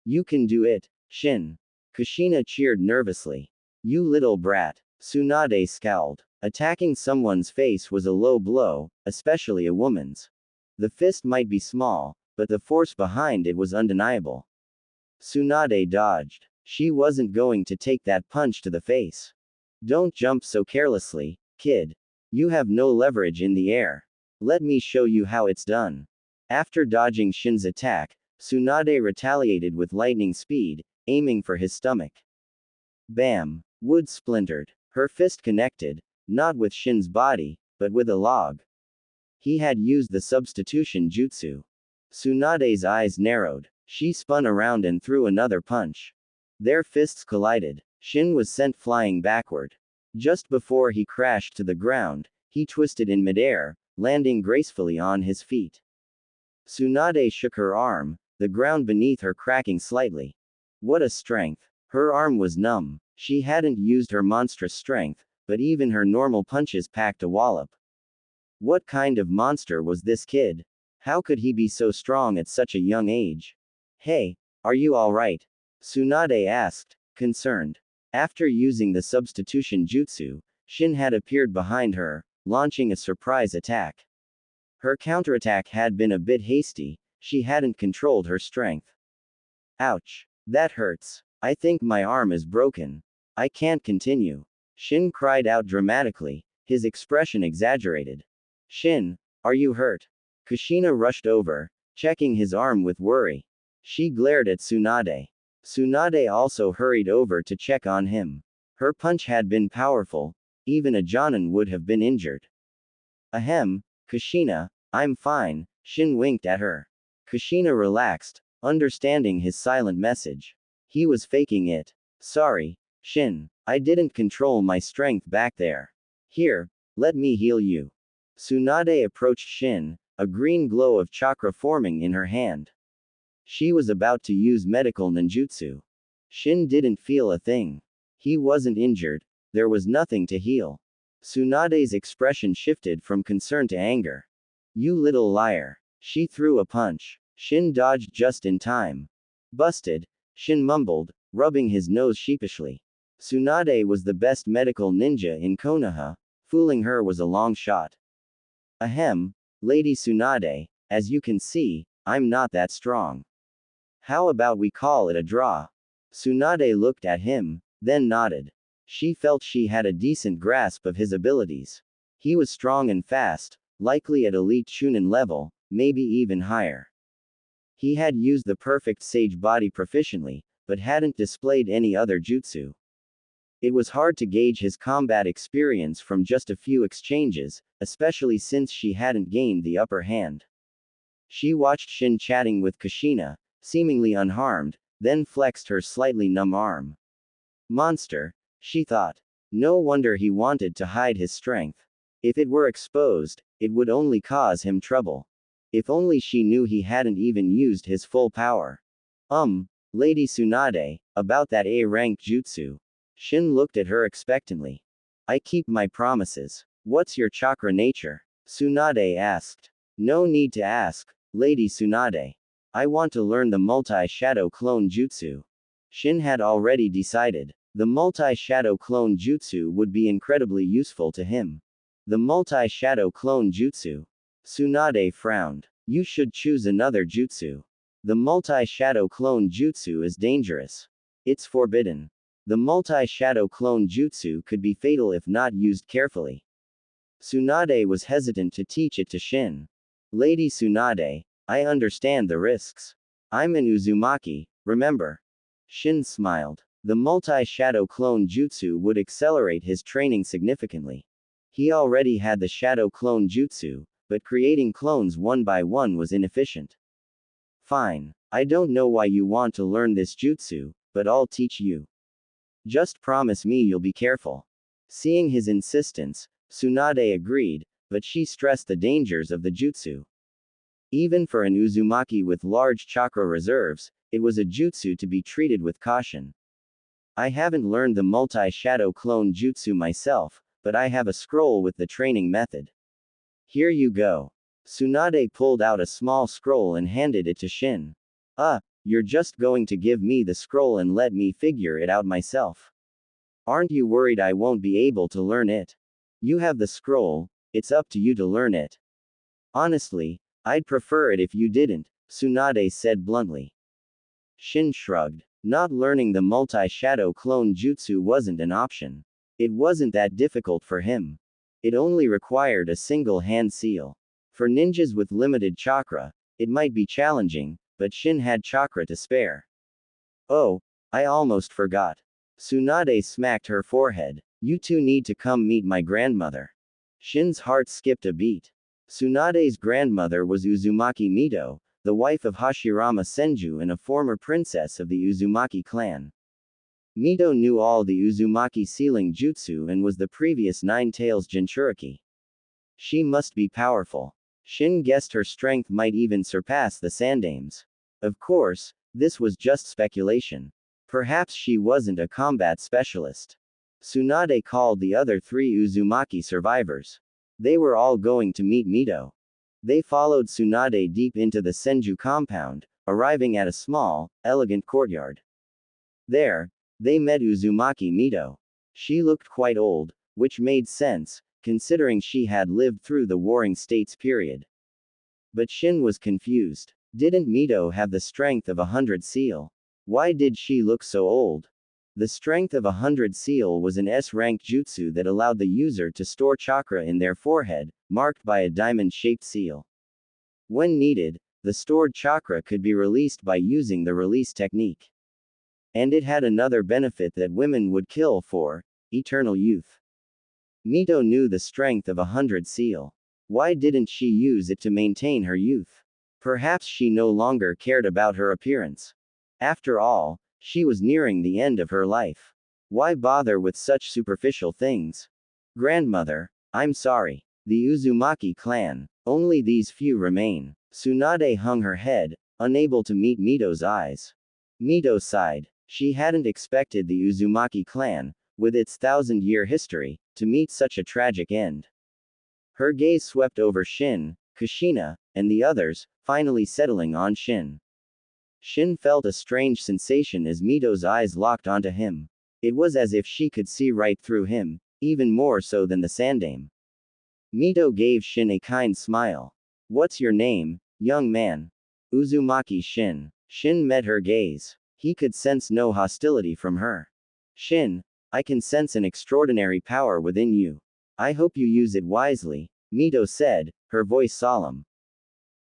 You can do it, Shin. Kushina cheered nervously. You little brat. Tsunade scowled. Attacking someone's face was a low blow, especially a woman's. The fist might be small, but the force behind it was undeniable. Tsunade dodged. She wasn't going to take that punch to the face. Don't jump so carelessly, kid. You have no leverage in the air. Let me show you how it's done. After dodging Shin's attack, Tsunade retaliated with lightning speed, aiming for his stomach. Bam! Wood splintered. Her fist connected, not with Shin's body, but with a log. He had used the substitution jutsu. Tsunade's eyes narrowed. She spun around and threw another punch. Their fists collided. Shin was sent flying backward. Just before he crashed to the ground, he twisted in midair, landing gracefully on his feet. Tsunade shook her arm, the ground beneath her cracking slightly. What a strength! Her arm was numb. She hadn't used her monstrous strength, but even her normal punches packed a wallop. What kind of monster was this kid? How could he be so strong at such a young age? Hey, are you alright? Tsunade asked, concerned. After using the substitution jutsu, Shin had appeared behind her, launching a surprise attack. Her counterattack had been a bit hasty, she hadn't controlled her strength. Ouch. That hurts. I think my arm is broken. I can't continue. Shin cried out dramatically, his expression exaggerated. Shin, are you hurt? Kushina rushed over, checking his arm with worry. She glared at Tsunade. Tsunade also hurried over to check on him. Her punch had been powerful, even a Jonin would have been injured. Ahem, Kushina, I'm fine, Shin winked at her. Kushina relaxed, understanding his silent message. He was faking it. Sorry, Shin, I didn't control my strength back there. Here, let me heal you. Tsunade approached Shin, a green glow of chakra forming in her hand. She was about to use medical ninjutsu. Shin didn't feel a thing. He wasn't injured, there was nothing to heal. Tsunade's expression shifted from concern to anger. You little liar. She threw a punch. Shin dodged just in time. Busted, Shin mumbled, rubbing his nose sheepishly. Tsunade was the best medical ninja in Konoha, fooling her was a long shot. Ahem, Lady Tsunade, as you can see, I'm not that strong. How about we call it a draw? Tsunade looked at him, then nodded. She felt she had a decent grasp of his abilities. He was strong and fast, likely at elite Chunin level, maybe even higher. He had used the perfect sage body proficiently, but hadn't displayed any other jutsu. It was hard to gauge his combat experience from just a few exchanges, especially since she hadn't gained the upper hand. She watched Shin chatting with Kushina, seemingly unharmed, then flexed her slightly numb arm. Monster, she thought. No wonder he wanted to hide his strength. If it were exposed, it would only cause him trouble. If only she knew he hadn't even used his full power. Lady Tsunade, about that A-rank jutsu. Shin looked at her expectantly. I keep my promises. What's your chakra nature? Tsunade asked. No need to ask, Lady Tsunade. I want to learn the multi-shadow clone jutsu. Shin had already decided. The multi-shadow clone jutsu would be incredibly useful to him. The multi-shadow clone jutsu. Tsunade frowned. You should choose another jutsu. The multi-shadow clone jutsu is dangerous. It's forbidden. The multi-shadow clone jutsu could be fatal if not used carefully. Tsunade was hesitant to teach it to Shin. Lady Tsunade, I understand the risks. I'm an Uzumaki, remember? Shin smiled. The multi-shadow clone jutsu would accelerate his training significantly. He already had the shadow clone jutsu, but creating clones one by one was inefficient. Fine. I don't know why you want to learn this jutsu, but I'll teach you. Just promise me you'll be careful. Seeing his insistence, Tsunade agreed, but she stressed the dangers of the jutsu. Even for an Uzumaki with large chakra reserves, it was a jutsu to be treated with caution. I haven't learned the multi-shadow clone jutsu myself, but I have a scroll with the training method. Here you go. Tsunade pulled out a small scroll and handed it to Shin. You're just going to give me the scroll and let me figure it out myself. Aren't you worried I won't be able to learn it? You have the scroll, it's up to you to learn it. Honestly, I'd prefer it if you didn't, Tsunade said bluntly. Shin shrugged. Not learning the multi-shadow clone jutsu wasn't an option. It wasn't that difficult for him. It only required a single hand seal. For ninjas with limited chakra, it might be challenging, but Shin had chakra to spare. Oh, I almost forgot. Tsunade smacked her forehead. You two need to come meet my grandmother. Shin's heart skipped a beat. Tsunade's grandmother was Uzumaki Mito, the wife of Hashirama Senju and a former princess of the Uzumaki clan. Mito knew all the Uzumaki sealing jutsu and was the previous Nine Tails Jinchuriki. She must be powerful. Shin guessed her strength might even surpass the Sandame's. Of course, this was just speculation. Perhaps she wasn't a combat specialist. Tsunade called the other 3 Uzumaki survivors. They were all going to meet Mito. They followed Tsunade deep into the Senju compound, arriving at a small, elegant courtyard. There, they met Uzumaki Mito. She looked quite old, which made sense, considering she had lived through the Warring States period. But Shin was confused. Didn't Mito have the strength of 100 seal? Why did she look so old? The strength of 100 seal was an S-rank jutsu that allowed the user to store chakra in their forehead, marked by a diamond-shaped seal. When needed, the stored chakra could be released by using the release technique. And it had another benefit that women would kill for eternal youth. Mito knew the strength of 100 seal. Why didn't she use it to maintain her youth? Perhaps she no longer cared about her appearance. After all, she was nearing the end of her life. Why bother with such superficial things? Grandmother, I'm sorry. The Uzumaki clan, only these few remain. Tsunade hung her head, unable to meet Mito's eyes. Mito sighed. She hadn't expected the Uzumaki clan, with its 1,000-year history, to meet such a tragic end. Her gaze swept over Shin, Kushina, and the others, finally settling on Shin. Shin felt a strange sensation as Mito's eyes locked onto him. It was as if she could see right through him, even more so than the Sandame. Mito gave Shin a kind smile. What's your name, young man? Uzumaki Shin. Shin met her gaze. He could sense no hostility from her. Shin, I can sense an extraordinary power within you. I hope you use it wisely, Mito said, her voice solemn.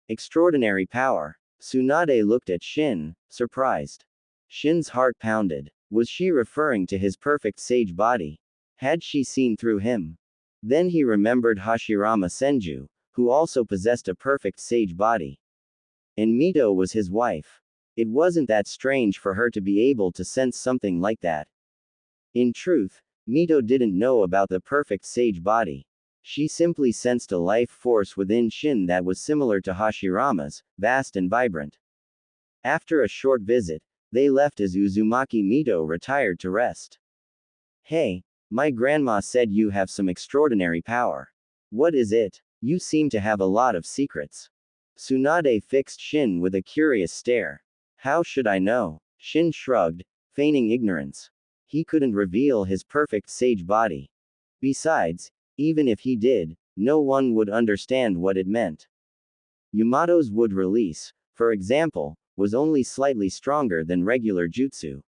Extraordinary power. Tsunade looked at Shin, surprised. Shin's heart pounded. Was she referring to his perfect sage body? Had she seen through him? Then he remembered Hashirama Senju, who also possessed a perfect sage body. And Mito was his wife. It wasn't that strange for her to be able to sense something like that. In truth, Mito didn't know about the perfect sage body. She simply sensed a life force within Shin that was similar to Hashirama's, vast and vibrant. After a short visit, they left as Uzumaki Mito retired to rest. Hey, my grandma said you have some extraordinary power. What is it? You seem to have a lot of secrets. Tsunade fixed Shin with a curious stare. How should I know? Shin shrugged, feigning ignorance. He couldn't reveal his perfect sage body. Besides, even if he did, no one would understand what it meant. Yamato's wood release, for example, was only slightly stronger than regular jutsu.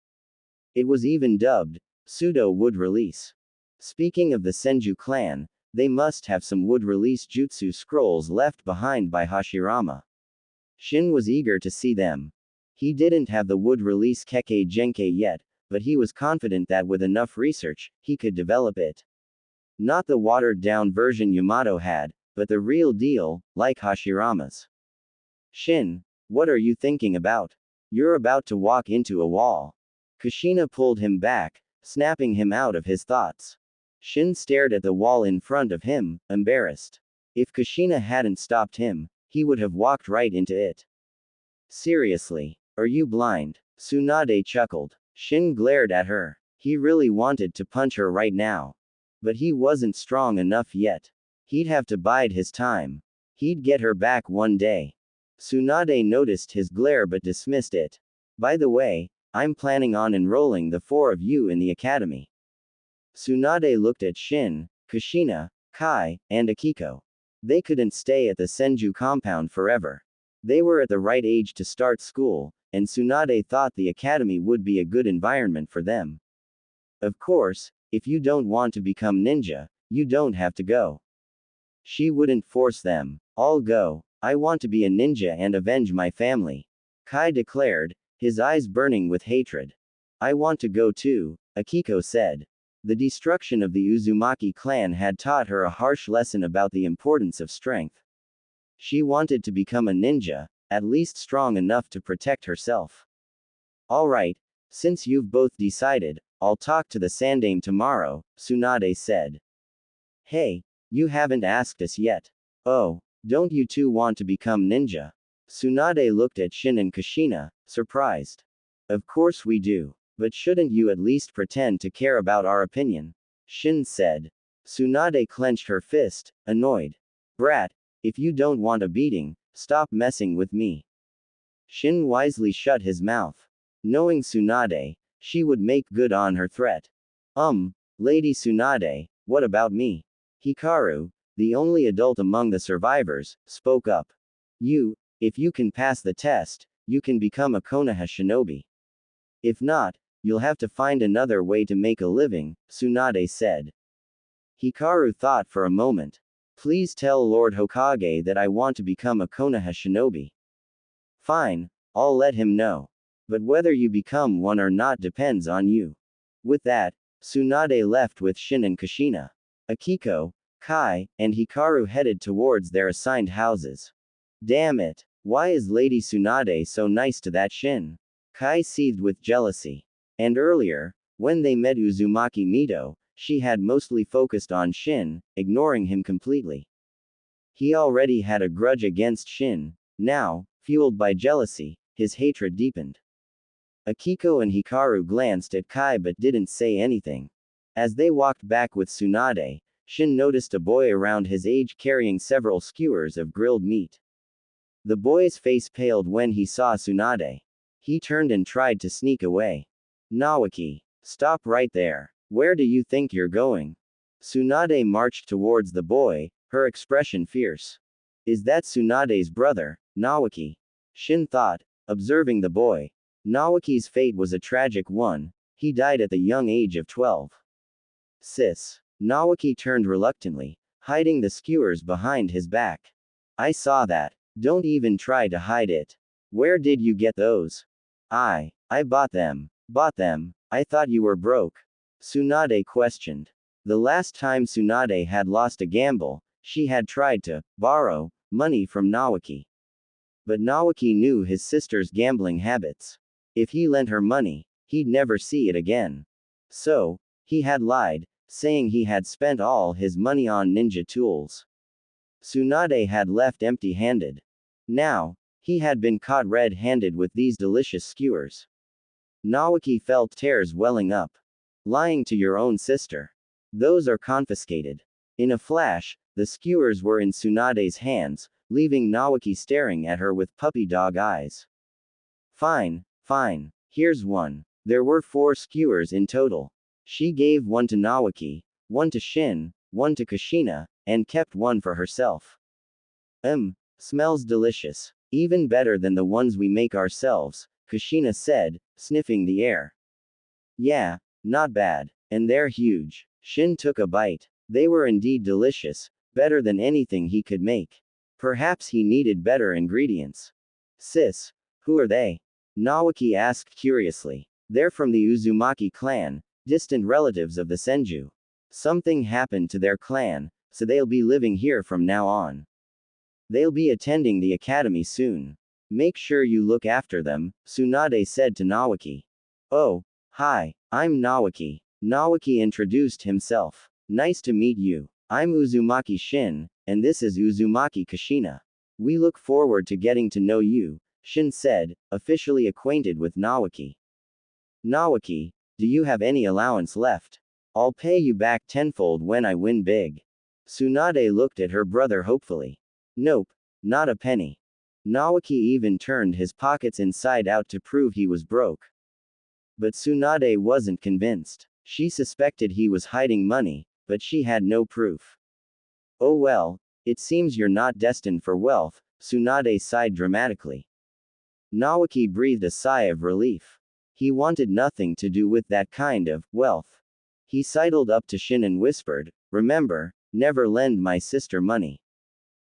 It was even dubbed pseudo wood release. Speaking of the Senju clan, they must have some wood release jutsu scrolls left behind by Hashirama. Shin was eager to see them. He didn't have the wood release Kekkei Genkei yet, but he was confident that with enough research, he could develop it. Not the watered-down version Yamato had, but the real deal, like Hashirama's. Shin, what are you thinking about? You're about to walk into a wall. Kushina pulled him back, snapping him out of his thoughts. Shin stared at the wall in front of him, embarrassed. If Kushina hadn't stopped him, he would have walked right into it. Seriously, are you blind? Tsunade chuckled. Shin glared at her. He really wanted to punch her right now. But he wasn't strong enough yet. He'd have to bide his time. He'd get her back one day. Tsunade noticed his glare but dismissed it. By the way, I'm planning on enrolling the 4 of you in the academy. Tsunade looked at Shin, Kushina, Kai, and Akiko. They couldn't stay at the Senju compound forever. They were at the right age to start school, and Tsunade thought the academy would be a good environment for them. Of course, if you don't want to become ninja, you don't have to go. She wouldn't force them. I'll go. I want to be a ninja and avenge my family. Kai declared, his eyes burning with hatred. I want to go too, Akiko said. The destruction of the Uzumaki clan had taught her a harsh lesson about the importance of strength. She wanted to become a ninja, at least strong enough to protect herself. Alright, since you've both decided, I'll talk to the Sandame tomorrow, Tsunade said. Hey, you haven't asked us yet. Oh, don't you two want to become ninja? Tsunade looked at Shin and Kushina, surprised. Of course we do. But shouldn't you at least pretend to care about our opinion? Shin said. Tsunade clenched her fist, annoyed. Brat, if you don't want a beating, stop messing with me. Shin wisely shut his mouth. Knowing Tsunade, she would make good on her threat. Lady Tsunade, what about me? Hikaru, the only adult among the survivors, spoke up. If you can pass the test, you can become a Konoha shinobi. If not, you'll have to find another way to make a living, Tsunade said. Hikaru thought for a moment. Please tell Lord Hokage that I want to become a Konoha shinobi. Fine, I'll let him know. But whether you become one or not depends on you. With that, Tsunade left with Shin and Kushina. Akiko, Kai, and Hikaru headed towards their assigned houses. Damn it, why is Lady Tsunade so nice to that Shin? Kai seethed with jealousy. And earlier, when they met Uzumaki Mito, she had mostly focused on Shin, ignoring him completely. He already had a grudge against Shin. Now, fueled by jealousy, his hatred deepened. Akiko and Hikaru glanced at Kai but didn't say anything. As they walked back with Tsunade, Shin noticed a boy around his age carrying several skewers of grilled meat. The boy's face paled when he saw Tsunade. He turned and tried to sneak away. Nawaki, stop right there. Where do you think you're going? Tsunade marched towards the boy, her expression fierce. Is that Tsunade's brother, Nawaki? Shin thought, observing the boy. Nawaki's fate was a tragic one. He died at the young age of 12. Sis. Nawaki turned reluctantly, hiding the skewers behind his back. I saw that. Don't even try to hide it. Where did you get those? I bought them. Bought them. I thought you were broke. Tsunade questioned. The last time Tsunade had lost a gamble, she had tried to borrow money from Nawaki. But Nawaki knew his sister's gambling habits. If he lent her money, he'd never see it again. So, he had lied, saying he had spent all his money on ninja tools. Tsunade had left empty-handed. Now, he had been caught red-handed with these delicious skewers. Nawaki felt tears welling up. Lying to your own sister. Those are confiscated. In a flash, the skewers were in Tsunade's hands, leaving Nawaki staring at her with puppy dog eyes. Fine, fine. Here's one. There were 4 skewers in total. She gave one to Nawaki, one to Shin, one to Kushina, and kept one for herself. Smells delicious. Even better than the ones we make ourselves, Kushina said, sniffing the air. Yeah, not bad. And they're huge. Shin took a bite. They were indeed delicious, better than anything he could make. Perhaps he needed better ingredients. Sis, who are they? Nawaki asked curiously. They're from the Uzumaki clan, distant relatives of the Senju. Something happened to their clan, so they'll be living here from now on. They'll be attending the academy soon. Make sure you look after them, Tsunade said to Nawaki. Oh, hi, I'm Nawaki. Nawaki introduced himself. Nice to meet you. I'm Uzumaki Shin, and this is Uzumaki Kushina. We look forward to getting to know you, Shin said, officially acquainted with Nawaki. Nawaki, do you have any allowance left? I'll pay you back tenfold when I win big. Tsunade looked at her brother hopefully. Nope, not a penny. Nawaki even turned his pockets inside out to prove he was broke. But Tsunade wasn't convinced. She suspected he was hiding money, but she had no proof. Oh well, it seems you're not destined for wealth, Tsunade sighed dramatically. Nawaki breathed a sigh of relief. He wanted nothing to do with that kind of wealth. He sidled up to Shin and whispered, remember, never lend my sister money.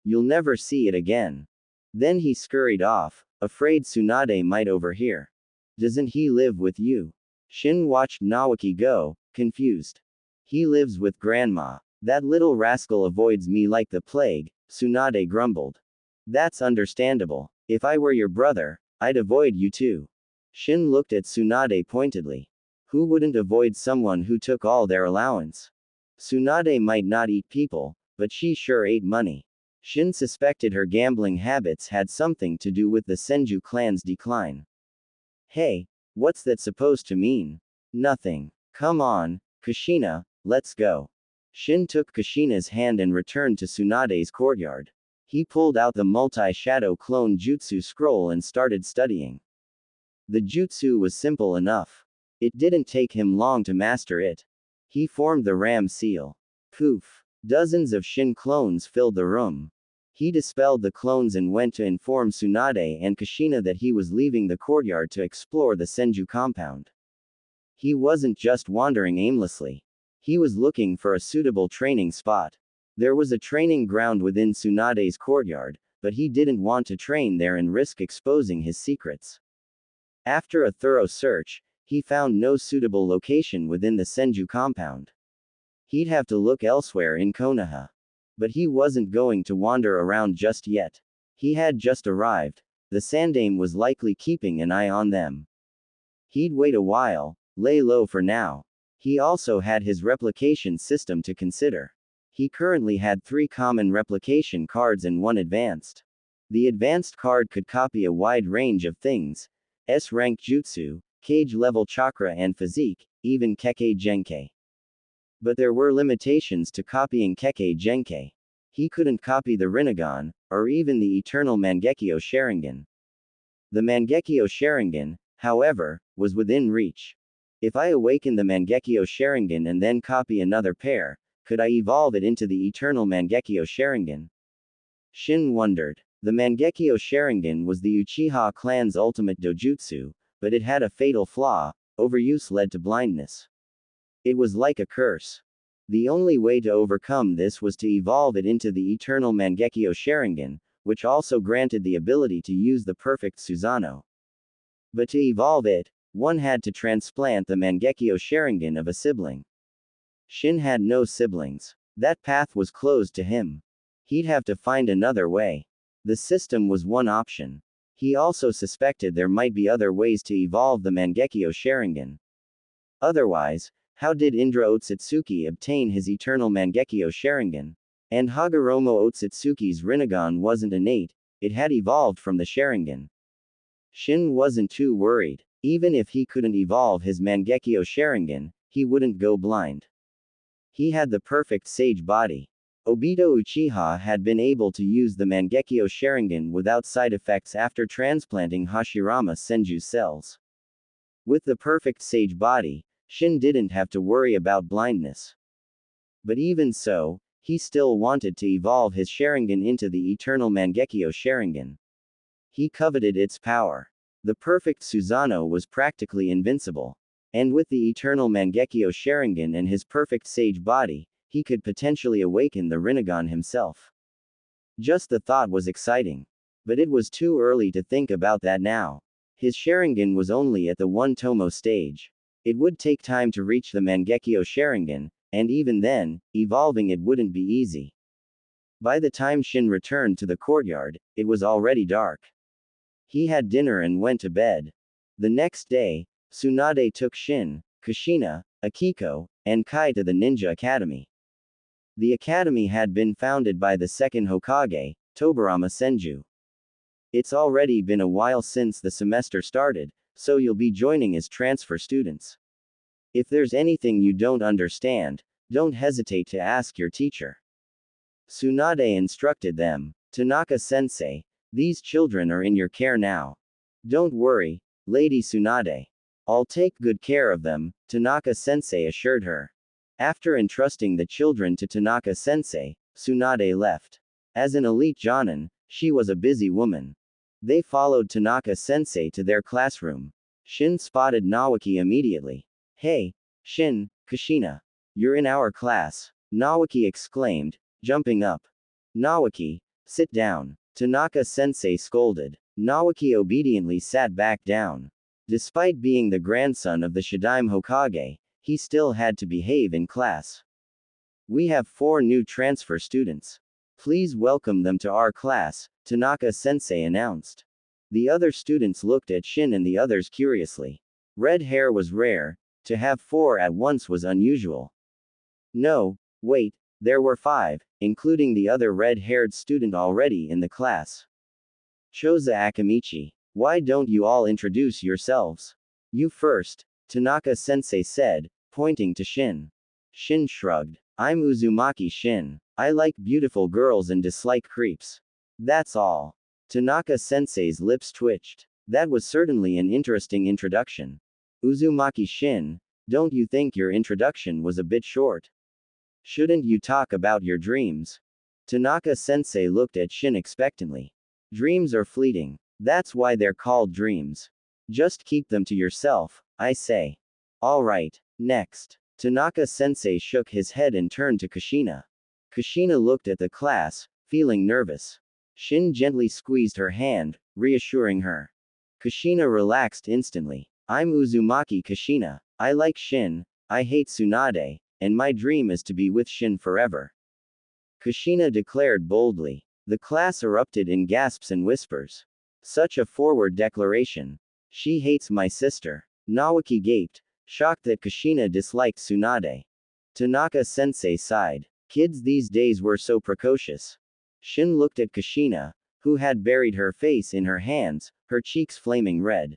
You'll never see it again. Then he scurried off, afraid Tsunade might overhear. Doesn't he live with you? Shin watched Nawaki go, confused. He lives with grandma. That little rascal avoids me like the plague, Tsunade grumbled. That's understandable. If I were your brother, I'd avoid you too. Shin looked at Tsunade pointedly. Who wouldn't avoid someone who took all their allowance? Tsunade might not eat people, but she sure ate money. Shin suspected her gambling habits had something to do with the Senju clan's decline. Hey, what's that supposed to mean? Nothing. Come on, Kushina, let's go. Shin took Kushina's hand and returned to Tsunade's courtyard. He pulled out the multi-shadow clone jutsu scroll and started studying. The jutsu was simple enough. It didn't take him long to master it. He formed the ram seal. Poof. Dozens of Shin clones filled the room. He dispelled the clones and went to inform Tsunade and Kushina that he was leaving the courtyard to explore the Senju compound. He wasn't just wandering aimlessly. He was looking for a suitable training spot. There was a training ground within Tsunade's courtyard, but he didn't want to train there and risk exposing his secrets. After a thorough search, he found no suitable location within the Senju compound. He'd have to look elsewhere in Konoha. But he wasn't going to wander around just yet. He had just arrived. The Sandame was likely keeping an eye on them. He'd wait a while, lay low for now. He also had his replication system to consider. He currently had 3 common replication cards and 1 advanced. The advanced card could copy a wide range of things: S-rank jutsu, cage-level chakra and physique, even Kekkei Genkai. But there were limitations to copying Kekkei Genkai. He couldn't copy the Rinnegan, or even the Eternal Mangekyo Sharingan. The Mangekyo Sharingan, however, was within reach. If I awaken the Mangekyo Sharingan and then copy another pair, could I evolve it into the Eternal Mangekyo Sharingan? Shin wondered. The Mangekyo Sharingan was the Uchiha clan's ultimate dojutsu, but it had a fatal flaw: overuse led to blindness. It was like a curse. The only way to overcome this was to evolve it into the Eternal Mangekyo Sharingan, which also granted the ability to use the perfect Susanoo. But to evolve it, one had to transplant the Mangekyo Sharingan of a sibling. Shin had no siblings. That path was closed to him. He'd have to find another way. The system was one option. He also suspected there might be other ways to evolve the Mangekyo Sharingan. Otherwise, how did Indra Otsutsuki obtain his Eternal Mangekyo Sharingan? And Hagoromo Otsutsuki's Rinnegan wasn't innate, it had evolved from the Sharingan. Shin wasn't too worried. Even if he couldn't evolve his Mangekyo Sharingan, he wouldn't go blind. He had the perfect sage body. Obito Uchiha had been able to use the Mangekyo Sharingan without side effects after transplanting Hashirama Senju's cells. With the perfect sage body, Shin didn't have to worry about blindness. But even so, he still wanted to evolve his Sharingan into the Eternal Mangekyo Sharingan. He coveted its power. The perfect Susanoo was practically invincible. And with the Eternal Mangekyo Sharingan and his perfect sage body, he could potentially awaken the Rinnegan himself. Just the thought was exciting. But it was too early to think about that now. His Sharingan was only at the 1 Tomo stage. It would take time to reach the Mangekyo Sharingan, and even then, evolving it wouldn't be easy. By the time Shin returned to the courtyard, it was already dark. He had dinner and went to bed. The next day, Tsunade took Shin, Kushina, Akiko, and Kai to the Ninja Academy. The academy had been founded by the second Hokage, Tobarama Senju. It's already been a while since the semester started, so you'll be joining as transfer students. If there's anything you don't understand, don't hesitate to ask your teacher. Tsunade instructed them. Tanaka-sensei, these children are in your care now. Don't worry, Lady Tsunade. I'll take good care of them, Tanaka-sensei assured her. After entrusting the children to Tanaka-sensei, Tsunade left. As an elite jonin, she was a busy woman. They followed Tanaka-sensei to their classroom. Shin spotted Nawaki immediately. Hey, Shin, Kushina. You're in our class, Nawaki exclaimed, jumping up. Nawaki, sit down, Tanaka-sensei scolded. Nawaki obediently sat back down. Despite being the grandson of the Shadaime Hokage, he still had to behave in class. We have 4 new transfer students. Please welcome them to our class, Tanaka-sensei announced. The other students looked at Shin and the others curiously. Red hair was rare, to have 4 at once was unusual. No, wait, there were 5, including the other red-haired student already in the class. Choza Akamichi, why don't you all introduce yourselves? You first, Tanaka-sensei said, pointing to Shin. Shin shrugged. I'm Uzumaki Shin. I like beautiful girls and dislike creeps. That's all. Tanaka-sensei's lips twitched. That was certainly an interesting introduction. Uzumaki Shin, don't you think your introduction was a bit short? Shouldn't you talk about your dreams? Tanaka-sensei looked at Shin expectantly. Dreams are fleeting. That's why they're called dreams. Just keep them to yourself, I say. Alright, next. Tanaka-sensei shook his head and turned to Kushina. Kushina looked at the class, feeling nervous. Shin gently squeezed her hand, reassuring her. Kushina relaxed instantly. I'm Uzumaki Kushina. I like Shin, I hate Tsunade, and my dream is to be with Shin forever. Kushina declared boldly. The class erupted in gasps and whispers. Such a forward declaration. She hates my sister. Nawaki gaped, shocked that Kushina disliked Tsunade. Tanaka-sensei sighed. Kids these days were so precocious. Shin looked at Kushina, who had buried her face in her hands, her cheeks flaming red.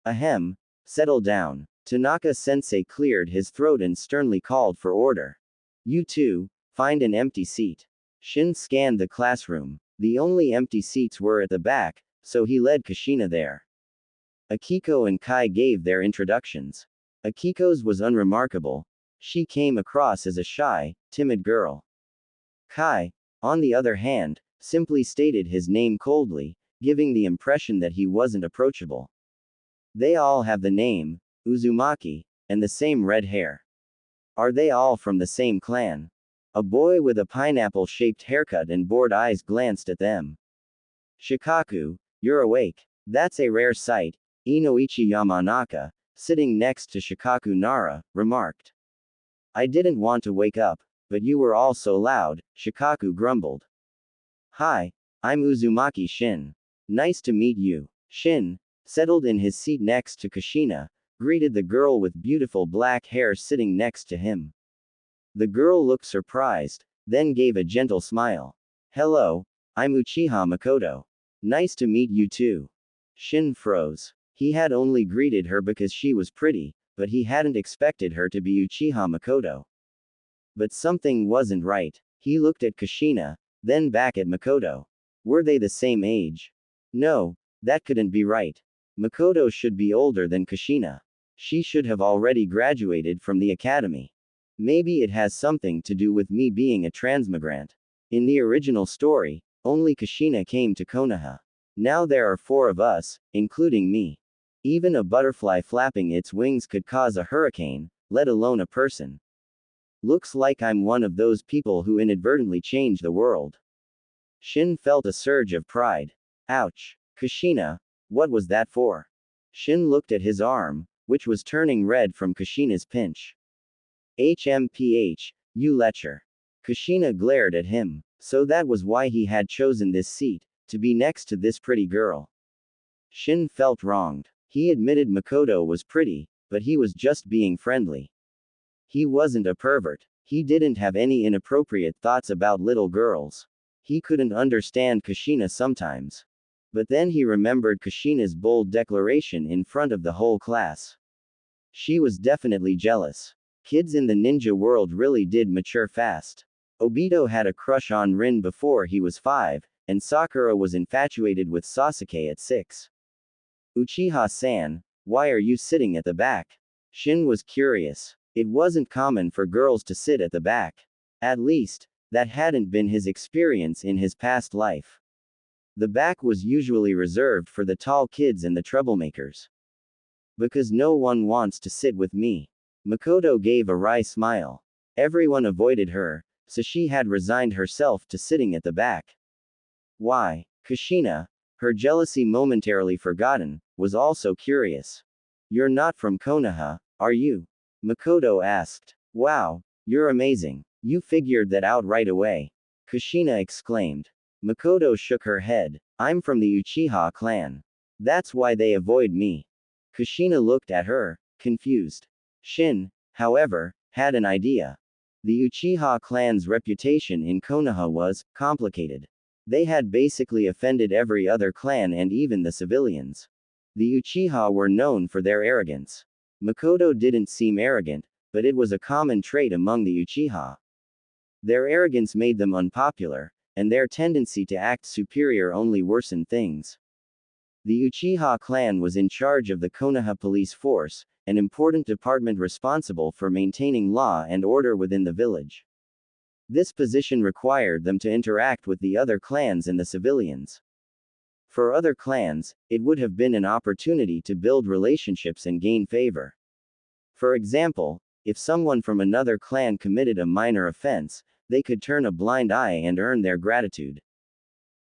Ahem. Settle down. Tanaka-sensei cleared his throat and sternly called for order. You two, find an empty seat. Shin scanned the classroom. The only empty seats were at the back, so he led Kushina there. Akiko and Kai gave their introductions. Akiko's was unremarkable. She came across as a shy, timid girl. Kai, on the other hand, simply stated his name coldly, giving the impression that he wasn't approachable. They all have the name, Uzumaki, and the same red hair. Are they all from the same clan? A boy with a pineapple-shaped haircut and bored eyes glanced at them. Shikaku, you're awake. That's a rare sight, Inoichi Yamanaka, sitting next to Shikaku Nara, remarked. I didn't want to wake up, but you were all so loud, Shikaku grumbled. Hi, I'm Uzumaki Shin. Nice to meet you. Shin, settled in his seat next to Kushina, greeted the girl with beautiful black hair sitting next to him. The girl looked surprised, then gave a gentle smile. Hello, I'm Uchiha Mikoto. Nice to meet you too. Shin froze. He had only greeted her because she was pretty, but he hadn't expected her to be Uchiha Mikoto. But something wasn't right. He looked at Kushina, then back at Mikoto. Were they the same age? No, that couldn't be right. Mikoto should be older than Kushina. She should have already graduated from the academy. Maybe it has something to do with me being a transmigrant. In the original story, only Kushina came to Konoha. Now there are 4 of us, including me. Even a butterfly flapping its wings could cause a hurricane, let alone a person. Looks like I'm one of those people who inadvertently change the world. Shin felt a surge of pride. Ouch. Kushina, what was that for? Shin looked at his arm, which was turning red from Kushina's pinch. HMPH, you lecher. Kushina glared at him. So that was why he had chosen this seat, to be next to this pretty girl. Shin felt wronged. He admitted Mikoto was pretty, but he was just being friendly. He wasn't a pervert. He didn't have any inappropriate thoughts about little girls. He couldn't understand Kushina sometimes. But then he remembered Kushina's bold declaration in front of the whole class. She was definitely jealous. Kids in the ninja world really did mature fast. Obito had a crush on Rin before he was 5, and Sakura was infatuated with Sasuke at 6. Uchiha-san, why are you sitting at the back? Shin was curious. It wasn't common for girls to sit at the back. At least, that hadn't been his experience in his past life. The back was usually reserved for the tall kids and the troublemakers. Because no one wants to sit with me. Mikoto gave a wry smile. Everyone avoided her, so she had resigned herself to sitting at the back. Why? Kushina, her jealousy momentarily forgotten, was also curious. You're not from Konoha, are you? Mikoto asked. Wow, you're amazing. You figured that out right away. Kushina exclaimed. Mikoto shook her head. I'm from the Uchiha clan. That's why they avoid me. Kushina looked at her, confused. Shin, however, had an idea. The Uchiha clan's reputation in Konoha was complicated. They had basically offended every other clan and even the civilians. The Uchiha were known for their arrogance. Mikoto didn't seem arrogant, but it was a common trait among the Uchiha. Their arrogance made them unpopular, and their tendency to act superior only worsened things. The Uchiha clan was in charge of the Konoha police force, an important department responsible for maintaining law and order within the village. This position required them to interact with the other clans and the civilians. For other clans, it would have been an opportunity to build relationships and gain favor. For example, if someone from another clan committed a minor offense, they could turn a blind eye and earn their gratitude.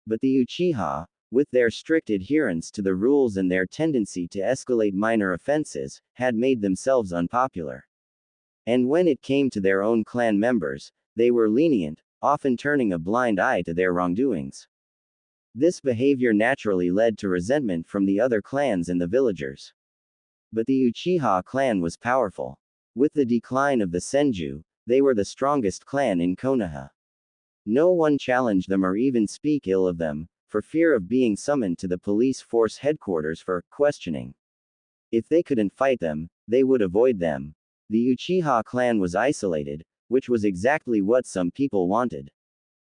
But the Uchiha, with their strict adherence to the rules and their tendency to escalate minor offenses, had made themselves unpopular. And when it came to their own clan members, they were lenient, often turning a blind eye to their wrongdoings. This behavior naturally led to resentment from the other clans and the villagers. But the Uchiha clan was powerful. With the decline of the Senju, they were the strongest clan in Konoha. No one challenged them or even speak ill of them, for fear of being summoned to the police force headquarters for questioning. If they couldn't fight them, they would avoid them. The Uchiha clan was isolated, which was exactly what some people wanted.